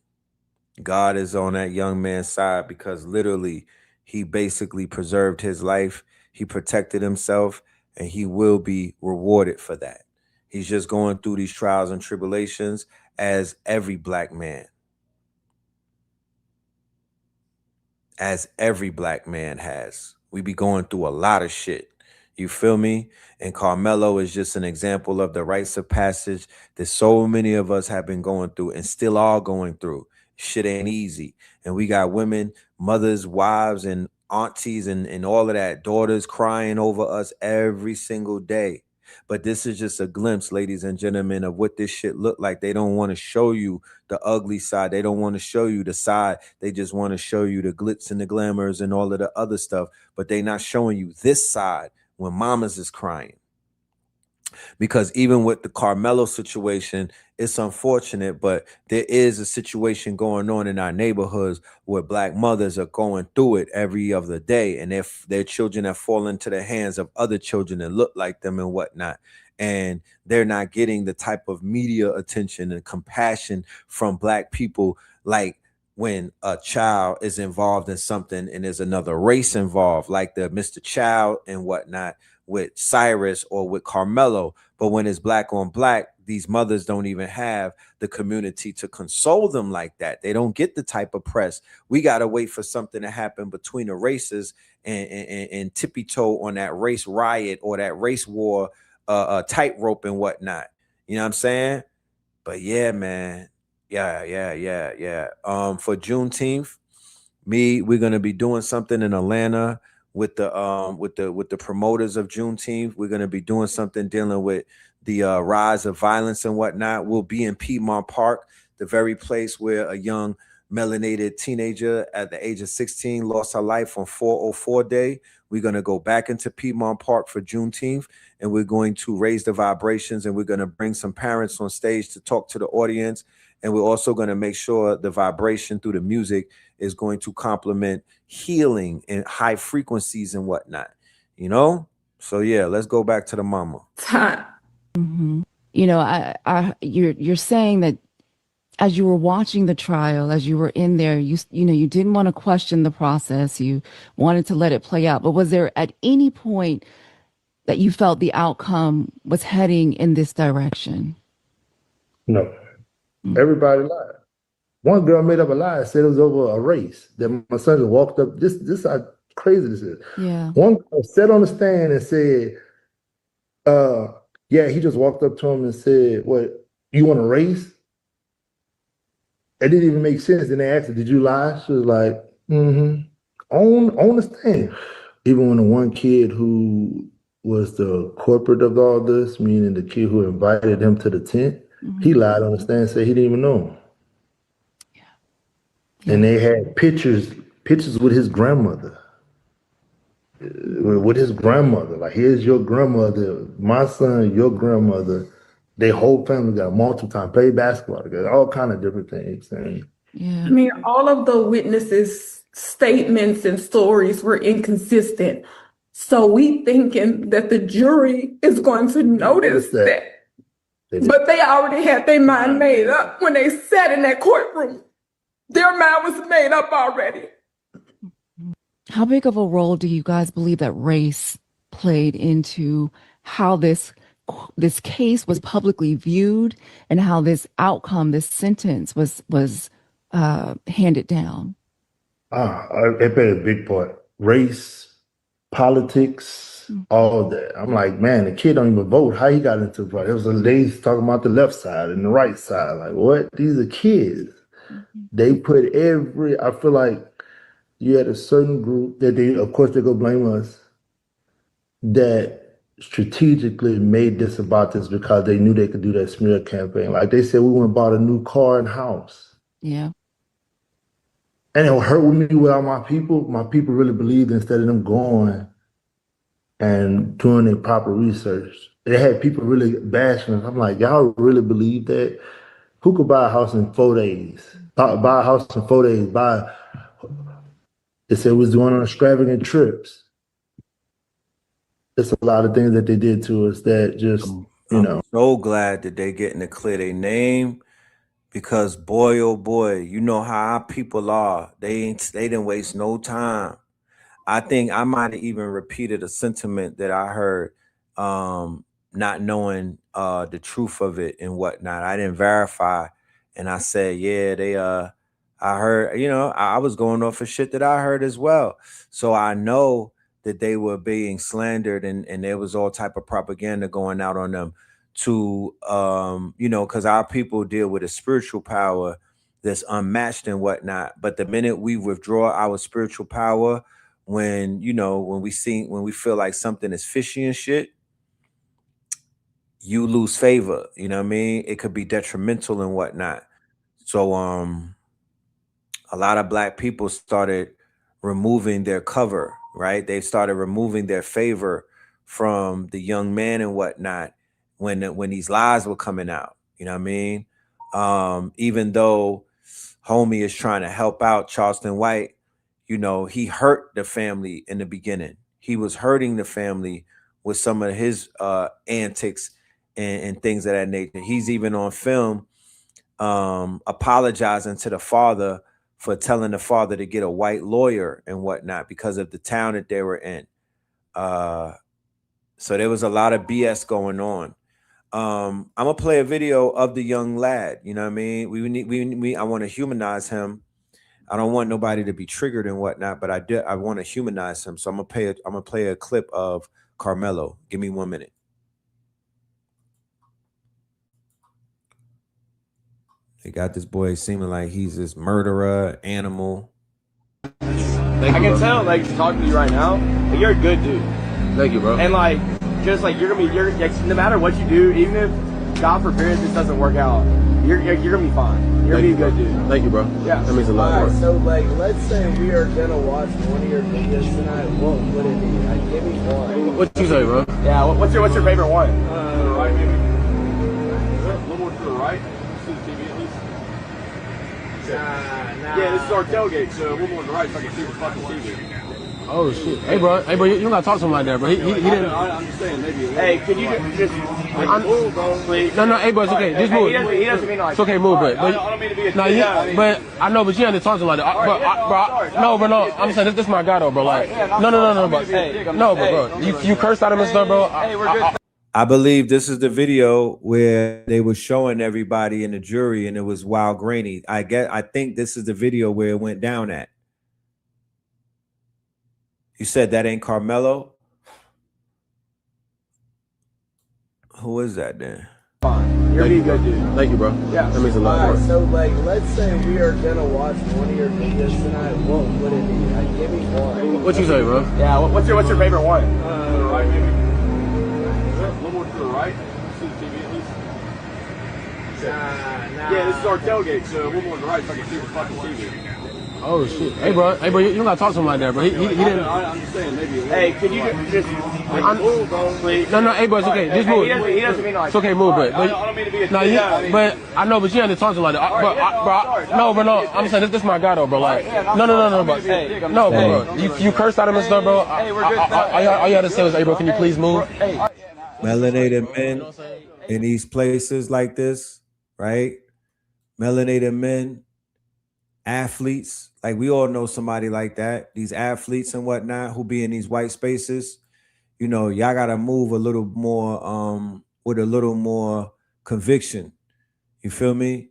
God is on that young man's side because literally he basically preserved his life. He protected himself and he will be rewarded for that. He's just going through these trials and tribulations as every black man. As every black man has. We be going through a lot of shit. You feel me? And Carmelo is just an example of the rites of passage that so many of us have been going through and still are going through. Shit ain't easy. And we got women, mothers, wives, and aunties and all of that, daughters crying over us every single day. But this is just a glimpse, ladies and gentlemen, of what this shit look like. They don't want to show you the ugly side. They don't want to show you the side. They just want to show you the glitz and the glamours and all of the other stuff. But they not showing you this side when mamas is crying. because even with the Carmelo situation, it's unfortunate, but there is a situation going on in our neighborhoods where black mothers are going through it every other day, and their children have fallen into the hands of other children that look like them and whatnot. And they're not getting the type of media attention and compassion from black people, like when a child is involved in something and there's another race involved, like the Mr. Child and whatnot with Cyrus or with Carmelo. But when it's black on black, these mothers don't even have the community to console them like that. They don't get the type of press. We got to wait for something to happen between the races and tippy toe on that race riot or that race war, tightrope and whatnot. You know what I'm saying? But yeah, man. Yeah. For Juneteenth, we're gonna be doing something in Atlanta with the promoters of Juneteenth. We're gonna be doing something dealing with the rise of violence and whatnot. We'll be in Piedmont Park, the very place where a young melanated teenager at the age of 16 lost her life on 404 Day. We're gonna go back into Piedmont Park for Juneteenth, and we're going to raise the vibrations, and we're gonna bring some parents on stage to talk to the audience. And we're also going to make sure the vibration through the music is going to complement healing and high frequencies and whatnot, you know? So yeah, let's go back to the mama. You know, you're saying that as you were watching the trial, as you were in there, you know, you didn't want to question the process. You wanted to let it play out. But was there at any point that you felt the outcome was heading in this direction? No. Everybody lied. One girl made up a lie, said it was over a race. That my son just walked up. This how crazy this is. Yeah. One girl sat on the stand and said, yeah, he just walked up to him and said, what, you want to race? It didn't even make sense. Then they asked her, did you lie? She was like, on the stand. Even when the one kid who was the corporate of all this, meaning the kid who invited him to the tent, he lied on the stand and said he didn't even know him. And they had pictures with his grandmother. With his grandmother. Like, here's your grandmother, my son, your grandmother. Their whole family got multiple time, played basketball together, all kind of different things. And I mean, all of the witnesses' statements and stories were inconsistent. So we thinking that the jury is going to notice that. But they already had their mind made up when they sat in that courtroom. Their mind was made up already. How big of a role do you guys believe that race played into how this case was publicly viewed and how this outcome, this sentence was handed down? It played a big part. Race, politics, all that. I'm like, man, the kid don't even vote. How he got into the party? It was a ladies talking about the left side and the right side. Like, what? These are kids. They put I feel like you had a certain group that of course, they go blame us, that strategically made this about this because they knew they could do that smear campaign. Like they said, we went and bought a new car and house. Yeah. And it hurt with me without my people. My people really believed instead of them going and doing their proper research. They had people really bashing us. I'm like, y'all really believe that? Who could buy a house in 4 days? Buy a house in 4 days. They said we was going on extravagant trips. It's a lot of things that they did to us that just, I'm so glad that they getting to clear their name, because boy, oh boy, you know how our people are. They didn't waste no time. I think I might have even repeated a sentiment that I heard, not knowing the truth of it and whatnot. I didn't verify, and I said, yeah, I heard, I was going off of shit that I heard as well. So I know that they were being slandered, and there was all type of propaganda going out on them to, because our people deal with a spiritual power that's unmatched and whatnot. But the minute we withdraw our spiritual power, when we feel like something is fishy and shit, you lose favor. You know what I mean? It could be detrimental and whatnot. So a lot of black people started removing their cover, right? They started removing their favor from the young man and whatnot. when these lies were coming out. You know what I mean? Even though homie is trying to help out Charleston White, you know, he hurt the family in the beginning. He was hurting the family with some of his antics and things of that nature. He's even on film apologizing to the father for telling the father to get a white lawyer and whatnot because of the town that they were in. So there was a lot of BS going on. I'm gonna play a video of the young lad. You know what I mean? I want to humanize him. I don't want nobody to be triggered and whatnot, but I want to humanize him. So I'm gonna play a clip of Carmelo. Give me 1 minute. They got this boy seeming like he's this murderer, animal. I can tell, like, talking to you right now, like, you're a good dude. Thank you, bro. And like, just like you're like, no matter what you do, even if God forbid this doesn't work out, you're gonna be fine. You're gonna be a good dude. Thank you, bro. Yeah. That means a lot. Alright, so like, let's say we are gonna watch one of your videos tonight. What would it be? Like, give me one. What you say, bro? Yeah. What's your favorite one? To the right, maybe. A little more to the right. See the TV at least. Nah. Yeah, this is our tailgate, so a little more to the right so I can see the fucking TV. Oh shit! Hey, bro, you don't gotta talk to him like that, bro. He didn't. I'm just saying, maybe. Hey, could you just move, bro, please? No, hey, bro, it's okay. Just move. He doesn't mean like. It's okay, move, I but don't mean to be a but I know, but you ain't talk to him like that, bro. I'm saying this my guy though, bro. Like, no, bro. You cursed at him and stuff, bro. Hey, we're good. I believe this is the video where they were showing everybody in the jury, and it was wild grainy. I think this is the video where it went down at. You said that ain't Carmelo? Who is that then? You're a good dude. Thank you, bro. Yeah. That means a lot. Alright, so like, let's say we are gonna watch one of your videos tonight. What would it be? Like, give me one. What you say, bro? Yeah. What's your favorite one? To the right, maybe. A little more to the right. See the TV at least. Nah. Yeah, this is our tailgate, so a little more to the right so I can see the fucking TV. Oh shit! Hey, bro, you don't gotta talk to him like that, bro. He didn't. I'm just saying, maybe. Hey, could you just move, bro, please? No, hey, bro, it's okay. Just move. He doesn't mean like. It's okay, move, but I don't mean to be a but I know, but you ain't talk to him like that, bro. I'm saying this my guy though, bro. Like, no, bro. You cursed at him and stuff, bro. All you had to say was, hey, bro, can you please move? Melanated men in these places like this, right? Melanated men, athletes, like we all know somebody like that. These athletes and whatnot who be in these white spaces, you know, y'all gotta move a little more with a little more conviction. You feel me?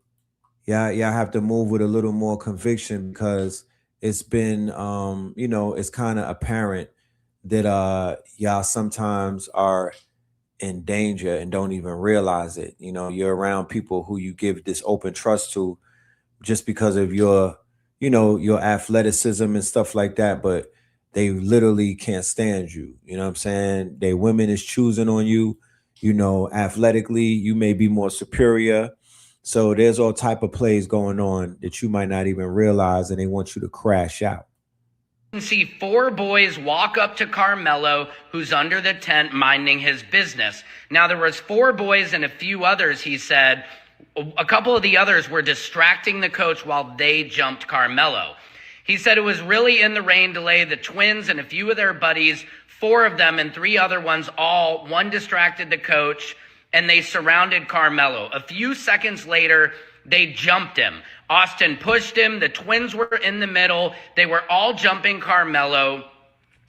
Y'all have to move with a little more conviction because it's been you know, it's kind of apparent that y'all sometimes are in danger and don't even realize it. You know, you're around people who you give this open trust to just because of your, you know, your athleticism and stuff like that, but they literally can't stand you. You know what I'm saying? They women is choosing on you, you know, athletically, you may be more superior. So there's all type of plays going on that you might not even realize, and they want you to crash out. You can see 4 boys walk up to Carmelo, who's under the tent minding his business. Now, there was 4 boys and a few others, he said. A couple of the others were distracting the coach while they jumped Carmelo. He said it was really in the rain delay. The twins and a few of their buddies, 4 of them and 3 other ones, one distracted the coach, and they surrounded Carmelo. A few seconds later, they jumped him. Austin pushed him. The twins were in the middle. They were all jumping Carmelo.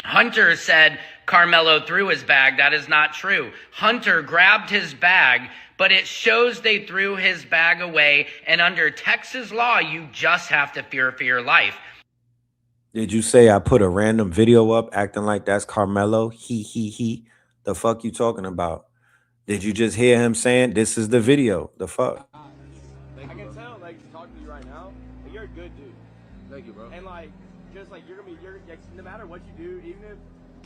Hunter said Carmelo threw his bag. That is not true. Hunter grabbed his bag, but it shows they threw his bag away. And under Texas law, you just have to fear for your life. Did you say I put a random video up acting like that's Carmelo? He. The fuck you talking about? Did you just hear him saying this is the video? The fuck? I can tell, like, talking to you right now, like, you're a good dude. Thank you, bro. And like, just like you're like, no matter what you do, even if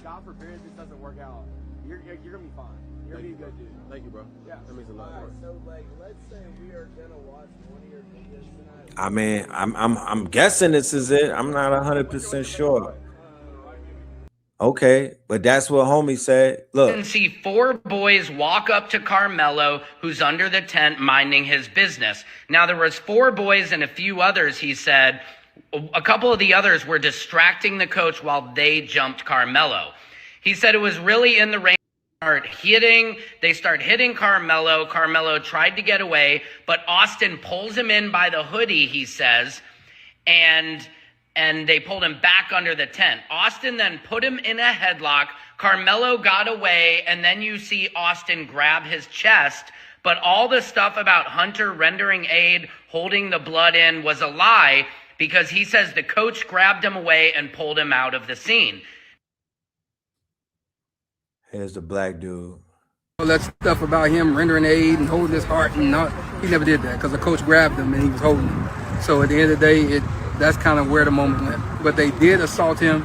God forbid this doesn't work out, you're gonna be fine. You're gonna be a good dude. Thank you, bro. Yeah. That means a lot. Alright, so like, let's say we are gonna watch one of your videos tonight. I mean, I'm guessing this is it. I'm not 100% sure. Okay, but that's what homie said. Look. And see 4 boys walk up to Carmelo, who's under the tent minding his business. Now there was 4 boys and a few others, he said. A couple of the others were distracting the coach while they jumped Carmelo. He said it was really in the rain. They start hitting Carmelo. Carmelo tried to get away, but Austin pulls him in by the hoodie, he says, and they pulled him back under the tent. Austin then put him in a headlock. Carmelo got away, and then you see Austin grab his chest. But all the stuff about Hunter rendering aid, holding the blood in, was a lie, because he says the coach grabbed him away and pulled him out of the scene. Here's the black dude. All that stuff about him rendering aid and holding his heart, and not, he never did that because the coach grabbed him and he was holding him. So at the end of the day, that's kind of where the moment went. But they did assault him,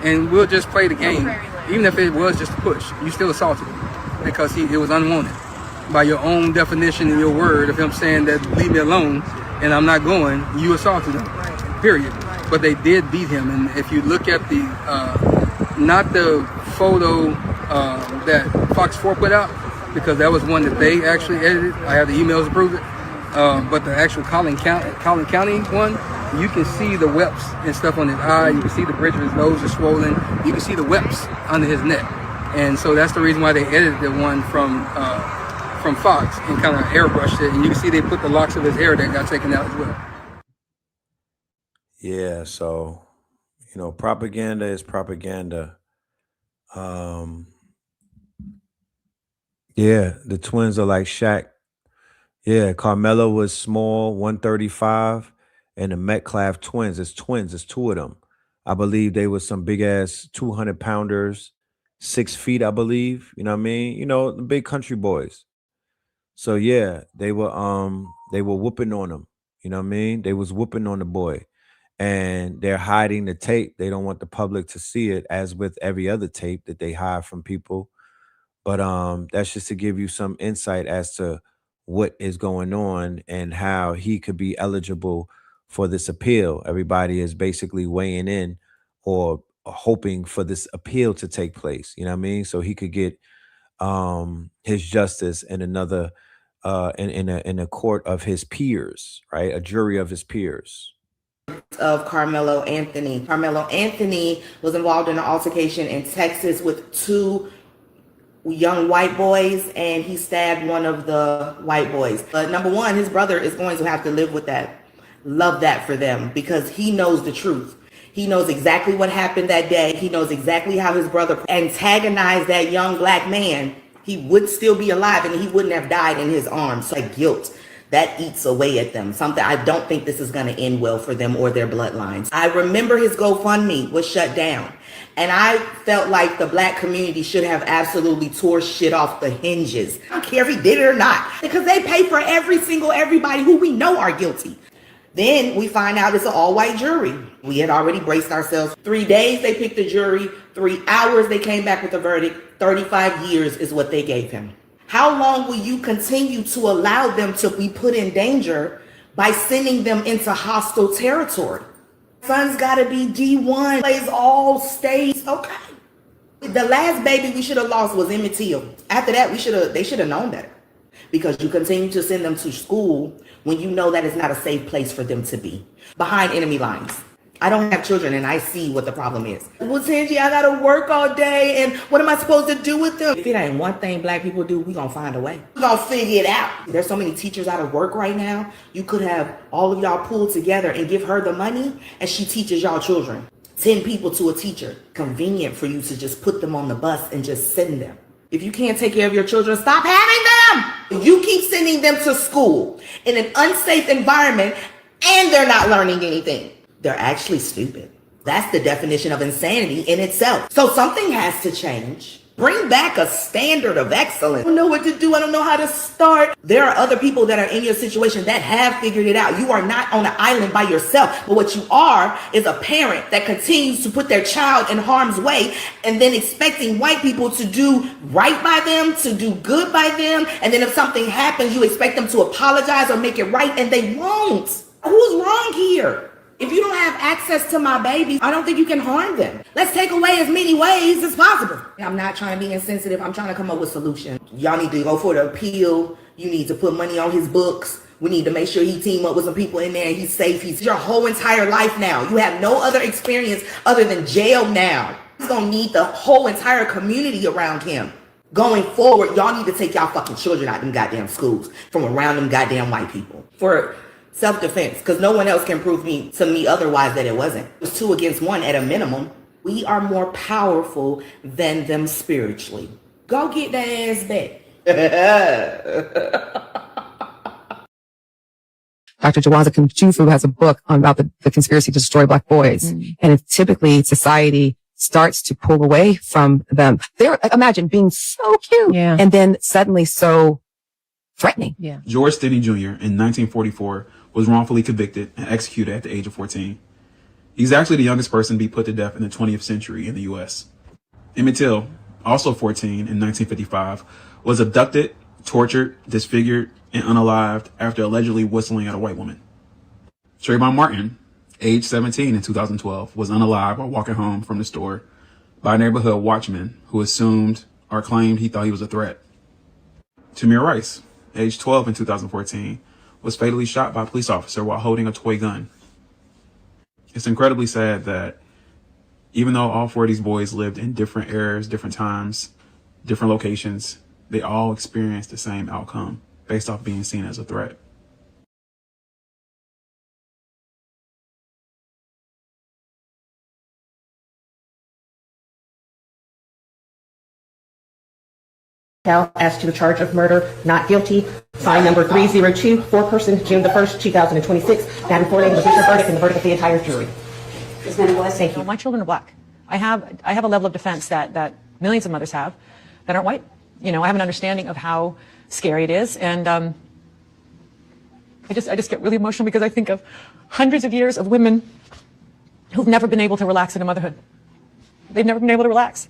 and we'll just play the game. Even if it was just a push, you still assaulted him because it was unwanted. By your own definition in your word of him saying that leave me alone and I'm not going, you assaulted him, period. But they did beat him. And if you look at the, not the photo that Fox 4 put out, because that was one that they actually edited. I have the emails to prove it. But the actual Collin County one, you can see the webs and stuff on his eye. You can see the bridge of his nose is swollen. You can see the webs under his neck. And so that's the reason why they edited the one from Fox and kind of airbrushed it. And you can see they put the locks of his hair that got taken out as well. Yeah, so, propaganda is propaganda. Yeah, the twins are like Shaq. Yeah, Carmelo was small, 135, and the Metcalf twins. It's twins. It's 2 of them. I believe they were some big ass 200 pounders, 6 feet, I believe. You know what I mean? The big country boys. So yeah, they were whooping on him. You know what I mean? They was whooping on the boy. And they're hiding the tape. They don't want the public to see it, as with every other tape that they hide from people. But that's just to give you some insight as to what is going on and how he could be eligible for this appeal. Everybody is basically weighing in or hoping for this appeal to take place. You know what I mean? So he could get his justice in another in a court of his peers, right? A jury of his peers. Of Carmelo Anthony. Carmelo Anthony was involved in an altercation in Texas with 2 young white boys, and he stabbed one of the white boys. But number one, his brother is going to have to live with that. Love that for them, because he knows the truth. He knows exactly what happened that day. He knows exactly how his brother antagonized that young black man. He would still be alive and he wouldn't have died in his arms. So that guilt, that eats away at them. Something I don't think this is going to end well for them or their bloodlines. I remember his GoFundMe was shut down. And I felt like the black community should have absolutely tore shit off the hinges. I don't care if he did it or not, because they pay for everybody who we know are guilty. Then we find out it's an all-white jury. We had already braced ourselves. 3 days they picked the jury. 3 hours they came back with a verdict. 35 years is what they gave him. How long will you continue to allow them to be put in danger by sending them into hostile territory? Son's got to be D1, plays all states. Okay. The last baby we should have lost was Emmett Till. After that, they should have known better, because you continue to send them to school when you know that it's not a safe place for them to be, behind enemy lines. I don't have children and I see what the problem is. Well, Tangi, I gotta work all day, and what am I supposed to do with them? If it ain't one thing black people do, we gonna find a way. We gonna figure it out. There's so many teachers out of work right now. You could have all of y'all pulled together and give her the money, and she teaches y'all children. 10 people to a teacher. Convenient for you to just put them on the bus and just send them. If you can't take care of your children, stop having them. If you keep sending them to school in an unsafe environment and they're not learning anything, they're actually stupid. That's the definition of insanity in itself. So something has to change. Bring back a standard of excellence. I don't know what to do. I don't know how to start. There are other people that are in your situation that have figured it out. You are not on an island by yourself. But what you are is a parent that continues to put their child in harm's way and then expecting white people to do right by them, to do good by them. And then if something happens, you expect them to apologize or make it right, and they won't. Who's wrong here? If you don't have access to my babies, I don't think you can harm them. Let's take away as many ways as possible. I'm not trying to be insensitive. I'm trying to come up with solutions. Y'all need to go for the appeal. You need to put money on his books. We need to make sure he team up with some people in there and he's safe. He's your whole entire life now. You have no other experience other than jail now. He's gonna need the whole entire community around him. Going forward, y'all need to take y'all fucking children out them goddamn schools from around them goddamn white people for self-defense, because no one else can prove to me otherwise that it wasn't. It was 2 against 1 at a minimum. We are more powerful than them spiritually. Go get that ass back. Dr. Jawaza Kunjufu has a book about the conspiracy to destroy Black boys. And it's typically society starts to pull away from them. Imagine being so cute and then suddenly so threatening. Yeah. George Stinney Jr. in 1944 was wrongfully convicted and executed at the age of 14. He's actually the youngest person to be put to death in the 20th century in the U.S. Emmett Till, also 14 in 1955, was abducted, tortured, disfigured, and unalived after allegedly whistling at a white woman. Trayvon Martin, age 17 in 2012, was unalived while walking home from the store by a neighborhood watchman who assumed or claimed he thought he was a threat. Tamir Rice, age 12 in 2014, was fatally shot by a police officer while holding a toy gun. It's incredibly sad that even though all 4 of these boys lived in different eras, different times, different locations, they all experienced the same outcome based off being seen as a threat. As to the charge of murder, not guilty. Fine number 302, foreperson, June the 1st, 2026. Madam Floor, the official verdict and the verdict of the entire jury. Thank you. My children are Black. I have a level of defense that millions of mothers have that aren't white. You know, I have an understanding of how scary it is, and I just get really emotional because I think of hundreds of years of women who've never been able to relax into motherhood. They've never been able to relax.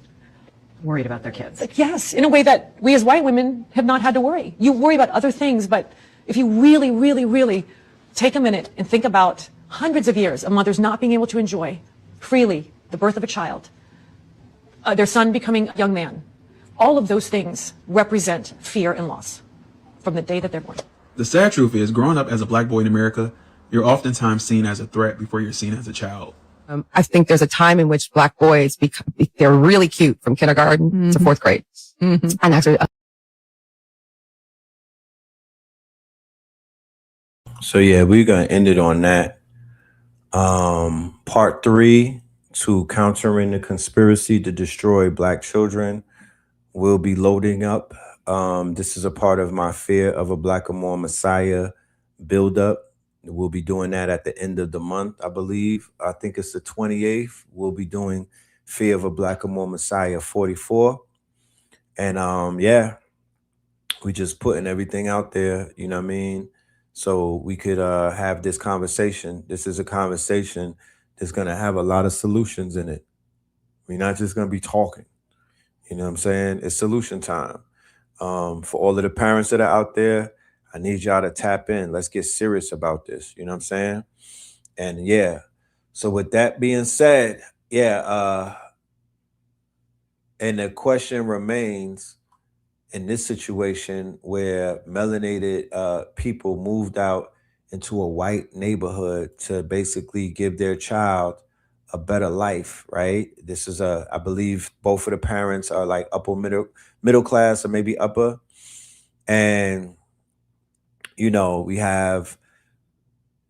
Worried about their kids. Yes, in a way that we as white women have not had to worry. You worry about other things, but if you really, really, really take a minute and think about hundreds of years of mothers not being able to enjoy freely the birth of a child, their son becoming a young man, all of those things represent fear and loss from the day that they're born. The sad truth is, growing up as a Black boy in America, you're oftentimes seen as a threat before you're seen as a child. I think there's a time in which Black boys they're really cute from kindergarten to 4th grade. And actually, So yeah, we're gonna end it on that. Part 3 to countering the conspiracy to destroy Black children will be loading up. This is a part of my Fear of a Blackamoor Messiah build-up. We'll be doing that at the end of the month, I believe. I think it's the 28th. We'll be doing Fear of a Blackamoor Messiah 44. And yeah, we just putting everything out there, you know what I mean? So we could have this conversation. This is a conversation that's gonna have a lot of solutions in it. We're not just gonna be talking. You know what I'm saying? It's solution time. For all of the parents that are out there, I need y'all to tap in. Let's get serious about this. You know what I'm saying? And yeah, so with that being said, yeah, and the question remains, in this situation where melanated people moved out into a white neighborhood to basically give their child a better life, right? This is I believe both of the parents are like upper middle class or maybe upper. And you know, we have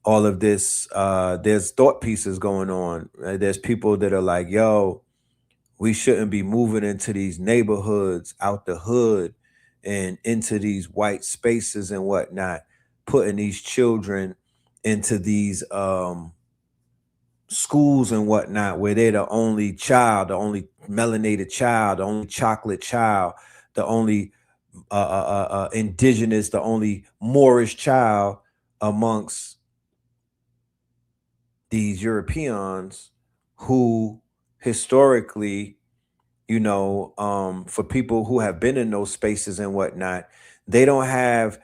all of this, there's thought pieces going on. Right? There's people that are like, yo, we shouldn't be moving into these neighborhoods out the hood and into these white spaces and whatnot, putting these children into these schools and whatnot, where they're the only child, the only melanated child, the only chocolate child, the only indigenous, the only Moorish child amongst these Europeans who historically, you know, for people who have been in those spaces and whatnot, they don't have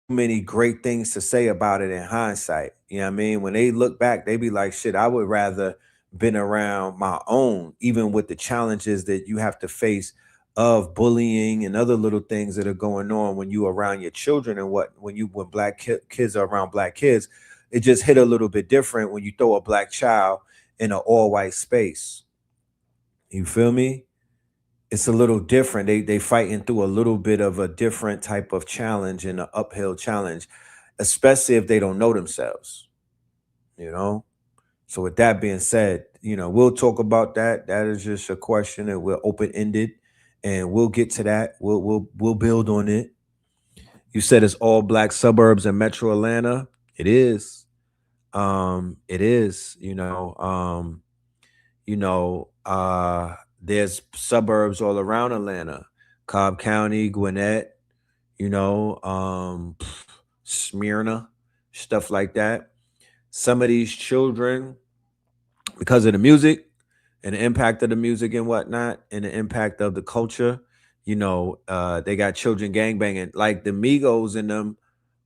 many great things to say about it in hindsight. You know what I mean? When they look back, they be like, shit, I would rather been around my own, even with the challenges that you have to face of bullying and other little things that are going on when you around your children and when kids are around black kids, it just hit a little bit different when you throw a black child in an all white space. You feel me? It's a little different. They fighting through a little bit of a different type of challenge and an uphill challenge, especially if they don't know themselves, you know? So with that being said, we'll talk about that. That is just a question that we're open-ended and we'll get to that. We'll build on it. You said it's all black suburbs in Metro Atlanta. It is. It is, there's suburbs all around Atlanta, Cobb County, Gwinnett, Smyrna, stuff like that. Some of these children, because of the music and the impact of the music and whatnot, and the impact of the culture, they got children gangbanging. Like the Migos and them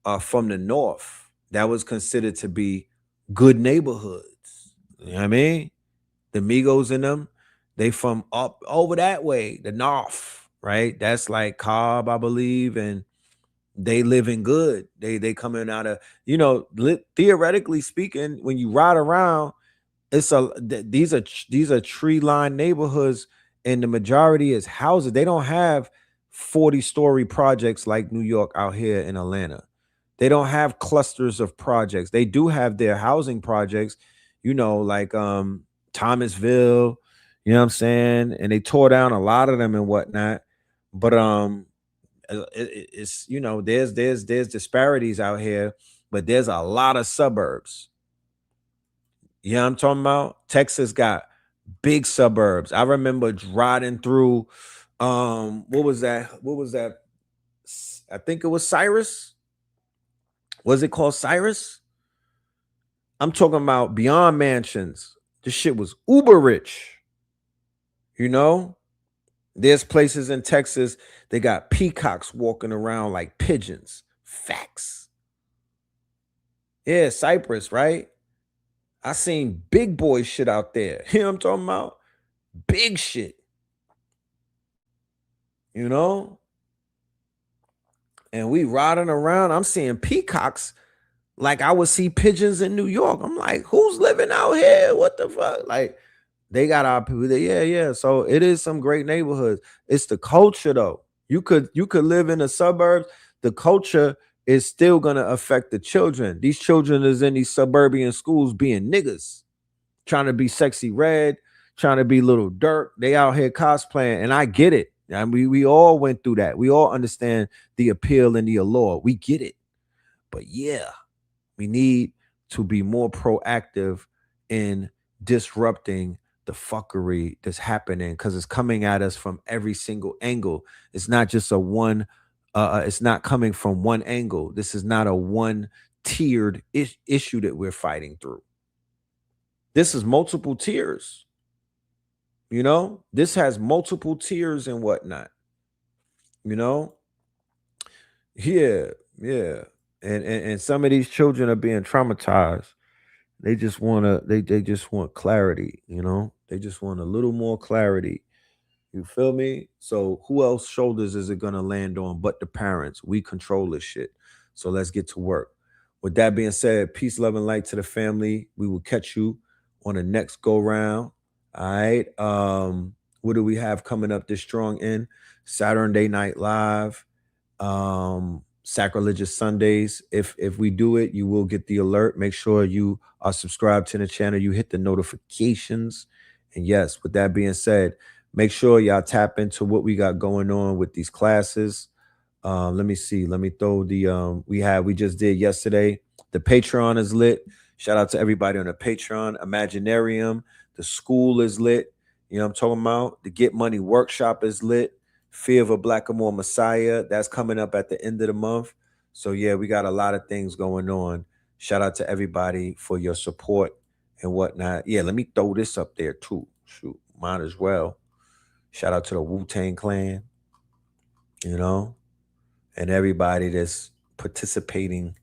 are from the North. That was considered to be good neighborhoods. You know what I mean? The Migos in them, they from up over that way, the North, right? That's like Cobb, I believe, and they living good. They coming out of, theoretically speaking, when you ride around, these are tree lined neighborhoods, and the majority is houses. They don't have 40-story projects like New York out here in Atlanta. They don't have clusters of projects. They do have their housing projects, like Thomasville, you know what I'm saying? And they tore down a lot of them and whatnot. But it's there's disparities out here, but there's a lot of suburbs. You know what I'm talking about? Texas got big suburbs. I remember riding through what was that? I think it was Cyrus. Was it called Cyrus? I'm talking about beyond mansions. This shit was uber rich. There's places in Texas, they got peacocks walking around like pigeons. Facts. Yeah, Cypress, right? I seen big boy shit out there. You know what I'm talking about? Big shit. And we riding around. I'm seeing peacocks like I would see pigeons in New York. I'm like, who's living out here? What the fuck? Like, they got our people there. Yeah. So it is some great neighborhoods. It's the culture though. You could live in the suburbs. The culture is still gonna affect the children. These children is in these suburban schools being niggas, trying to be sexy red, trying to be little Dirk. They out here cosplaying, and I get it. And we all went through that. We all understand the appeal and the allure. We get it. But yeah, we need to be more proactive in disrupting the fuckery that's happening, because it's coming at us from every single angle. It's not just it's not coming from one angle. This is not a one tiered issue that we're fighting through. This is multiple tiers. This has multiple tiers and whatnot. Yeah. And some of these children are being traumatized. They just they just want clarity. They just want a little more clarity. You feel me? So who else shoulders is it gonna land on but the parents? We control this shit. So let's get to work. With that being said, peace, love, and light to the family. We will catch you on the next go round. All right. What do we have coming up this strong in? Saturday Night Live. Sacrilegious Sundays. If we do it, you will get the alert. Make sure you are subscribed to the channel. You hit the notifications. And yes, with that being said, make sure y'all tap into what we got going on with these classes. Let me see. Let me throw the we just did yesterday. The Patreon is lit. Shout out to everybody on the Patreon. Imaginarium. The school is lit. You know what I'm talking about? The Get Money Workshop is lit. Fear of a Blackamoor Messiah. That's coming up at the end of the month. So yeah, we got a lot of things going on. Shout out to everybody for your support and whatnot. Yeah, let me throw this up there too. Shoot, might as well. Shout out to the Wu-Tang Clan, and everybody that's participating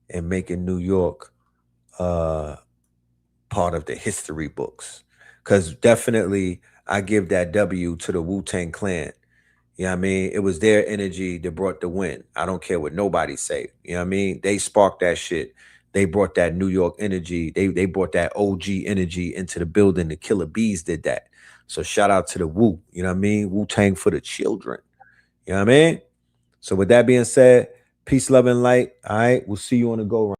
in making New York part of the history books. Because definitely I give that W to the Wu-Tang Clan. You know what I mean? It was their energy that brought the win. I don't care what nobody say. You know what I mean? They sparked that shit. They brought that New York energy. They brought that OG energy into the building. The Killer Bees did that. So shout out to the Wu. You know what I mean? Wu-Tang for the children. You know what I mean? So with that being said, peace, love, and light. All right, we'll see you on the go round.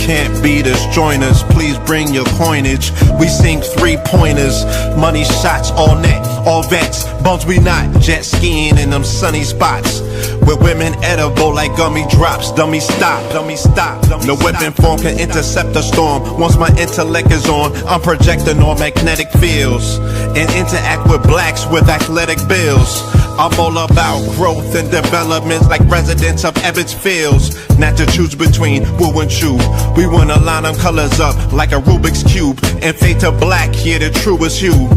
Can't beat us, join us, please bring your coinage. We sink 3-pointers, money shots all net, all vets. Bumps we not, jet skiing in them sunny spots. With women edible like gummy drops. Dummy stop, dummy stop. No weapon form can intercept a storm. Once my intellect is on, I'm projecting on magnetic fields and interact with blacks with athletic bills. I'm all about growth and development like residents of Ebbets Fields. Not to choose between woo and chew. We wanna line them colors up like a Rubik's Cube and fade to black, yeah, the truest hue.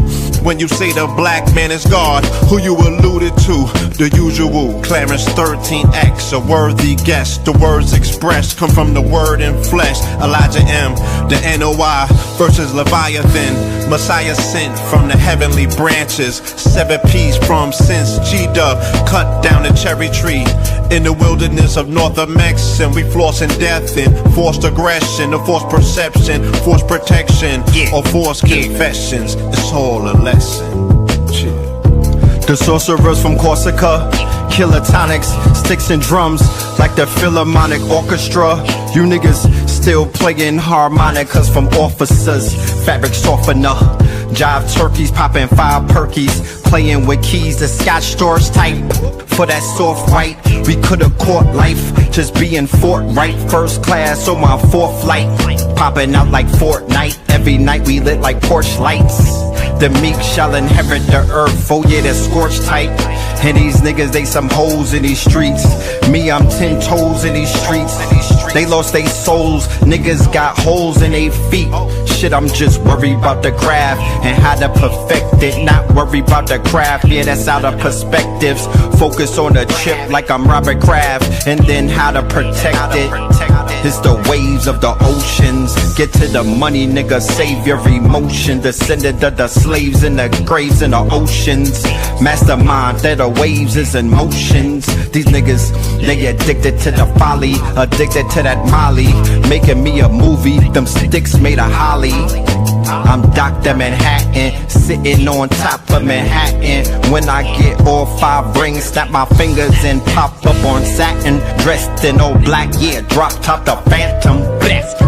When you say the black man is God, who you alluded to? The usual Clarence 13X, a worthy guess. The words expressed come from the word in flesh. Elijah M, the NOI versus Leviathan. Messiah sent from the heavenly branches. 7 P's from since G-Dub cut down the cherry tree. In the wilderness of North Mex, and we flossing death and forced aggression, or forced perception, forced protection, or forced confessions. It's all a lesson. The sorcerers from Corsica, killer tonics, sticks and drums like the Philharmonic Orchestra. You niggas still playing harmonicas from officers, fabric softener. Jive turkeys popping 5 perkies, playing with keys, the Scotch storage type. For that soft white, we could've caught life, just being forthright. First class on my 4th flight, popping out like Fortnite. Every night we lit like porch lights. The meek shall inherit the earth, oh yeah, that's scorched type. And these niggas, they some hoes in these streets. Me, I'm 10 toes in these streets. They lost their souls, niggas got holes in their feet. Shit, I'm just worried about the craft and how to perfect it. Not worried about the craft, yeah, that's out of perspectives. Focus on the chip like I'm Robert Kraft, and then how to protect it. It's the waves of the oceans. Get to the money, nigga, save your emotion. Descendant of the slaves in the graves in the oceans. Mastermind that the waves is in motions. These niggas, they addicted to the folly, addicted to that molly. Making me a movie, them sticks made of holly. I'm Dr. Manhattan, sitting on top of Manhattan. When I get all 5 rings, snap my fingers and pop up on satin. Dressed in all black, yeah, drop top the Phantom. Blessed.